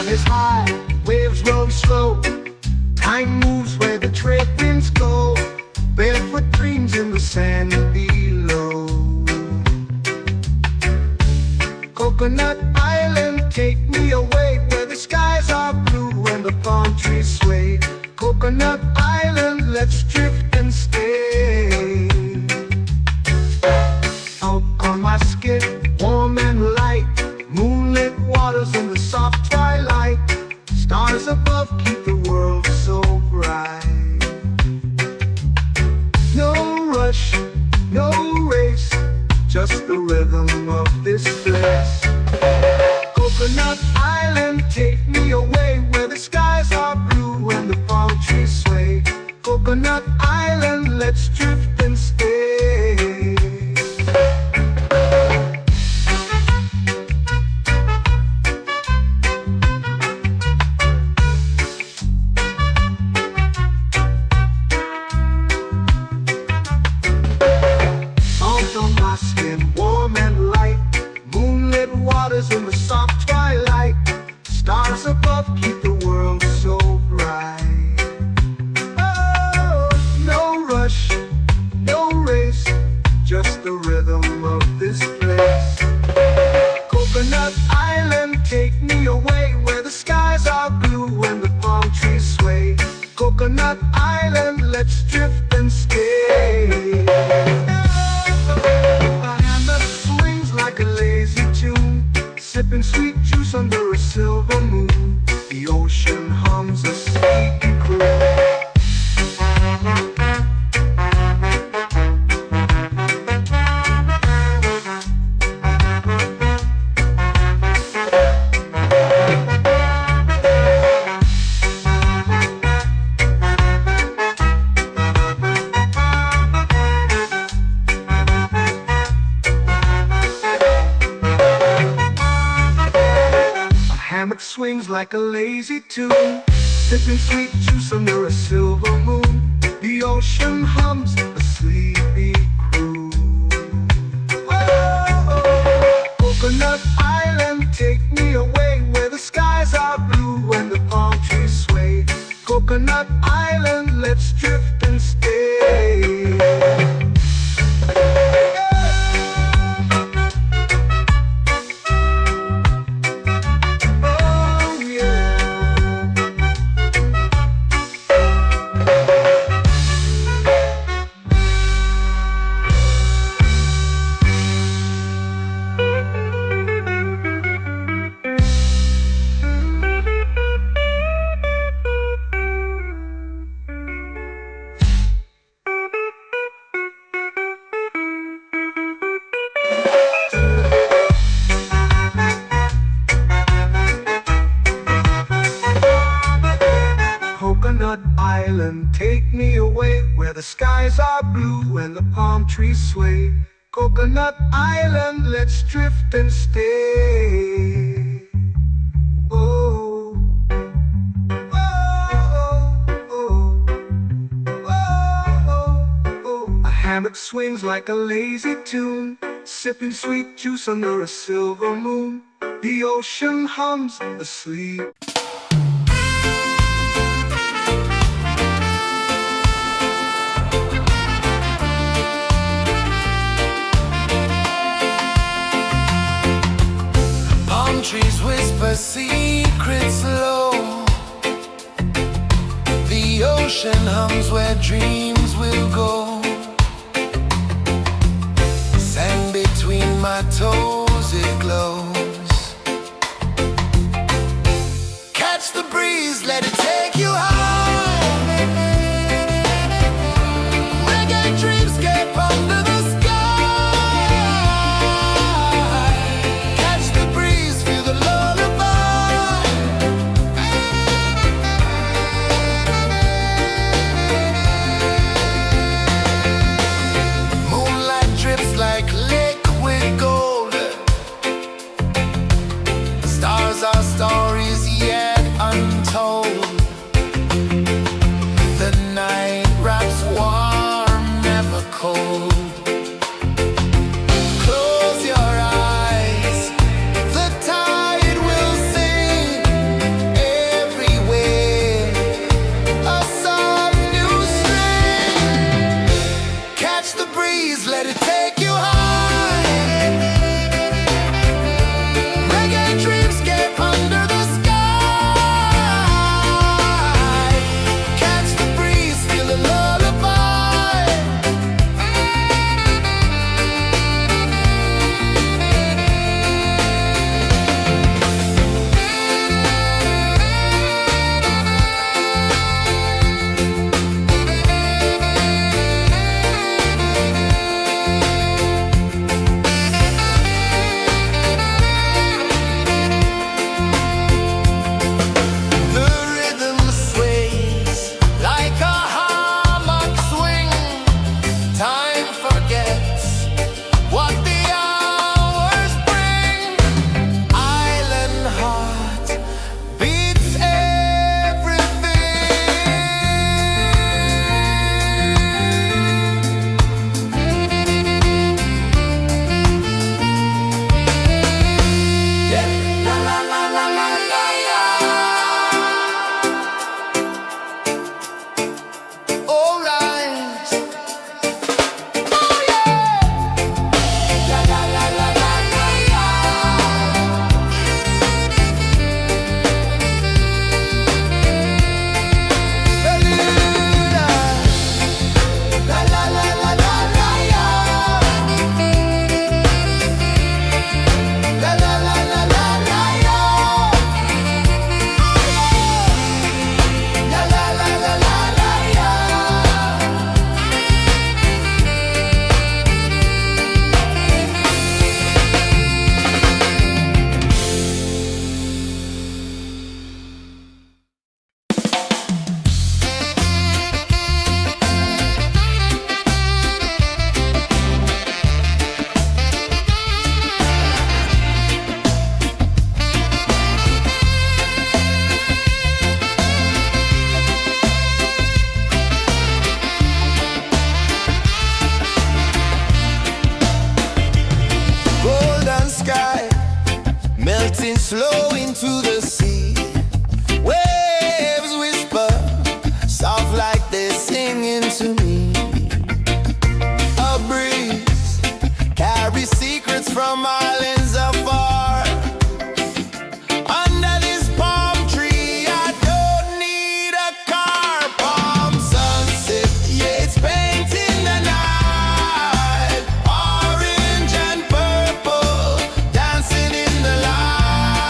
Is high, waves roll slow. Time moves where the trade winds go. Barefoot dreams in the sand below. Coconut Island, take me away, where the skies are blue and the palm trees sway. Coconut Island, let's drift and stay. Out on my skin, warm and light, moonlit waters in the soft twilight. Stars above keep the world so bright. No rush, no race, just the rhythm of this place. Coconut Island, take me away, where the skies are blue and the palm trees sway. Coconut Island, let's drift and stay. In the soft twilight, stars above keep the world so bright. Oh, no rush, no race, just the rhythm of this place. Coconut Island, take me away, where the skies are blue and the palm trees sway. Coconut Island, let's drift and stay. A hand that swings like a lazy tune, sipping sweet juice under a silver moon. The ocean hums a sleepy croon. Hammock swings like a lazy tune, sipping sweet juice under a silver moon. The ocean hums a sleepy croon. Whoa. skies are blue and the palm trees sway. Coconut Island, let's drift and stay. Oh, oh, oh, oh, oh. A hammock swings like a lazy tune, sipping sweet juice under a silver moon. The ocean hums asleep. Palm trees whisper secrets low. The ocean hums where dreams will go. Sand between my toes, it glows. Catch the breeze, let it take you high. Reggae dreamscape under the sky. Catch the breeze, feel the lullaby. Moonlight drips like liquid gold. Stars are stories yet untold. The night wraps warm, never cold. Close your eyes, the tide will sing everywhere. A soft new string. Catch the breeze, let it take you high. Reggae dreamscape under the sky. Catch the breeze, feel the lullaby. The rhythm sways like a hammock swing. Time forgets what the hours bring. Island heart beats everything. Yeah. La la la la la la la. All rise. Oh yeah. La la la la la la la. Bermuda. La la la la la la la. La la la la la la la. La la la la la la la. Golden sky melting slow into the sea. Waves whisper soft like they're singing to me. A breeze carries secrets from islands afar. Under this palm tree, I don't need a car. Palm sunset, yeah, it's painting the night. Orange and purple dancing in the light.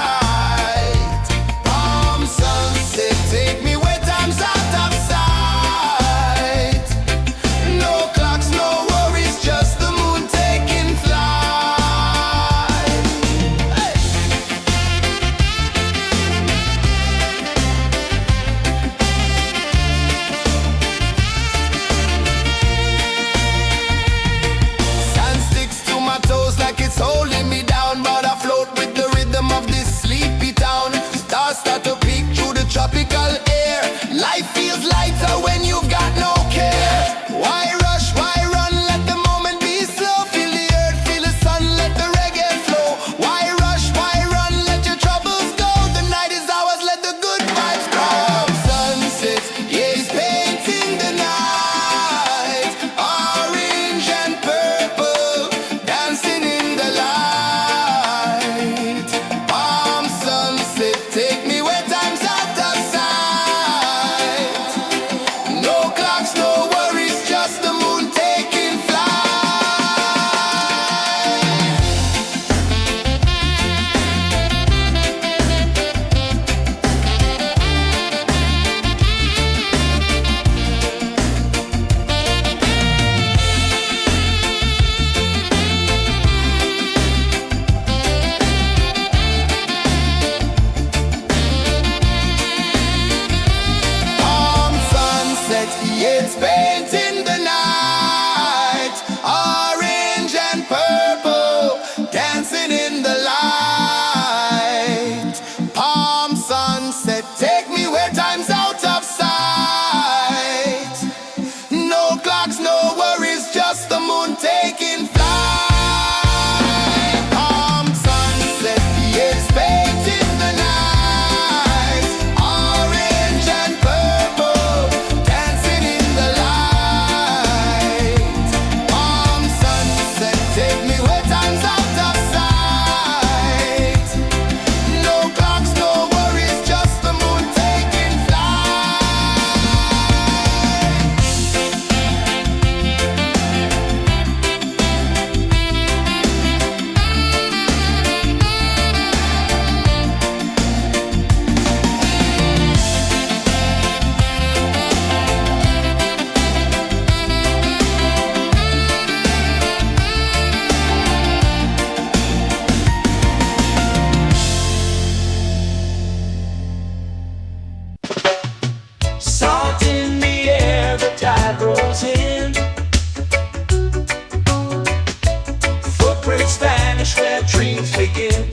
vanish where dreams begin.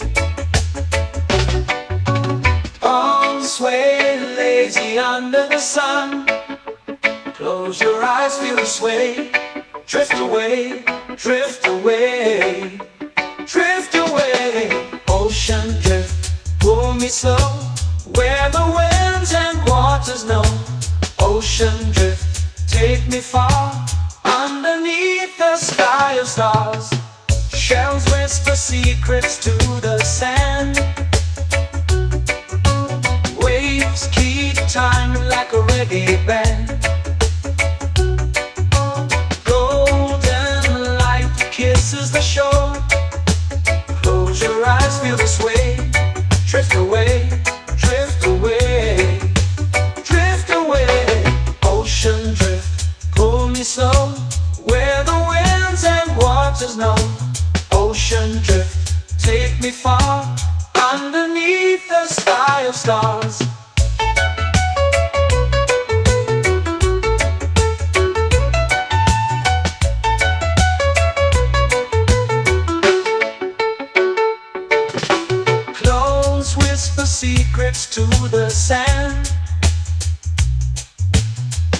Arms sway lazy under the sun. Close your eyes, feel the sway. Drift away, drift away, drift away. Ocean drift, pull me slow, where the winds and waters know. Ocean drift, take me far, underneath the sky of stars. Shells whisper secrets to the sand. Waves keep time like a reggae band. Golden light kisses the shore. Close your eyes, feel the sway. Drift away, drift away, drift away. Ocean drift, pull me slow, where the winds and waters know. Ocean drift, take me far, underneath the sky of stars. Clones whisper secrets to the sand.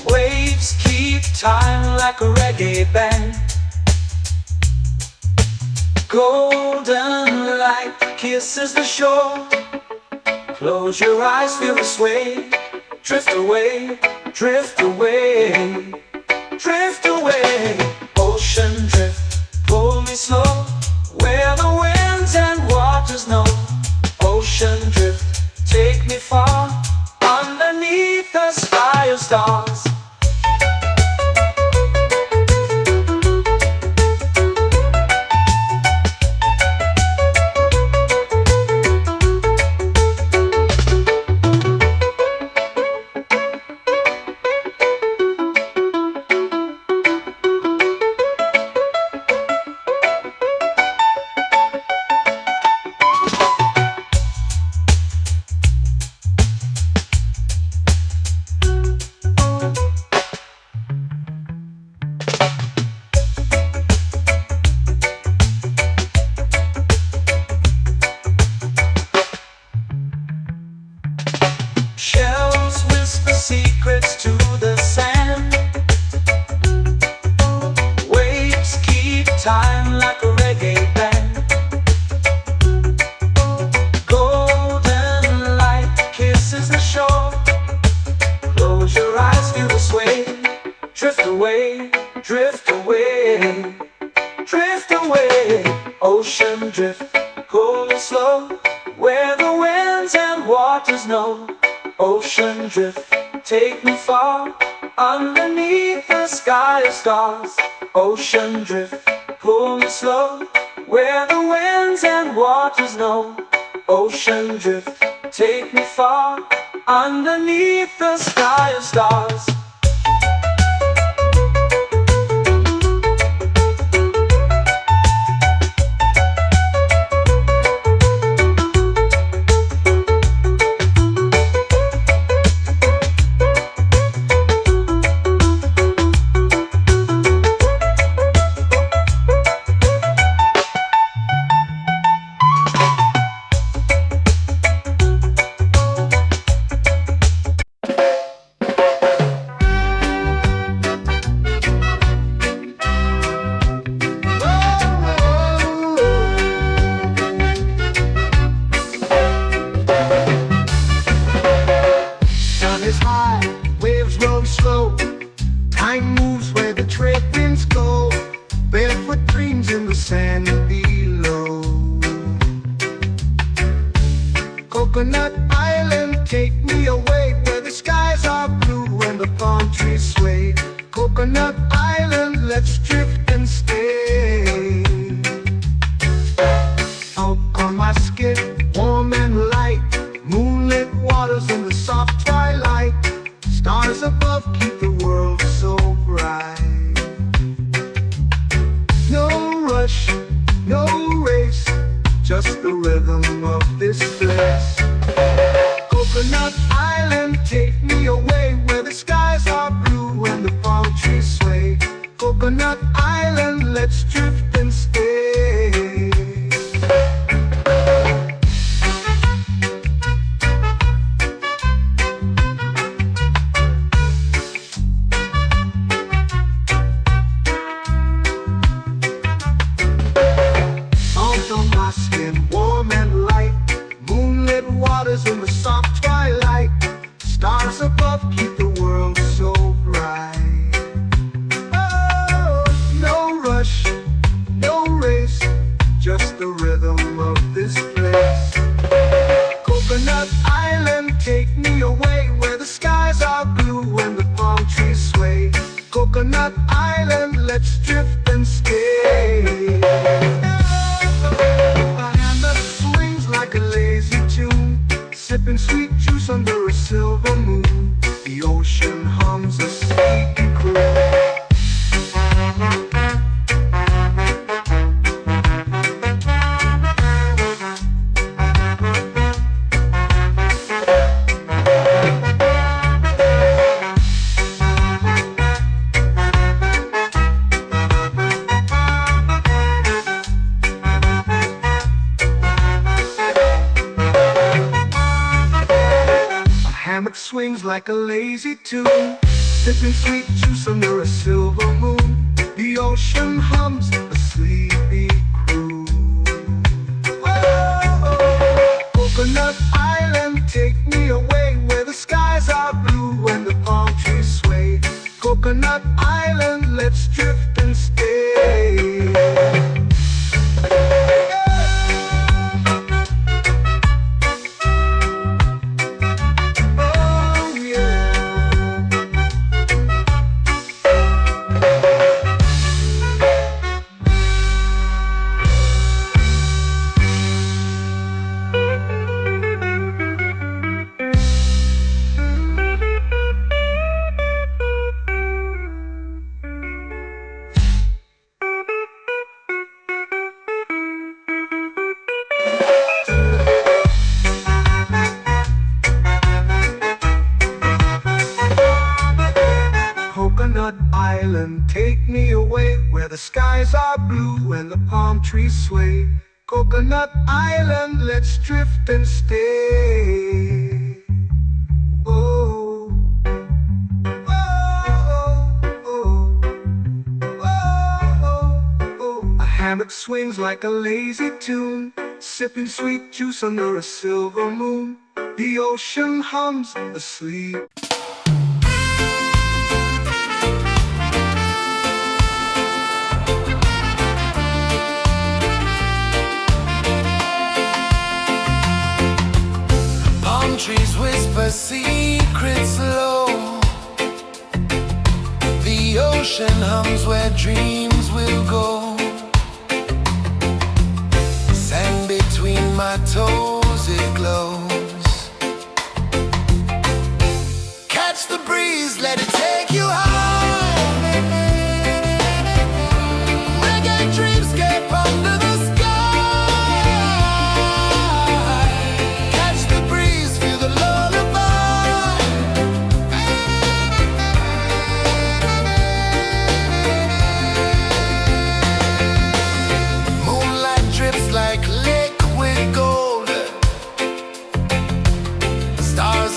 Waves keep time like a reggae band. Golden light kisses the shore. Close your eyes, feel the sway. Drift away, drift away, drift away. Ocean drift, pull me slow, where the winds and waters know. Ocean drift, take me far, underneath the sky of stars. Shells whisper secrets to the sand. Waves keep time like a reggae band. Golden light kisses the shore. Close your eyes, feel the sway. Drift away, drift away, drift away. Ocean drift, pull me slow, where the winds and waters know. Ocean drift, take me far, underneath the sky of stars. Ocean drift, pull me slow, where the winds and waters know. Ocean drift, take me far, underneath the sky of stars. Is high, waves roll slow. Time moves where the trade winds go. Barefoot dreams in the sand below. Coconut Island, take me away, where the skies are blue and the palm trees sway. Coconut Island, let's drift and stay. Out on my skin, warm and light, moonlit waters in the soft twilight. Stars above keep the world so bright. No rush, no race, just the rhythm of this place. Coconut Island, take me away, where the skies are blue and the palm trees sway. Coconut Island, let's drift and stay. and stay. A hand that swings like a lazy tune, sipping sweet juice under a silver moon. The ocean hums a sleepy croon. Hammock swings like a lazy tune, sipping sweet juice under a silver moon. The ocean hums a sleepy croon. Oh, Coconut Island, take me away where the skies are blue and the palm trees sway. Coconut Island, let's drift and stay. Coconut Island, take me away where the skies are blue and the palm trees sway. Coconut Island, let's drift and stay. Oh, oh, oh, oh, oh. A hammock swings like a lazy tune, sipping sweet juice under a silver moon. The ocean hums asleep. Trees whisper secrets low. The ocean hums where dreams will go. Sand between my toes, it glows. Catch the breeze, let it take you high. Reggae dreamscape under the sky.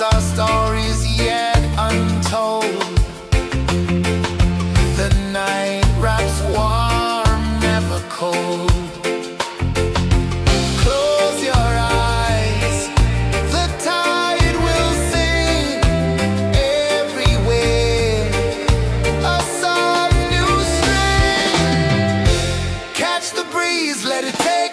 Our stories yet untold. The night wraps warm, never cold. Close your eyes, the tide will sing everywhere. A soft new string. Catch the breeze, let it take